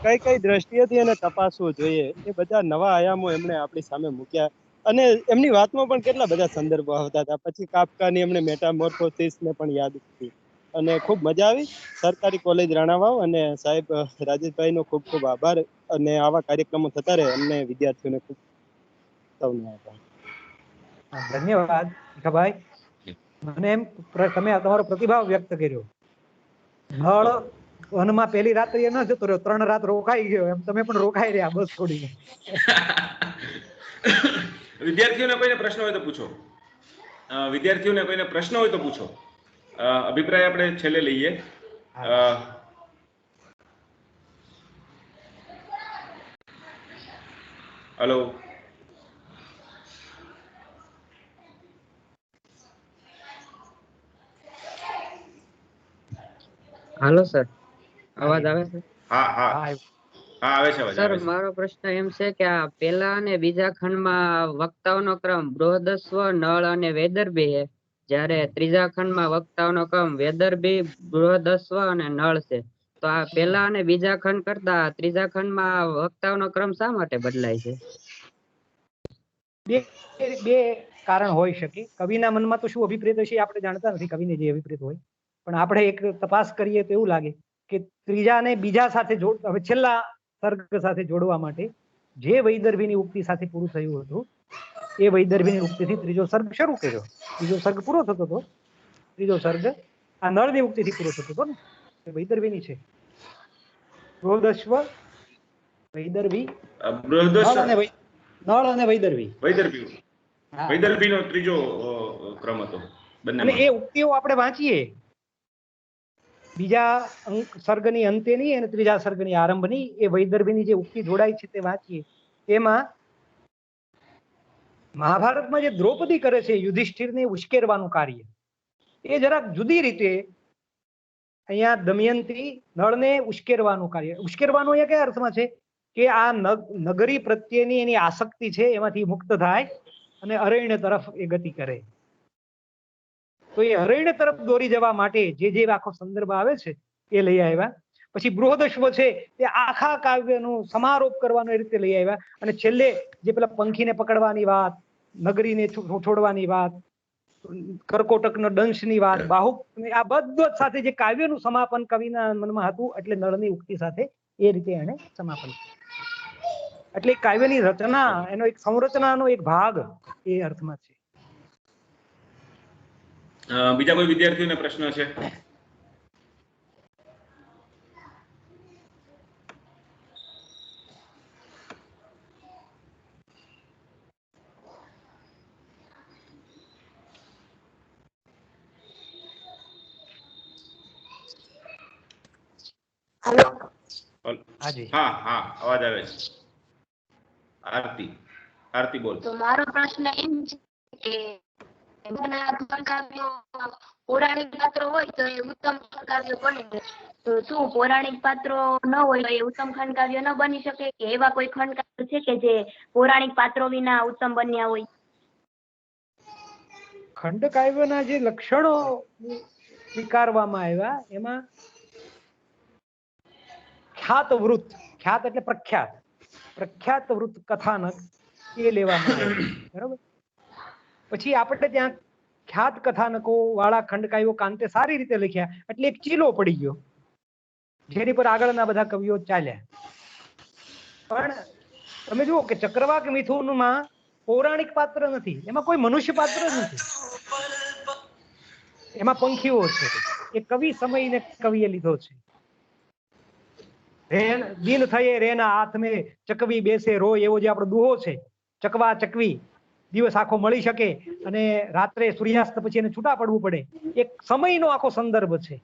કઈ કઈ દ્રષ્ટિએથી એને તપાસવું જોઈએ, એ બધા નવા આયામો એમણે આપણી સામે મૂક્યા. અને એમની વાતમાં પણ કેટલા બધા સંદર્ભો આવતા હતા. પછી કાફકાની એમણે મેટામોર્ફોસિસને પણ યાદ કરી અને ખૂબ મજા આવી. સરકારી કોલેજ રાણાવાવ અને સાહેબ રાજેશભાઈનો ખૂબ ખૂબ આભાર. અને આવા કાર્યક્રમો થતા રહે, અમને વિદ્યાર્થીઓને ખૂબ સૌને આભાર. ધન્યવાદ ભીખાભાઈ. મને એમ તમે તમારો પ્રતિભાવ વ્યક્ત કર્યો. નળ વનમાં પહેલી રાત્રિએ ન જતો રહ્યો, 3 રાત રોકાઈ ગયો, એમ તમે પણ રોકાઈ રહ્યા બસ છોડીને. વિદ્યાર્થીઓને કોઈને પ્રશ્ન હોય તો પૂછો. વિદ્યાર્થીઓને કોઈને પ્રશ્ન હોય તો પૂછો. અભિપ્રાય આપણે છેલ્લે લઈએ. હલો. હાલો સર, અવાજ આવે છે? હા હા હા, આવે છે અવાજ. સર, મારો પ્રશ્ન એમ છે કે આ પહેલા અને બીજા ખંડમાં વક્તાઓનો ક્રમ બૃહદસ્વ, નળ અને વૈદર્ભી છે, જ્યારે ત્રીજા ખંડમાં વક્તાઓનો ક્રમ વૈદર્ભી, બૃહદસ્વ અને નળ છે. તો આ પહેલા અને બીજા ખંડ કરતા ત્રીજા ખંડમાં વક્તાઓનો ક્રમ શા માટે બદલાય છે? બે બે કારણ હોઈ શકે. કવિના મનમાં તો શું અભિપ્રેત હશે આપણે જાણતા નથી, કવિને જે અભિપ્રેત હોય, પણ આપણે એક તપાસ કરીએ તો એવું લાગે કે ત્રીજાને બીજા સાથે હવે છેલ્લા સર્ગ સાથે જોડવા માટે જે વૈદર્ભીની ઉક્તિ સાથે પૂરું થયું હતું એ વૈદર્ભીની ઉક્તિથી ત્રીજો સર્ગ શરૂ કર્યો. બીજો સર્ગ પૂરો થતો હતો, ત્રીજો સર્ગ આ નળની ઉક્તિથી પૂરો થતો હતો ને, એ વૈદર્ભીની છે. બૃહદશ્વ, વૈદર્ભી, નળ અને વૈદર્ભી. વૈદર્ભીનો ત્રીજો ક્રમ હતો. અને એ ઉક્તિઓ આપણે વાંચીએ બીજા સર્ગની અંતેની અને ત્રીજા સર્ગની આરંભની, એ વૈદર્ભીની જે ઉક્તિ જોડાય છે તે વાંચીએ, તેમાં મહાભારતમાં જે દ્રૌપદી કરે છે યુધિષ્ઠિરને ઉશ્કેરવાનું કાર્ય, એ જરાક જુદી રીતે અહીંયા દમયંતી નળને ઉશ્કેરવાનું કાર્ય. ઉશ્કેરવાનું એ કયા અર્થમાં છે કે આ નગરી પ્રત્યેની એની આસક્તિ છે એમાંથી મુક્ત થાય અને અરણ્ય તરફ એ ગતિ કરે. તો એ અરણ્ય તરફ દોરી જવા માટે જે આખો સંદર્ભ આવે છે એ લઈ આવ્યા. પછી બૃહદશ્વ છે તે આખા કાવ્યનું સમારોપ કરવાનો એ રીતે લઈ આવ્યા. અને છેલ્લે જે પેલા પંખીને પકડવાની વાત, નગરીને છોડવાની વાત, કર્કોટકનો દંશની વાત, બાહુક, આ બધું સાથે જે કાવ્યનું સમાપન કવિના મનમાં હતું એટલે નળની ઉક્તિ સાથે એ રીતે એને સમાપન કર્યું. એટલે કાવ્યની રચના, એનો એક સંરચનાનો એક ભાગ એ અર્થમાં છે. બીજા કોઈ વિદ્યાર્થીઓને પ્રશ્ન છે? હા હા, અવાજ આવે છે. આરતી બોલ. તો મારો પ્રશ્ન એમ છે કે પૌરાણિક પાત્રો હોય તો એ ઉત્તમ કાવ્ય બને, તો શું પૌરાણિક પાત્રો ન હોય તો એ ઉત્તમ ખંડ કાવ્ય ન બની શકે? કે એવા કોઈ ખંડ કાવ્ય છે કે જે પૌરાણિક પાત્રો વિના ઉત્તમ બન્યા હોય? ખંડ કાવ્યના જે લક્ષણો સ્વીકારવામાં આવ્યા એમાં ખ્યાત વૃત્ત, ખ્યાત એટલે પ્રખ્યાત, પ્રખ્યાત વૃત્ત કથાનક એ લેવામાં આવ્યું. બરાબર. પછી આપણે ત્યાં ખ્યાત કથાનકો વાળા ખંડ કાવ્યો કાંતે સારી રીતે લખ્યા એટલે એક ચીલો પડી ગયો જેની પર આગળના બધા કવિઓ ચાલ્યા. પણ તમે જુઓ કે ચક્રવાક મિથુનમાં પૌરાણિક પાત્ર નથી, એમાં કોઈ મનુષ્ય પાત્ર જ નથી, એમાં પંખીઓ છે. એ કવિ સમયને કવિએ લીધો છે. દિન થયે રેના હાથ મે ચકવી બેસે રોય, એવો જે આપણો દુહો છે, ચકવા ચકવી દિવસ આખો મળી શકે અને રાત્રે સૂર્યાસ્ત પછી એને છૂટા પડવું પડે, એક સમયનો આખો સંદર્ભ છે.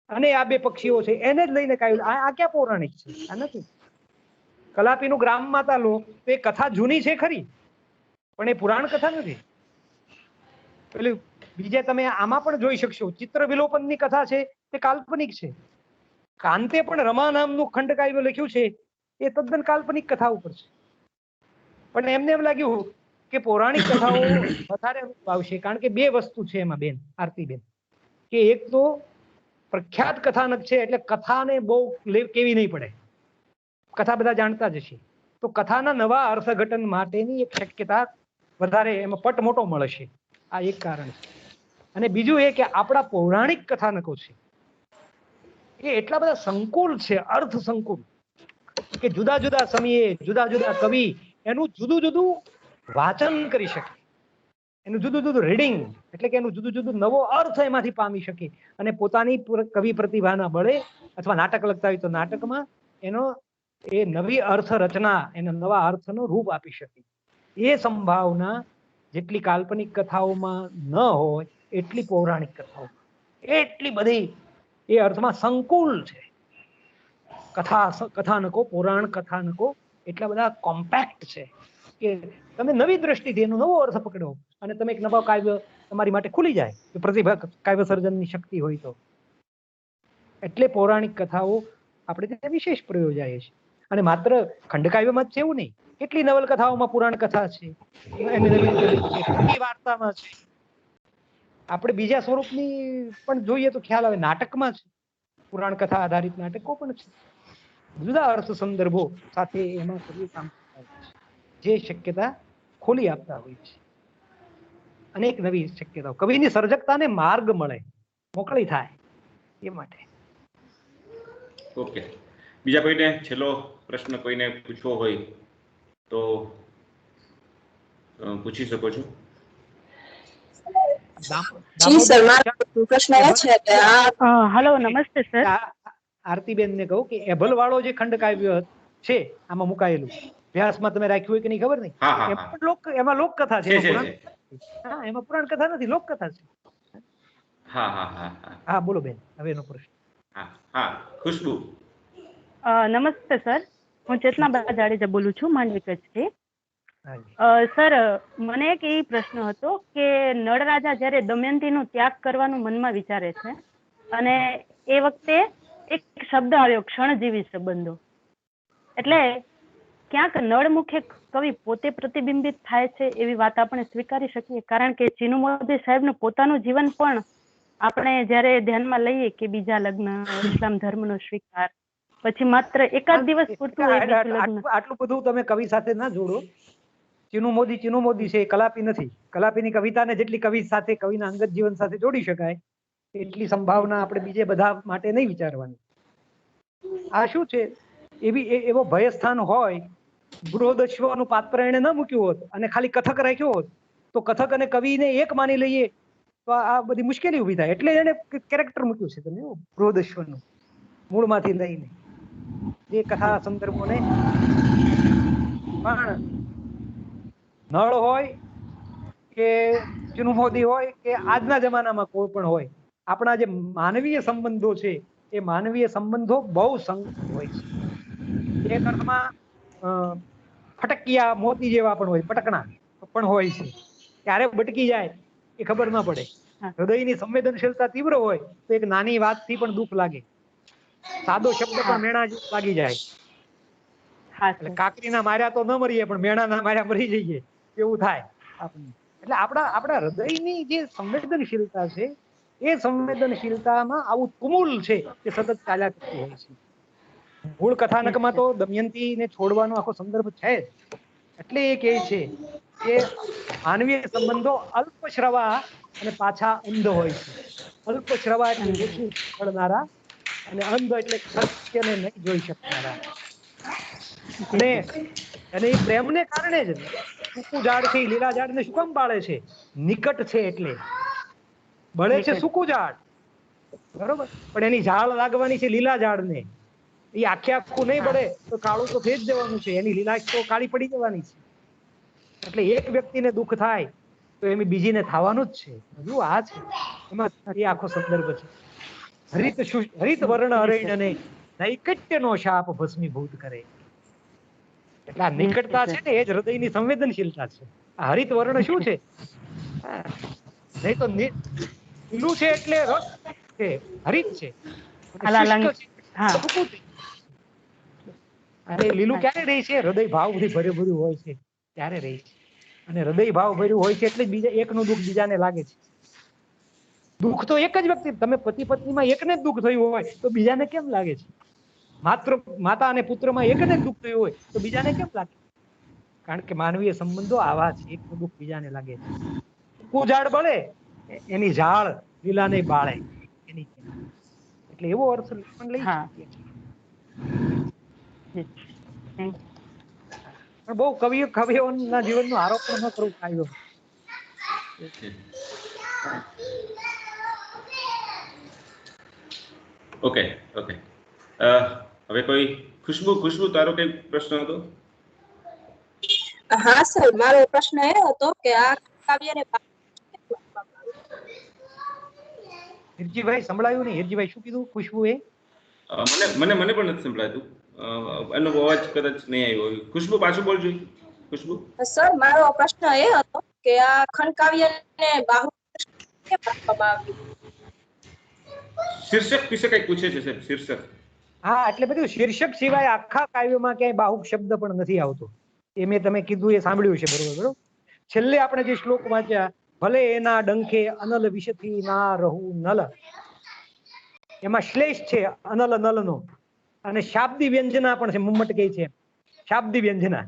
અને આ બે પક્ષીઓ છે એને જ લઈને કાવ્યું. આ ક્યાં પૌરાણિક છે? આ નથી. કલાપીનું ગ્રામ માતા લો તો એ કથા જૂની છે ખરી, પણ એ પુરાણ કથા નથી. પેલી બીજે તમે આમાં પણ જોઈ શકશો, ચિત્ર વિલોપનની કથા છે તે કાલ્પનિક છે. કાંતે પણ રમા નામનું ખંડ કાવ્ય લખ્યું છે એ તદ્દન કાલ્પનિક કથા ઉપર છે. પણ એમને એમ લાગ્યું કે પૌરાણિક કથાઓ વધારે આવશે, કારણ કે બે વસ્તુ છે એમાં બેન, આરતીબેન, કે એક તો પ્રખ્યાત કથાનક છે એટલે કથાને બહુ કેવી નહીં પડે, કથા બધા જાણતા જ હશે, તો કથાના નવા અર્થઘટન માટેની એક શક્યતા વધારે એમાં પટ મોટો મળશે. આ એક કારણ છે. અને બીજું એ કે આપણા પૌરાણિક કથાનકો છે એ એટલા બધા સંકુલ છે, અર્થ સંકુલ, કે જુદા જુદા સમયે જુદા જુદા કવિ એનું જુદું જુદું વાચન કરી શકે, એનું જુદું જુદું રીડિંગ, એટલે કે એનું જુદું જુદું નવો અર્થ એમાંથી પામી શકે અને પોતાની કવિ પ્રતિભાના બળે અથવા નાટક લખતા હોય તો નાટકમાં એનો એ નવી અર્થ રચના, એના નવા અર્થનું રૂપ આપી શકે. એ સંભાવના જેટલી કાલ્પનિક કથાઓમાં ન હોય એટલી પૌરાણિક કથાઓમાં, એટલી બધી એ અર્થમાં સંકુલ છે કથાનકો. પુરાણ કથાનકો એટલા બધા કોમ્પેક્ટ છે કે તમે નવી દ્રષ્ટિથી એનો નવો અર્થ પકડો અને તમે એક નવા કાવ્ય તમારી માટે ખુલી જાય, જો પ્રતિભા કાવ્ય સર્જનની શક્તિ હોય તો. એટલે પૌરાણિક કથાઓ આપણે ત્યાં વિશેષ પ્રયોજાય છે. અને માત્ર ખંડકાવ્યમાં જ છે એવું નહીં, કેટલી નવલકથાઓમાં પુરાણ કથા છે, વાર્તામાં છે. આપણે બીજા સ્વરૂપની પણ જોઈએ તો ખ્યાલ આવે, નાટકમાં છે, પુરાણ કથા આધારિત નાટકો પણ છે. જુદા અર્થ સંદર્ભો સાથે એમાં જે શક્યતા ખોલી આપતા હોય છે. અનેક નવી શક્યતાઓ, કવિની સર્જકતાને માર્ગ મળે, મોકળી થાય એ માટે. ઓકે, બીજા કોઈને છેલ્લો પ્રશ્ન કોઈને પૂછવો હોય તો પૂછી શકો છો. જી સર, મારો પ્રશ્ન એ છે કે હેલો, નમસ્તે સર. આરતીબેન ને કહું કે એભલ વાળો જે ખંડકાવ્ય છે આમાં મુકાયેલું, અભ્યાસમાં તમે રાખ્યું હોય કે નહીં ખબર નહીં, એમાં લોકકથા છે. હા, એમાં પુરાણ કથા નથી, લોકકથા છે. હા બોલો બેન, હવે એનો પ્રશ્ન. હા, ખુશ્બુ. નમસ્તે સર, હું ચેતનાબા જાડેજા બોલું છું, માંડવી કચ્છથી. સર, મને એક એ પ્રશ્ન હતો કે નળ રાજા જ્યારે દમયંતીનો ત્યાગ કરવાનું મનમાં વિચારે છે અને એ વખતે એક શબ્દ આવ્યો ક્ષણજીવી સંબંધો, એટલે ક્યાંક નળ મુખે કવિ પોતે પ્રતિબિંબિત થાય છે એવી વાત આપણે સ્વીકારી શકીએ? કારણ કે ચીનુ મોદી સાહેબનું પોતાનું જીવન પણ આપણે જ્યારે ધ્યાનમાં લઈએ કે બીજા લગ્ન, ઇસ્લામ ધર્મનો સ્વીકાર, પછી માત્ર એકાદ દિવસ પૂરતું આટલું બધું તમે કવિ સાથે ના જોડો. ચીનુ મોદી છે, કલાપી નથી. કલાપીની કવિતાને જેટલી કવિ સાથે, કવિના અંગત જીવન સાથે જોડી શકાય એટલી સંભાવના આપણે બીજે બધા માટે નહીં વિચારવાની. આ શું છે, એવો ભયસ્થાન હોય, બૃહદશ્વનું પાત્ર એને ન મૂક્યું હોત અને ખાલી કથક રાખ્યો હોત તો કથક અને કવિને એક માની લઈએ તો આ બધી મુશ્કેલી ઊભી થાય. એટલે એને કેરેક્ટર મૂક્યું છે તમે બૃહદશ્વનું, મૂળમાંથી લઈને જે કથા સંદર્ભોને. પણ નળ હોય કે ચીનુ મોદી હોય કે આજના જમાનામાં કોઈ પણ હોય, આપણા જે માનવીય સંબંધો છે એ માનવીય સંબંધો બહુ સંકટ હોય છે. એક અર્થમાં ફટકિયા મોતી જેવા પણ હોય, પટકણા પણ હોય છે. ક્યારે ભટકી જાય એ ખબર ના પડે. હૃદયની સંવેદનશીલતા તીવ્ર હોય તો એક નાની વાતથી પણ દુઃખ લાગે, સાદો શબ્દ પણ મેણા લાગી જાય. એટલે કાકરીના માર્યા તો ન મરીએ પણ મેણાના માર્યા મરી જઈએ એવું થાય આપણને. એટલે આપણા હૃદયની જે સંવેદનશીલતા છે એ સંવેદનશીલતામાં આવું તુમુલ છે એ સતત ચાલ્યા કરતું હોય છે. મૂળ કથાનકમાં તો દમયંતીને છોડવાનો આખો સંદર્ભ છે જ. એટલે એ કહે છે કે માનવીય સંબંધો અલ્પશ્રવા અને પાછા અંધ હોય છે. અલ્પશ્રવા એટલે ઓછું સાંભળનારા અને અંધ એટલે સત્યને નહીં જોઈ શકનારા. અને એ પ્રેમને કારણે જ સૂકું ઝાડ છે, લીલા ઝાડને શું કામ બાળે છે? નિકટ છે એટલે બળે છે સૂકું ઝાડ, બરોબર, પણ એની ઝાડ લાગવાની છે લીલા ઝાડને. એ આખે આખું નહીં બળે તો કાળું તો થઈ જ જવાનું છે, એની લીલાશ તો કાળી પડી જવાની છે. એટલે એક વ્યક્તિને દુઃખ થાય તો એમ બીજીને થવાનું જ છે. હજુ આ છે એમાં એ આખો સંદર્ભ છે. હરિત વર્ણ હરિણને નૈકટ્યનો શાપ ભસ્મીભૂત કરે. એટલે આ નિકટતા છે ને એ જ હૃદયની સંવેદનશીલતા છે. આ હરિત વર્ણ શું છે? નહીં તો લીલું છે એટલે રસ છે, હરિત છે. અને લીલું ક્યારે રહી છે? હૃદય ભાવ બધી ભર્યું હોય છે ત્યારે રહી છે. અને હૃદય ભાવ ભર્યું હોય છે એટલે બીજા એકનું દુઃખ બીજાને લાગે છે. દુઃખ તો એક જ વ્યક્તિ, તમે પતિ પત્નીમાં એકને જ દુઃખ થયું હોય તો બીજાને કેમ લાગે છે? માતા અને પુત્રમાં એકને જ દુઃખ થયું હોય તો બીજાને કેમ લાગે? કારણ કે માનવીય સંબંધો આવા છે, એકનું દુઃખ બીજાને લાગે છે. સૂકું ઝાડ બળે એની ઝાડ લીલા નહીં બાળે એની. એટલે એવો અર્થ પણ લઈ શકીએ છીએ. પણ બહુ કવિઓના જીવનનું આરોપણ ન કરવું કાયદો. ઓકે, હવે કોઈ ખુશ્બુ તારો કઈ પ્રશ્ન હતો? હા સર, મારો પ્રશ્ન એ હતો કે આ કાવ્યને હિરજીભાઈ સંભળાયું નહીં. હિરજીભાઈ શું કીધું? ખુશ્બુ એ મને પણ નથી સંભળાતું. એનો અવાજ કદાચ નહીં આવ્યો. ખુશ્બુ પાછું બોલજો. ખુશ્બુ સર, મારો પ્રશ્ન એ હતો કે આ ખંડકાવ્યને બાહુ કેમ આપવામાં આવ્યું? શીર્ષક વિશે કઈક પૂછે છે સાહેબ. શીર્ષક, હા, એટલે બધું શીર્ષક સિવાય આખા કાવ્યમાં ક્યાંય બાહુક શબ્દ પણ નથી આવતો. એ મેં તમે કીધું એ સાંભળ્યું છે, બરોબર. છેલ્લે આપણે જે શ્લોક વાંચ્યા, ભલે એના ડંખે અનલ વિષથી ના રહું નલ, એમાં શ્લેષ છે અનલ નલનો, અને શાબ્દી વ્યંજના પણ છે. મુમ્મટ કહે છે શાબ્દી વ્યંજના.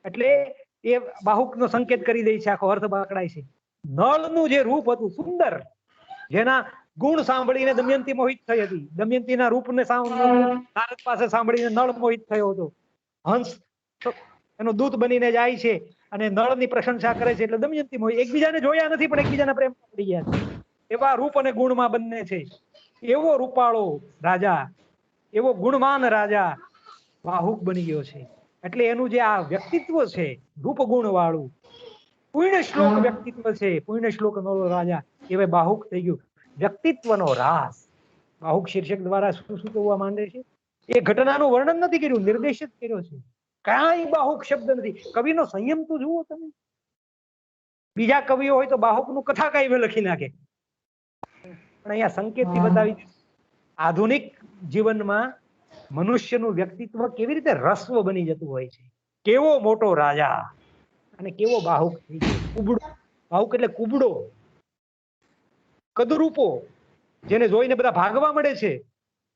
એટલે એ બાહુકનો સંકેત કરી દે છે, આખો અર્થ પકડાય છે. નળનું જે રૂપ હતું સુંદર, જેના ગુણ સાંભળીને દમયંતી મોહિત થઈ હતી, દમયંતીના રૂપને નારદ પાસે સાંભળીને નળ મોહિત થયો હતો. હંસ એનો દૂત બનીને જાય છે અને નળની પ્રશંસા કરે છે, એટલે દમયંતી મોહિત, એકબીજાને જોયા નથી પણ એકબીજાના પ્રેમ પડી ગયા છે. એવા રૂપ અને ગુણમાં બંને છે. એવો રૂપાળો રાજા, એવો ગુણવાન રાજા બાહુક બની ગયો છે. એટલે એનું જે આ વ્યક્તિત્વ છે રૂપ ગુણ વાળું, પૂર્ણ શ્લોક વ્યક્તિત્વ છે, પૂર્ણ શ્લોક નો રાજા એ બાહુક થઈ ગયું. વ્યક્તિત્વનો રાસ બાહુક શીર્ષક દ્વારા શું સૂચવવા માંડે છે? એ ઘટનાનું વર્ણન નથી કર્યું, નિર્દેશિત કર્યો છે. કાંઈ બાહુક શબ્દ નથી. કવિનો સંયમ તો જુઓ તમે. બીજા કવિઓ હોય તો બાહુકનું કથા કાવ્ય લખી નાખે, પણ અહીંયા સંકેતથી બતાવી આધુનિક જીવનમાં મનુષ્યનું વ્યક્તિત્વ કેવી રીતે રસ્વ બની જતું હોય છે. કેવો મોટો રાજા અને કેવો બાહુક થઈ ગયો. કુબડો, બાહુક એટલે કુબડો, કદરૂપો, જેને જોઈને બધા ભાગવા મળે છે.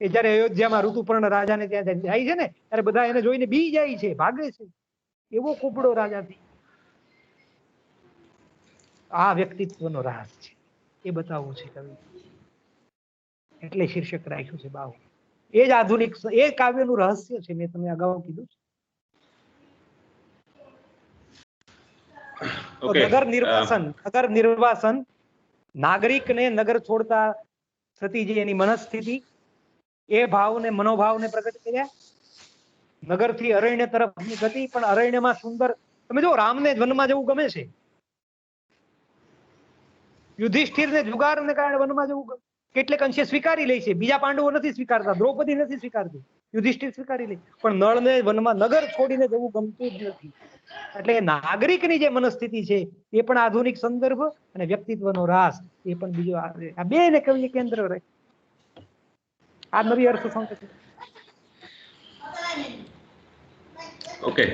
એ જયારે અયોધ્યામાં ઋતુપર્ણ રાજાને ત્યાં જાય છે ને, ત્યારે બધા એને જોઈને બી જાય છે, ભાગે છે. એવો કુબડો રાજા થઈ. આ વ્યક્તિત્વનો રાસ છે, એ બતાવવું છે કવિ, એટલે શીર્ષક રાખ્યું છે બાહુક. એ જ આધુનિક, એ કાવ્યનું રહસ્ય છે. મેં તમને અગાઉ કીધું છે. નગર નિર્વાસન, નાગરિકને નગર છોડતા થતી જે એની મનસ્થિતિ, એ ભાવને, મનોભાવને પ્રગટ કર્યા. નગરથી અરણ્ય તરફની ગતિ, પણ અરણ્યમાં સુંદર, તમે જો રામને વનમાં જવું ગમે છે, યુધિષ્ઠિરને જુગારને કારણે વનમાં જવું કેટલેક અંશે સ્વીકારી લે છે. બીજા પાંડવો નથી સ્વીકારતા, દ્રૌપદી નથી સ્વીકારતી, યુધિષ્ઠિર સ્વીકારી લે. પણ નળને વનમાં, નગર છોડીને જવું ગમતું જ નથી. એટલે નાગરિકની જે મનસ્થિતિ છે એ પણ આધુનિક સંદર્ભ, અને વ્યક્તિત્વનો રાસ એ પણ બીજો. આ બે ને કવિએ કેન્દ્ર રહે. આ નવી અર્થ સંકલ્પ. ઓકે,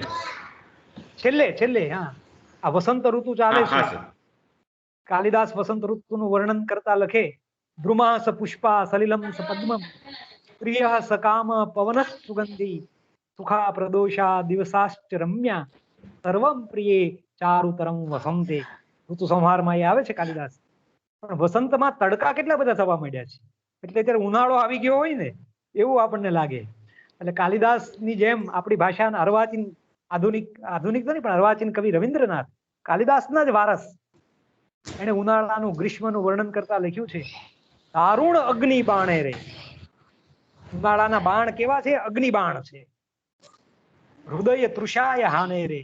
છેલ્લે હા, આ વસંત ઋતુ ચાલે છે. કાલિદાસ વસંત ઋતુનું વર્ણન કરતા લખે, દ્રુમાસ પુષ્પા સલિલમ પદ્મમ પ્રિય સકામ પવન સુગંધી સુખા પ્રદોષા દિવસાશ્ચ રમ્યા સર્વમ પ્રિયે ચારુતરમ વસંતે. ઋતુ સંહારમાં એ આવે છે કાલિદાસ. પણ વસંતમાં તડકા કેટલા બધા થવા માંડ્યા છે, એટલે અત્યારે ઉનાળો આવી ગયો હોય ને એવું આપણને લાગે. એટલે કાલિદાસની જેમ આપણી ભાષાના અર્વાચીન, આધુનિક તો નહીં પણ અર્વાચીન કવિ રવિન્દ્રનાથ કાલિદાસના જ વારસ, એને ઉનાળાનું, ગ્રીષ્મનું વર્ણન કરતા લખ્યું છે, દારૂણ અગ્નિ બાણે રે. ઉનાળાના બાણ કેવા છે? અગ્નિ બાણ છે. હૃદય તૃષાય હાને રે.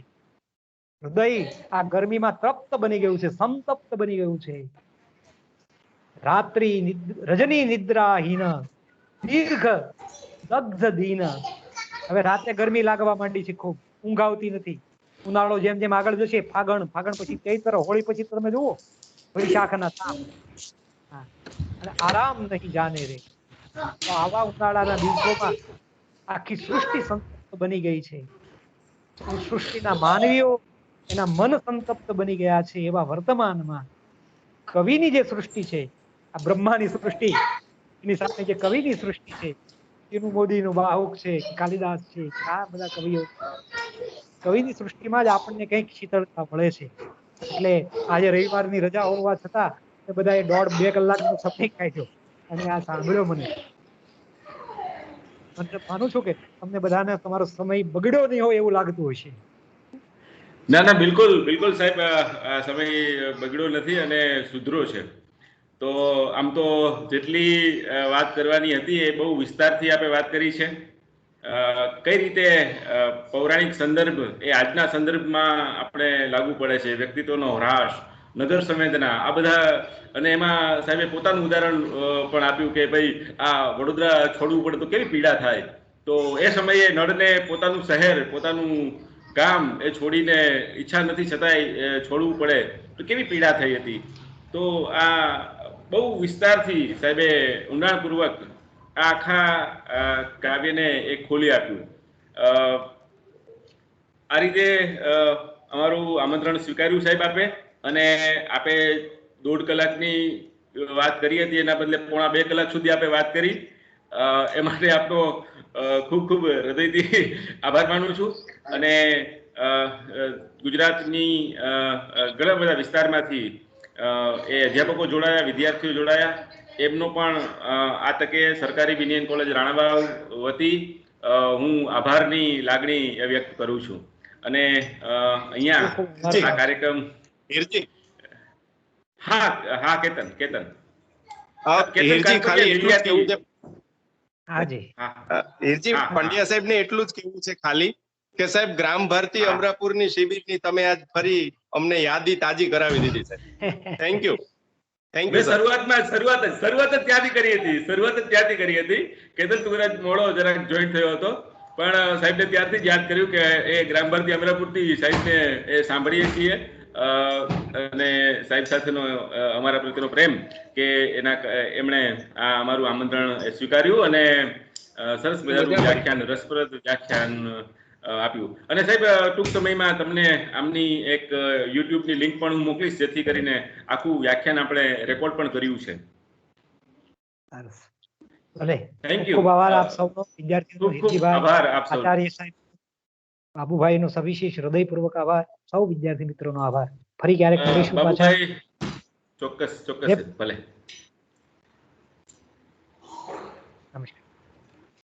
હૃદય આ ગરમીમાં તૃપ્ત બની ગયું છે, સંતપ્ત બની ગયું છે. રાત્રિ રજની નિદ્રાહીન દીર્ઘ દગ્ધ દીન. હવે રાતે ગરમી લાગવા માંડી છે, ખૂબ ઊંઘ આવતી નથી. ઉનાળો જેમ જેમ આગળ જશે, ફાગણ પછી ચૈત્ર, હોળી પછી તમે જુઓ વૈશાખના તાપ, અને આરામ નહીં જાને રે. તો આવા ઉનાળાના દિવસોમાં આખી સૃષ્ટિ સંતપ્ત બની ગઈ છે. સૃષ્ટિના માનવીઓ એના મન સંતપ્ત બની ગયા છે. એવા વર્તમાનમાં કવિની જે સૃષ્ટિ છે, આ બ્રહ્માની સૃષ્ટિ, એની સામે જે કવિની સૃષ્ટિ છે, એનું મોદીનું બાહુક છે, કાલિદાસ છે, આ બધા કવિઓ, કવિની સૃષ્ટિમાં જ આપણને કંઈક શીતળતા મળે છે. એટલે આજે રવિવારની રજા હોવા છતાં એ બધાએ 1.5-2 કલાકનો સમય કાઢ્યો અને આ સાંભળ્યો. મને માનું છું કે તમને બધાને તમારો સમય બગડ્યો નહીં હોય એવું લાગતું હશે. ના, બિલકુલ સાહેબ, આ સમય બગડ્યો નથી અને સુધરો છે. તો આમ તો જેટલી વાત કરવાની હતી એ બહુ વિસ્તારથી આપણે વાત કરી છે. કઈ રીતે પૌરાણિક સંદર્ભ એ આજના સંદર્ભમાં આપણે લાગુ પડે છે, વ્યક્તિત્વનો હ્રાસ, નગર સંવેદના, આ બધા. અને એમાં સાહેબે પોતાનું ઉદાહરણ પણ આપ્યું કે ભાઈ આ વડોદરા છોડવું પડે તો કેવી પીડા થાય. તો એ સમયે નળને પોતાનું શહેર, પોતાનું ગામ એ છોડીને ઈચ્છા નથી છતાંય છોડવું પડે તો કેવી પીડા થઈ હતી. તો આ બહુ વિસ્તારથી સાહેબે ઊંડાણપૂર્વક આ આખા કાવ્યને એક ખોલી આપ્યું. આ રીતે અમારું આમંત્રણ સ્વીકાર્યું સાહેબ આપે, અને આપે 1.5 કલાકની વાત કરી હતી એના બદલે 1.5-2 કલાક સુધી આપણે વાત કરી. એ માટે આપનો ખૂબ હૃદયથી આભાર માનું છું. અને ગુજરાતની ઘણા બધા વિસ્તારમાંથી એ અધ્યાપકો જોડાયા, વિદ્યાર્થીઓ જોડાયા. એમનો પણ આ તકે સરકારી બિનિયન કોલેજ રાણાવાવ વતી હું આભારની લાગણી વ્યક્ત કરું છું. અને અહીંયા આ કાર્યક્રમ હા કેતન પંડ્યા સાહેબ ને એટલું જ કેવું છે ખાલી કે સાહેબ ગ્રામ ભારતી અમરાપુરની શિબિરની તમે આજ ફરી અમને યાદી તાજી કરાવી દીધી સાહેબ. Thank you. શરૂઆત જ ત્યાંથી કરી હતી. કેતન તુગરાજ મોડો જરાક જોઈન્ટ થયો હતો, પણ સાહેબને ત્યારથી જ યાદ કર્યું કે એ ગ્રામ ભારતી અમરાપુરથી સાહેબને એ સાંભળીએ છીએ અને સાહેબ સાથેનો અમારા પ્રત્યેનો પ્રેમ કે એમણે આ અમારું આમંત્રણ સ્વીકાર્યું અને સરસ મજાનું વ્યાખ્યાન, રસપ્રદ વ્યાખ્યાન આપ્યું. અને સાહેબ ટૂંક સમયમાં તમને આમની એક યુટ્યુબની લિંક પણ હું મોકલીશ, જેથી કરીને આખું વ્યાખ્યાન આપણે રેકોર્ડ પણ કર્યું છે. Thank you. ખૂબ આભાર આપ સૌનો, વિદ્યાર્થીઓ, હિરજીભાઈ, આચાર્ય સાહેબ, બાબુભાઈનો સવિશેષ હૃદયપૂર્વક આભાર. સૌ વિદ્યાર્થી મિત્રોનો આભાર. ફરી ક્યારેક મળીશું પાછા. ચોક્કસ ભલે. નમસ્કાર.